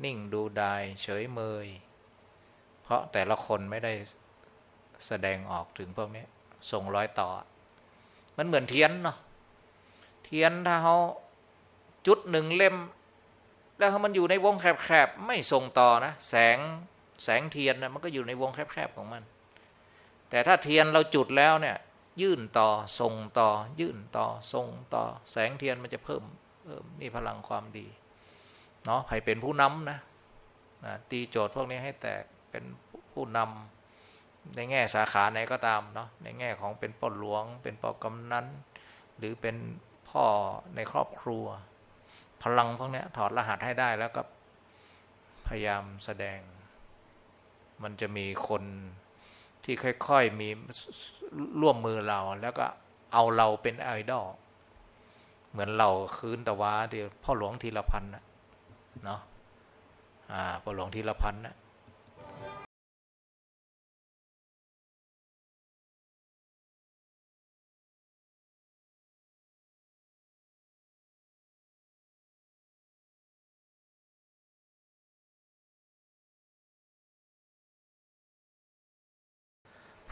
นิ่งดูดายเฉยเมยเพราะแต่ละคนไม่ได้แสดงออกถึงพวกนี้ส่งรอยต่อมันเหมือนเทียนเนาะเทียนถ้าเขาจุดหนึ่งเล่มแล้วมันอยู่ในวงแคบๆไม่ส่งต่อนะแสงเทียนนะมันก็อยู่ในวงแคบๆของมันแต่ถ้าเทียนเราจุดแล้วเนี่ยยื่นต่อส่งต่อยื่นต่อส่งต่อแสงเทียนมันจะเพิ่มนี่พลังความดีเนาะให้เป็นผู้นำนะตีโจทย์พวกนี้ให้แตกเป็นผู้นำในแง่สาขาไหนก็ตามเนาะในแง่ของเป็นพ่อหลวงเป็นปกำนันหรือเป็นพ่อในครอบครัว พลังพวกนี้ถอดรหัสให้ได้แล้วก็พยายามแสดงมันจะมีคนที่ค่อยๆมีร่วมมือเราแล้วก็เอาเราเป็นไอดอลเหมือนเราคืนตะวาที่พ่อหลวงธีรพันธ์นะเนาะพ่อหลวงธีรพันธ์นะ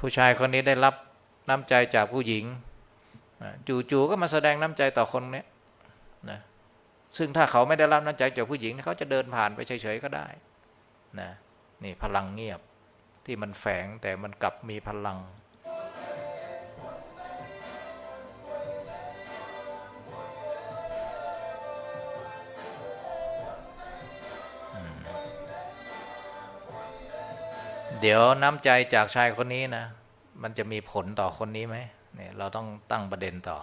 ผู้ชายคนนี้ได้รับน้ำใจจากผู้หญิงจู่ๆก็มาแสดงน้ำใจต่อคนนี้นะซึ่งถ้าเขาไม่ได้รับน้ำใจจากผู้หญิงเขาจะเดินผ่านไปเฉยๆก็ได้นะนี่พลังเงียบที่มันแฝงแต่มันกลับมีพลังเดี๋ยวน้ำใจจากชายคนนี้นะมันจะมีผลต่อคนนี้ไหมเนี่ยเราต้องตั้งประเด็นต่อ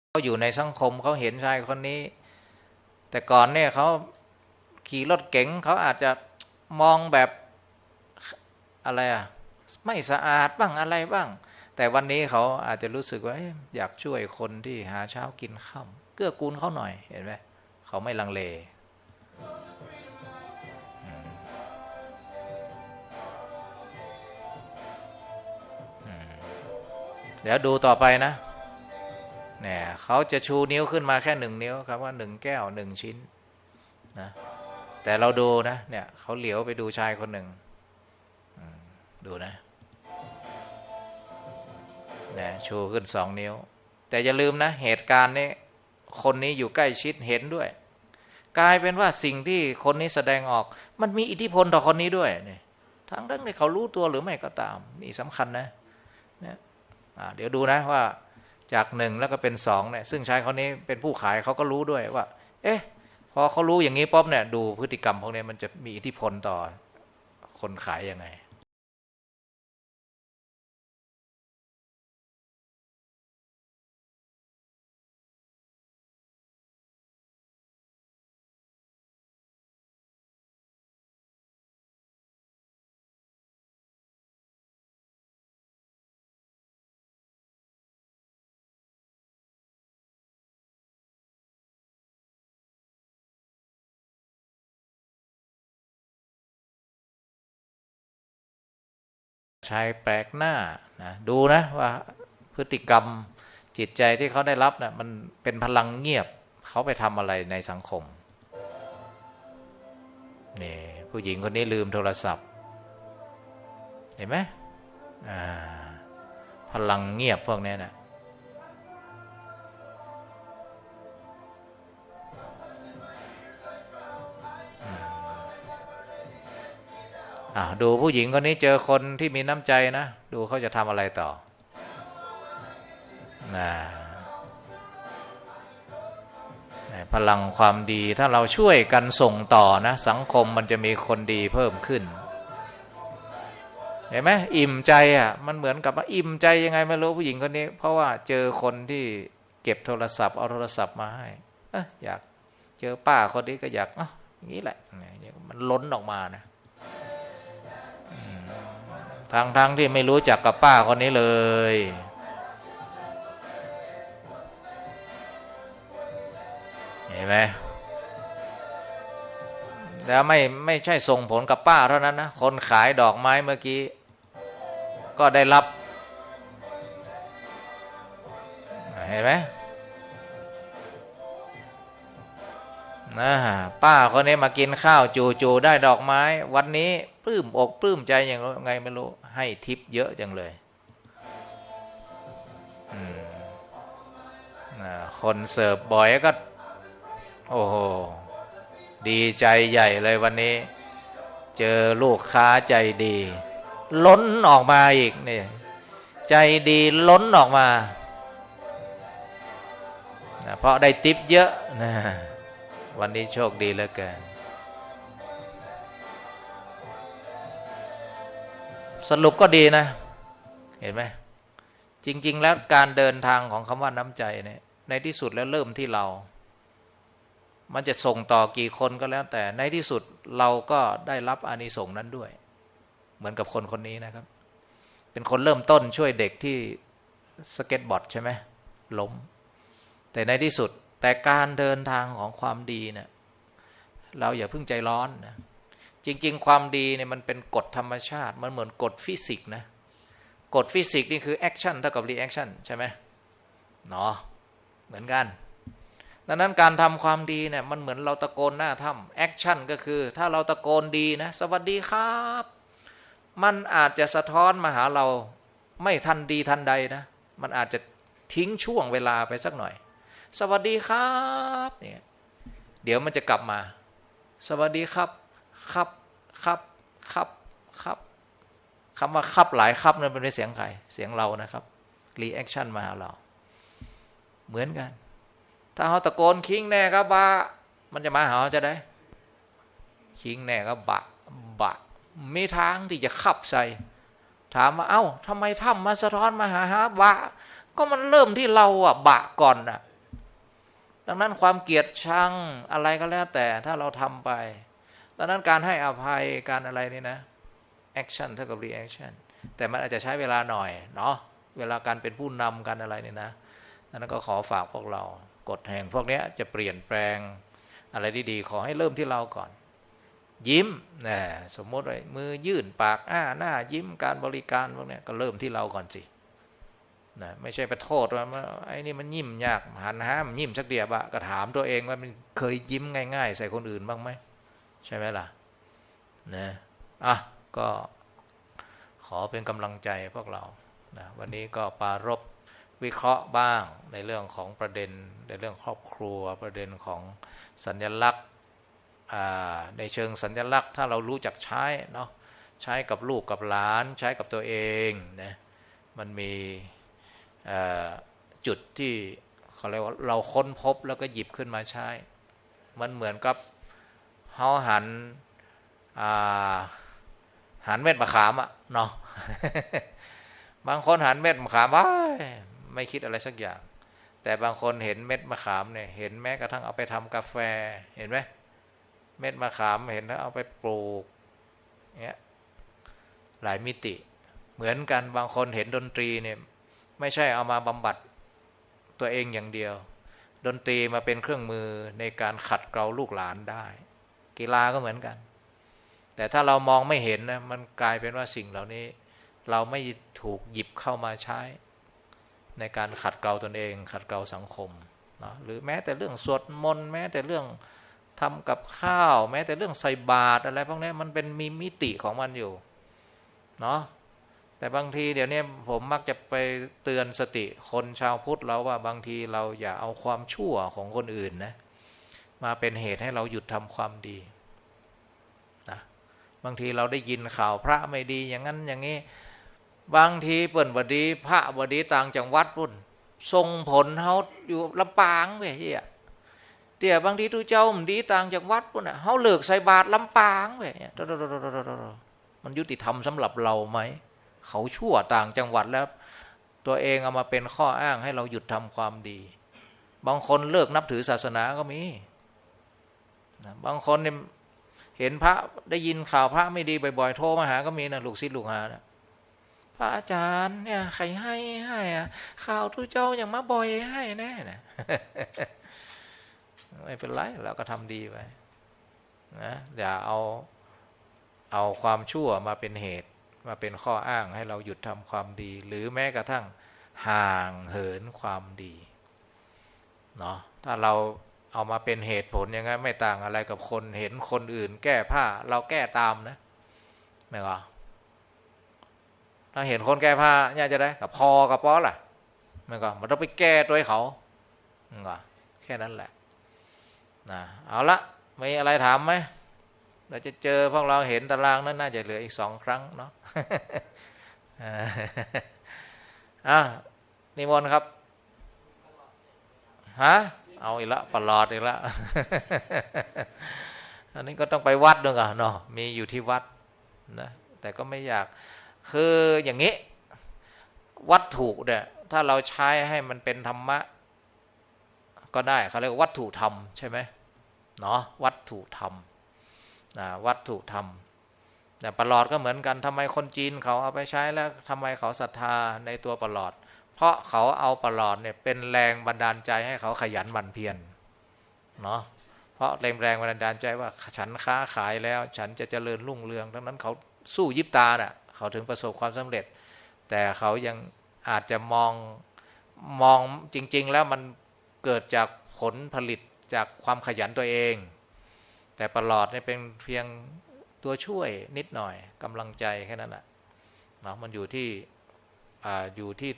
เขาอยู่ในสังคมเขาเห็นชายคนนี้แต่ก่อนเนี่ยเขาขี่รถเก๋งเขาอาจจะมองแบบอะไรไม่สะอาดบ้างอะไรบ้างแต่วันนี้เขาอาจจะรู้สึกว่าอยากช่วยคนที่หาเช้ากินค่ำเกื้อกูลเขาหน่อยเห็นไหมเขาไม่ลังเลเดี๋ยวดูต่อไปนะเนี่ยเขาจะชูนิ้วขึ้นมาแค่1 นิ้วครับว่า1 แก้ว1 ชิ้นนะแต่เราดูนะเนี่ยเขาเหลียวไปดูชายคนหนึ่งดูนะชูขึ้น2 นิ้วแต่อย่าลืมนะเหตุการณ์นี้คนนี้อยู่ใกล้ชิดเห็นด้วยกลายเป็นว่าสิ่งที่คนนี้แสดงออกมันมีอิทธิพลต่อคนนี้ด้วยนี่ทั้งที่เขารู้ตัวหรือไม่ก็ตามนี่สำคัญนะเนี่ยเดี๋ยวดูนะว่าจาก1แล้วก็เป็น2เนี่ยซึ่งชายคนนี้เป็นผู้ขายเขาก็รู้ด้วยว่าพอเขารู้อย่างนี้ป๊อบเนี่ยดูพฤติกรรมพวกนี้มันจะมีอิทธิพลต่อคนขายยังไงชายแปลกหน้านะดูนะว่าพฤติกรรมจิตใจที่เขาได้รับนะมันเป็นพลังเงียบเขาไปทำอะไรในสังคมนี่ผู้หญิงคนนี้ลืมโทรศัพท์เห็นไหมพลังเงียบพวกนี้นะดูผู้หญิงคนนี้เจอคนที่มีน้ำใจนะดูเขาจะทำอะไรต่อพลังความดีถ้าเราช่วยกันส่งต่อนะสังคมมันจะมีคนดีเพิ่มขึ้นเห็นไหมอิ่มใจมันเหมือนกับว่าอิ่มใจยังไงไม่รู้ผู้หญิงคนนี้เพราะว่าเจอคนที่เก็บโทรศัพท์เอาโทรศัพท์มาให้อยากเจอป้าคนนี้ก็อยากอย่างนี้แหละมันล้นออกมานะทั้งที่ไม่รู้จักกับป้าคนนี้เลยเห็นไหมแล้วไม่ใช่ส่งผลกับป้าเท่านั้นนะคนขายดอกไม้เมื่อกี้ก็ได้รับเห็นไหมป้าคนนี้มากินข้าวจู่ๆได้ดอกไม้วันนี้ปลื้มอกปลื้มใจอย่างไงไม่รู้ให้ทิปเยอะจังเลยคนเสิร์ฟบ่อยก็โอ้โหดีใจใหญ่เลยวันนี้เจอลูกค้าใจดีล้นออกมาอีกนี่ใจดีล้นออกมาเพราะได้ทิปเยอะนะ วันนี้โชคดีเหลือเกินสรุปก็ดีนะเห็นไหมจริงๆแล้วการเดินทางของคำว่าน้ำใจเนี่ยในที่สุดแล้วเริ่มที่เรามันจะส่งต่อกี่คนก็แล้วแต่ในที่สุดเราก็ได้รับอานิสงส์นั้นด้วยเหมือนกับคนคนนี้นะครับเป็นคนเริ่มต้นช่วยเด็กที่สเก็ตบอร์ดใช่ไหมล้มแต่ในที่สุดแต่การเดินทางของความดีเนี่ยเราอย่าเพิ่งใจร้อนนะจริงๆความดีเนี่ยมันเป็นกฎธรรมชาติมันเหมือนกฎฟิสิกส์นะกฎฟิสิกส์นี่คือแอคชั่นเท่ากับรีแอคชั่นใช่ไหมเนาะเหมือนกันดังนั้นการทำความดีเนี่ยมันเหมือนเราตะโกนหน้าถ้ำแอคชั่นก็คือถ้าเราตะโกนดีนะสวัสดีครับมันอาจจะสะท้อนมาหาเราไม่ทันดีทันใดนะมันอาจจะทิ้งช่วงเวลาไปสักหน่อยสวัสดีครับเนี่ยเดี๋ยวมันจะกลับมาสวัสดีครับครับครับครับครับคำว่าครับหลายครับนั้นเป็นเสียงใครเสียงเรานะครับรีแอคชั่นมาหาเราเหมือนกันถ้าเขาตะโกนคิงแน่ก็บะมันจะมาหาจะได้คิงแน่ก็บะไม่ทางที่จะขับใส่ถามว่าเอ้าทำไมถ้ำมาสะท้อนมาหาบะก็มันเริ่มที่เราอะบะก่อนอะดังนั้นความเกลียดชังอะไรก็แล้วแต่ถ้าเราทำไปดังนั้นการให้อภัยการอะไรนี่นะแอคชั่นเท่ากับรีแอคชั่นแต่มันอาจจะใช้เวลาหน่อยเนาะเวลาการเป็นผู้นำกันอะไรนี่นะดังนั้นก็ขอฝากพวกเรากฎแห่งพวกนี้จะเปลี่ยนแปลงอะไรดีๆขอให้เริ่มที่เราก่อนยิ้มนะสมมติว่ามือยื่นปากหน้ายิ้มการบริการพวกนี้ก็เริ่มที่เราก่อนสินะไม่ใช่ไปโทษว่าไอ้นี่มันยิ้มยากหันห้ามยิ้มสักเดียบอะก็ถามตัวเองว่ามันเคยยิ้มง่ายๆใส่คนอื่นบ้างไหมใช่ไหมล่ะนะก็ขอเป็นกำลังใจพวกเรานะวันนี้ก็ปรารภวิเคราะห์บ้างในเรื่องของประเด็นในเรื่องครอบครัวประเด็นของสัญลักษณ์ในเชิงสัญลักษณ์ถ้าเรารู้จักใช้เนาะใช้กับลูกกับหลานใช้กับตัวเองนะมันมีจุดที่เขาเรียกว่าเราค้นพบแล้วก็หยิบขึ้นมาใช้มันเหมือนกับเขาหันเม็ดมะขามอะเนาะ บางคนหันเม็ดมะขามว้ายไม่คิดอะไรสักอย่างแต่บางคนเห็นเม็ดมะขามเนี่ยเห็นแม้กระทั่งเอาไปทำกาแฟเห็นไหมเม็ดมะขามเห็นแล้วเอาไปปลูกเนี่ยหลายมิติเหมือนกันบางคนเห็นดนตรีเนี่ยไม่ใช่เอามาบำบัดตัวเองอย่างเดียวดนตรีมาเป็นเครื่องมือในการขัดเกลาลูกหลานได้กีฬาก็เหมือนกันแต่ถ้าเรามองไม่เห็นนะมันกลายเป็นว่าสิ่งเหล่านี้เราไม่ถูกหยิบเข้ามาใช้ในการขัดเกลาตนเองขัดเกลาสังคมนะหรือแม้แต่เรื่องสวดมนต์แม้แต่เรื่องทำกับข้าวแม้แต่เรื่องใส่บาตรอะไรพวกนี้มันเป็นมีมิติของมันอยู่เนาะแต่บางทีเดี๋ยวนี้ผมมักจะไปเตือนสติคนชาวพุทธเราว่าบางทีเราอย่าเอาความชั่วของคนอื่นนะมาเป็นเหตุให้เราหยุดทำความดีนะบางทีเราได้ยินข่าวพระไม่ดีอย่างนั้นอย่างนี้บางทีเปิ่นบดีพระบดีต่างจังหวัดปุ่นส่งผลเขาอยู่ลำปางเว้ยเดี๋ยวบางทีทุเจ้ามันดีต่างจังหวัดปุ่นเขาเลิกใส่บาตรลำปางเว้ยมันยุติธรรมสำหรับเราไหมเขาชั่วต่างจังหวัดแล้วตัวเองเอามาเป็นข้ออ้างให้เราหยุดทำความดีบางคนเลิกนับถือศาสนาก็มีบางคนเนี่ยเห็นพระได้ยินข่าวพระไม่ดีบ่อยๆโทรมาหาก็มีนะลูกศิษย์ลูกหานะพระอาจารย์เนี่ยใครให้ข่าวทุเจ้าอย่างมาบ่อยให้แน่นะ ไม่เป็นไรเราก็ทำดีไปนะอย่าเอาความชั่วมาเป็นเหตุมาเป็นข้ออ้างให้เราหยุดทำความดีหรือแม้กระทั่งห่างเหินความดีเนาะถ้าเราเอามาเป็นเหตุผลอย่างนั้นไม่ต่างอะไรกับคนเห็นคนอื่นแก้ผ้าเราแก้ตามนะไม่ก็ถ้าเห็นคนแก้ผ้าเนี่ยจะได้กับพอกับป๊อล่ะไม่ก็มันต้องไปแก้ตัวให้เขาไม่ก็แค่นั้นแหละนะเอาละมีอะไรถามไหมเราจะเจอพวกเราเห็นตารางนั้นน่าจะเหลืออีก2 ครั้งเนาะ นิมนต์ครับฮะ เอาอีกละประหลอดอีกละ อันนี้ก็ต้องไปวัดด้วยกันเนาะมีอยู่ที่วัดนะแต่ก็ไม่อยากคืออย่างนี้วัตถุเนี่ยถ้าเราใช้ให้มันเป็นธรรมะก็ได้เขาเรียกว่าวัตถุธรรมใช่ไหมเนาะวัตถุธรรมวัตถุธรรมแต่ประหลอดก็เหมือนกันทำไมคนจีนเขาเอาไปใช้แล้วทำไมเขาศรัทธาในตัวประหลอดเพราะเขาเอาประหลอดเนี่ยเป็นแรงบันดาลใจให้เขาขยันหมั่นเพียรเนาะเพราะแรงบันดาลใจว่าฉันค้าขายแล้วฉันจะเจริญรุ่งเรืองดังนั้นเขาสู้ยิบตาน่ะเขาถึงประสบความสำเร็จแต่เขายังอาจจะมองจริงๆแล้วมันเกิดจากผลผลิตจากความขยันตัวเองแต่ประหลอดเนี่ยเป็นเพียงตัวช่วยนิดหน่อยกำลังใจแค่นั้นแหละเนาะมันอยู่ที่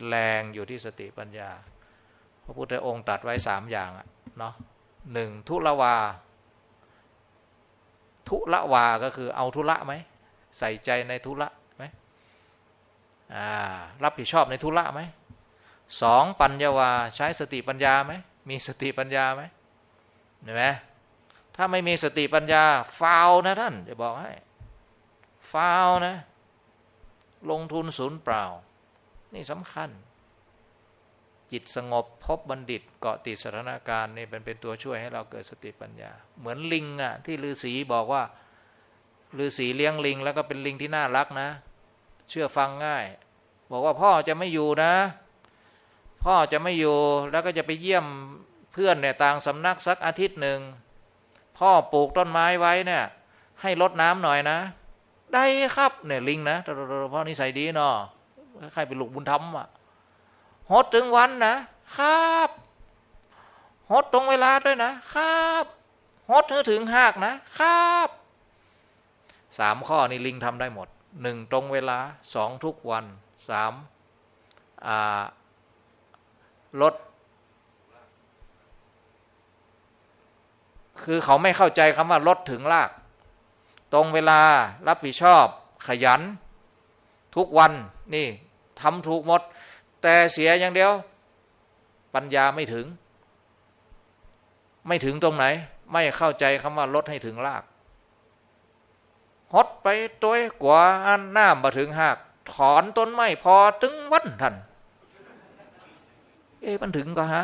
แรงอยู่ที่สติปัญญาพระพุทธองค์ตรัสไว้3อย่างเนาะ1ทุละวาทุละวาก็คือเอาธุระไหมใส่ใจในธุระไหมรับผิดชอบในธุระไหม2ปัญญาวาใช้สติปัญญาไหมมีสติปัญญาไหมเห็นไหมถ้าไม่มีสติปัญญาฟาวนะท่านจะบอกให้ฟาวนะลงทุนศูนย์เปล่านี่สำคัญจิตสงบพบบัณฑิตเกาะติดสถานการณ์นี่เป็นตัวช่วยให้เราเกิดสติปัญญาเหมือนลิงที่ฤาษีบอกว่าฤาษีเลี้ยงลิงแล้วก็เป็นลิงที่น่ารักนะเชื่อฟังง่ายบอกว่าพ่อจะไม่อยู่นะพ่อจะไม่อยู่แล้วก็จะไปเยี่ยมเพื่อนเนี่ยต่างสำนักสักอาทิตย์หนึ่งพ่อปลูกต้นไม้ไว้เนี่ยให้รดน้ำหน่อยนะได้ครับเนี่ยลิงนะพ่อนิสัยดีเนาะใครเป็นลูกบุญธรรมหดถึงวันนะครับหดตรงเวลาด้วยนะครับหดถึงหากนะครับ3ข้อนี่ลิงทำได้หมด1ตรงเวลา2ทุกวัน3ลดคือเขาไม่เข้าใจคำว่าลดถึงรากตรงเวลารับผิดชอบขยันทุกวันนี่ทำถูกหมดแต่เสียอย่างเดียวปัญญาไม่ถึงตรงไหนไม่เข้าใจคำว่าลดให้ถึงรากหดไปตัวกว่าหน้ามาถึงหากถอนต้นไม้พอถึงวันท่านมันถึงก็หา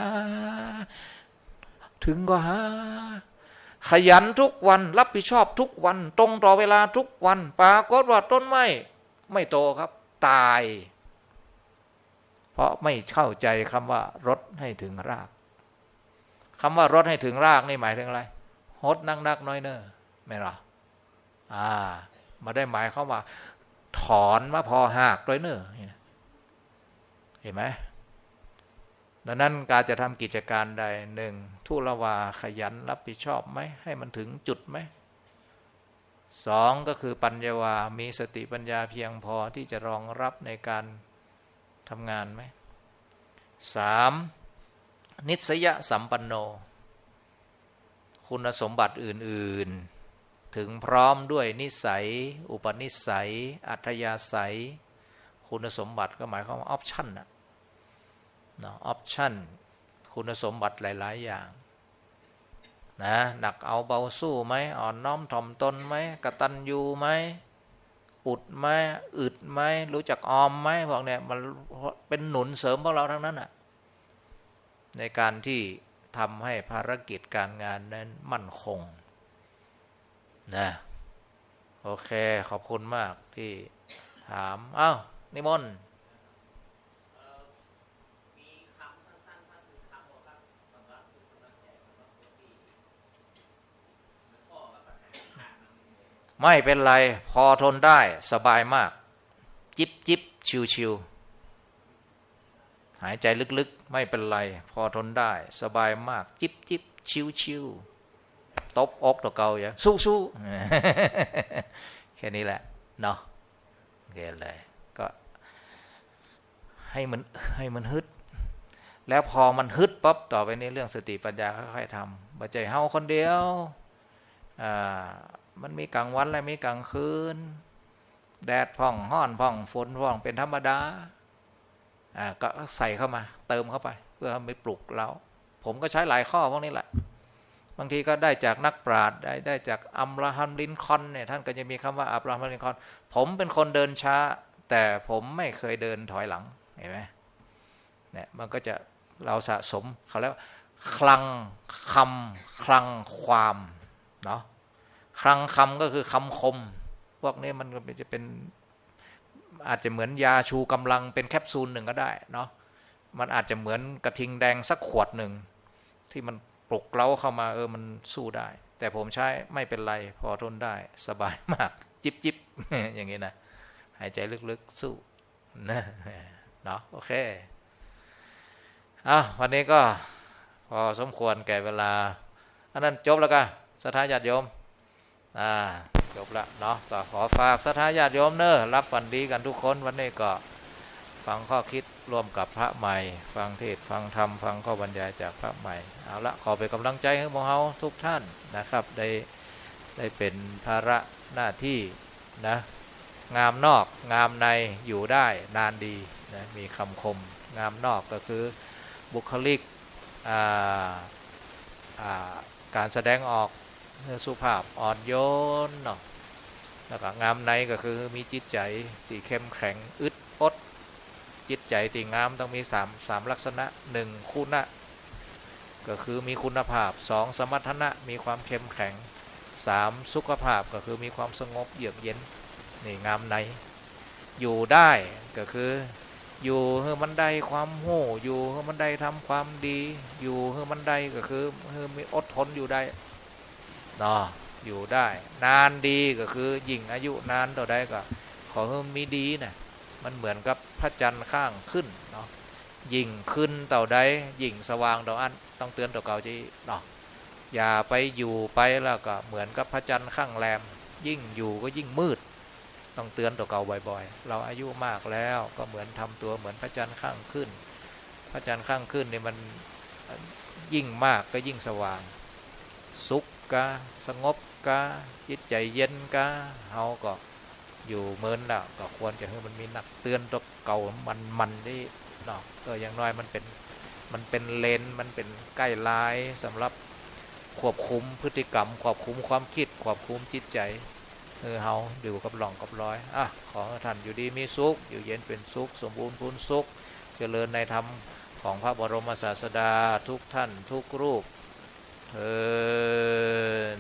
ขยันทุกวันรับผิดชอบทุกวันตรงต่อเวลาทุกวันปรากฏว่าต้นไม้ไม่โตครับตายเพราะไม่เข้าใจคำว่ารดให้ถึงรากคำว่ารดให้ถึงรากนี่หมายถึงอะไรหดนักน้อยเนอไม่หรอมาได้หมายเขาว่าถอนมาพอหากด้วยเนอเห็นไหมดังนั้นการจะทำกิจการใด1ทุละวาขยันรับผิดชอบไหมให้มันถึงจุดไหม2ก็คือปัญญาวามีสติปัญญาเพียงพอที่จะรองรับในการทำงานไหม3นิสยสัมปันโนคุณสมบัติอื่นๆถึงพร้อมด้วยนิสัยอุปนิสัยอัธยาศัยคุณสมบัติก็หมายความว่าออปชั่นออปชั่นคุณสมบัติหลายๆอย่างนะหนักเอาเบาสู้ไหมอ่อนน้อมถ่อมตนไหมกตัญญูไหมอุดไหมอึดไหมรู้จักออมไหมพวกเนี้ยมันเป็นหนุนเสริมพวกเราทั้งนั้นในการที่ทำให้ภารกิจการงานนั้นมั่นคงนะโอเคขอบคุณมากที่ถามนิมนต์ไม่เป็นไรพอทนได้สบายมากจิบชิวหายใจลึกๆไม่เป็นไรพอทนได้สบายมากจิบชิวตบอกตัวเก่าอย่างสู้แค่นี้แหละเนาะโอเคเลยก็ให้มันฮึดแล้วพอมันฮึดปั๊บต่อไปนี้เรื่องสติปัญญาค่อยๆทำบ่ใจเฮาคนเดียวมันมีกลางวันและมีกลางคืนแดดพ่องห้อนพ่องฝนพ่องเป็นธรรมดาก็ใส่เข้ามาเติมเข้าไปเพื่อไม่ปลุกเรา ผมก็ใช้หลายข้อพวกนี้แหละบางทีก็ได้จากนักปราชญ์ได้จากอับราฮัมลินคอล์นเนี่ยท่านก็จะมีคำว่าอับราฮัมลินคอล์นผมเป็นคนเดินช้าแต่ผมไม่เคยเดินถอยหลังเห็นไหมเนี่ยมันก็จะเราสะสมเขาแล้วคลังคำคลังความเนาะคลังคำก็คือคำคมพวกนี้มันจะเป็นอาจจะเหมือนยาชูกำลังเป็นแคปซูลหนึ่งก็ได้เนาะมันอาจจะเหมือนกระทิงแดงสักขวดหนึ่งที่มันปลุกเร้าเข้ามามันสู้ได้แต่ผมใช้ไม่เป็นไรพอทนได้สบายมากจิบจิบ อย่างนี้นะหายใจลึกๆสู้นะเนาะโอเควันนี้ก็พอสมควรแก่เวลาอันนั้นจบแล้วก็ศรัทธาญาติโยมจบละเนาะก็ขอฝากศรัทธาญาติโยมเนอะรับฝันดีกันทุกคนวันนี้ก็ฟังข้อคิดร่วมกับพระใหม่ฟังเทศฟังธรรมฟังข้อบรรยายจากพระใหม่เอาละขอเป็นกำลังใจให้พวกเราทุกท่านนะครับได้เป็นภาระหน้าที่นะงามนอกงามในอยู่ได้นานดีนะมีคำคมงามนอกก็คือบุคลิกการแสดงออกสุภาพอ่อนโยนเนาะแล้วก็งามในก็คือมีจิตใจที่เข้มแข็งอึดอดจิตใจที่งามต้องมี3ลักษณะ1คุณะก็คือมีคุณภาพ2สมรรถนะมีความเข้มแข็ง3สุขภาพก็คือมีความสงบเยือกเย็นนี่งามในอยู่ได้ก็คืออยู่เพื่อมันได้ความโง่อยู่เพื่อมันได้ทำความดีอยู่เพื่อมันได้ก็คือมีอดทนอยู่ได้เนาะอยู่ได้นานดีก็คือยิ่งอายุนานต่อได้ก็ขอให้มีดีนะมันเหมือนกับพระจันทร์ข้างขึ้นเนาะยิ่งขึ้นต่อได้ยิ่งสว่างต่ออันต้องเตือนต่อเก่าจีเนาะอย่าไปอยู่ไปแล้วก็เหมือนกับพระจันทร์ข้างแรมยิ่งอยู่ก็ยิ่งมืดต้องเตือนต่อเก่าบ่อยๆเราอายุมากแล้วก็เหมือนทำตัวเหมือนพระจันทร์ข้างขึ้นพระจันทร์ข้างขึ้นนี่มันยิ่งมากก็ยิ่งสว่างสุขกะสงบกะจิตใจเย็นกะเฮาก็อยู่เมินแล้วก็ควรจะให้มันมีนักเตือนตัวเก่ามันที่เนาะก็อย่างน้อยมันเป็นเลนมันเป็นใกล้ลายสำหรับควบคุมพฤติกรรมควบคุมความคิดควบคุมจิตใจเฮาอยู่กับหล่องกับร้อยขอให้ท่านอยู่ดีมีสุขอยู่เย็นเป็นสุขสมบูรณ์พูนสุขเจริญในธรรมของพระบรมศาสดาทุกท่านทุกรูปเถิด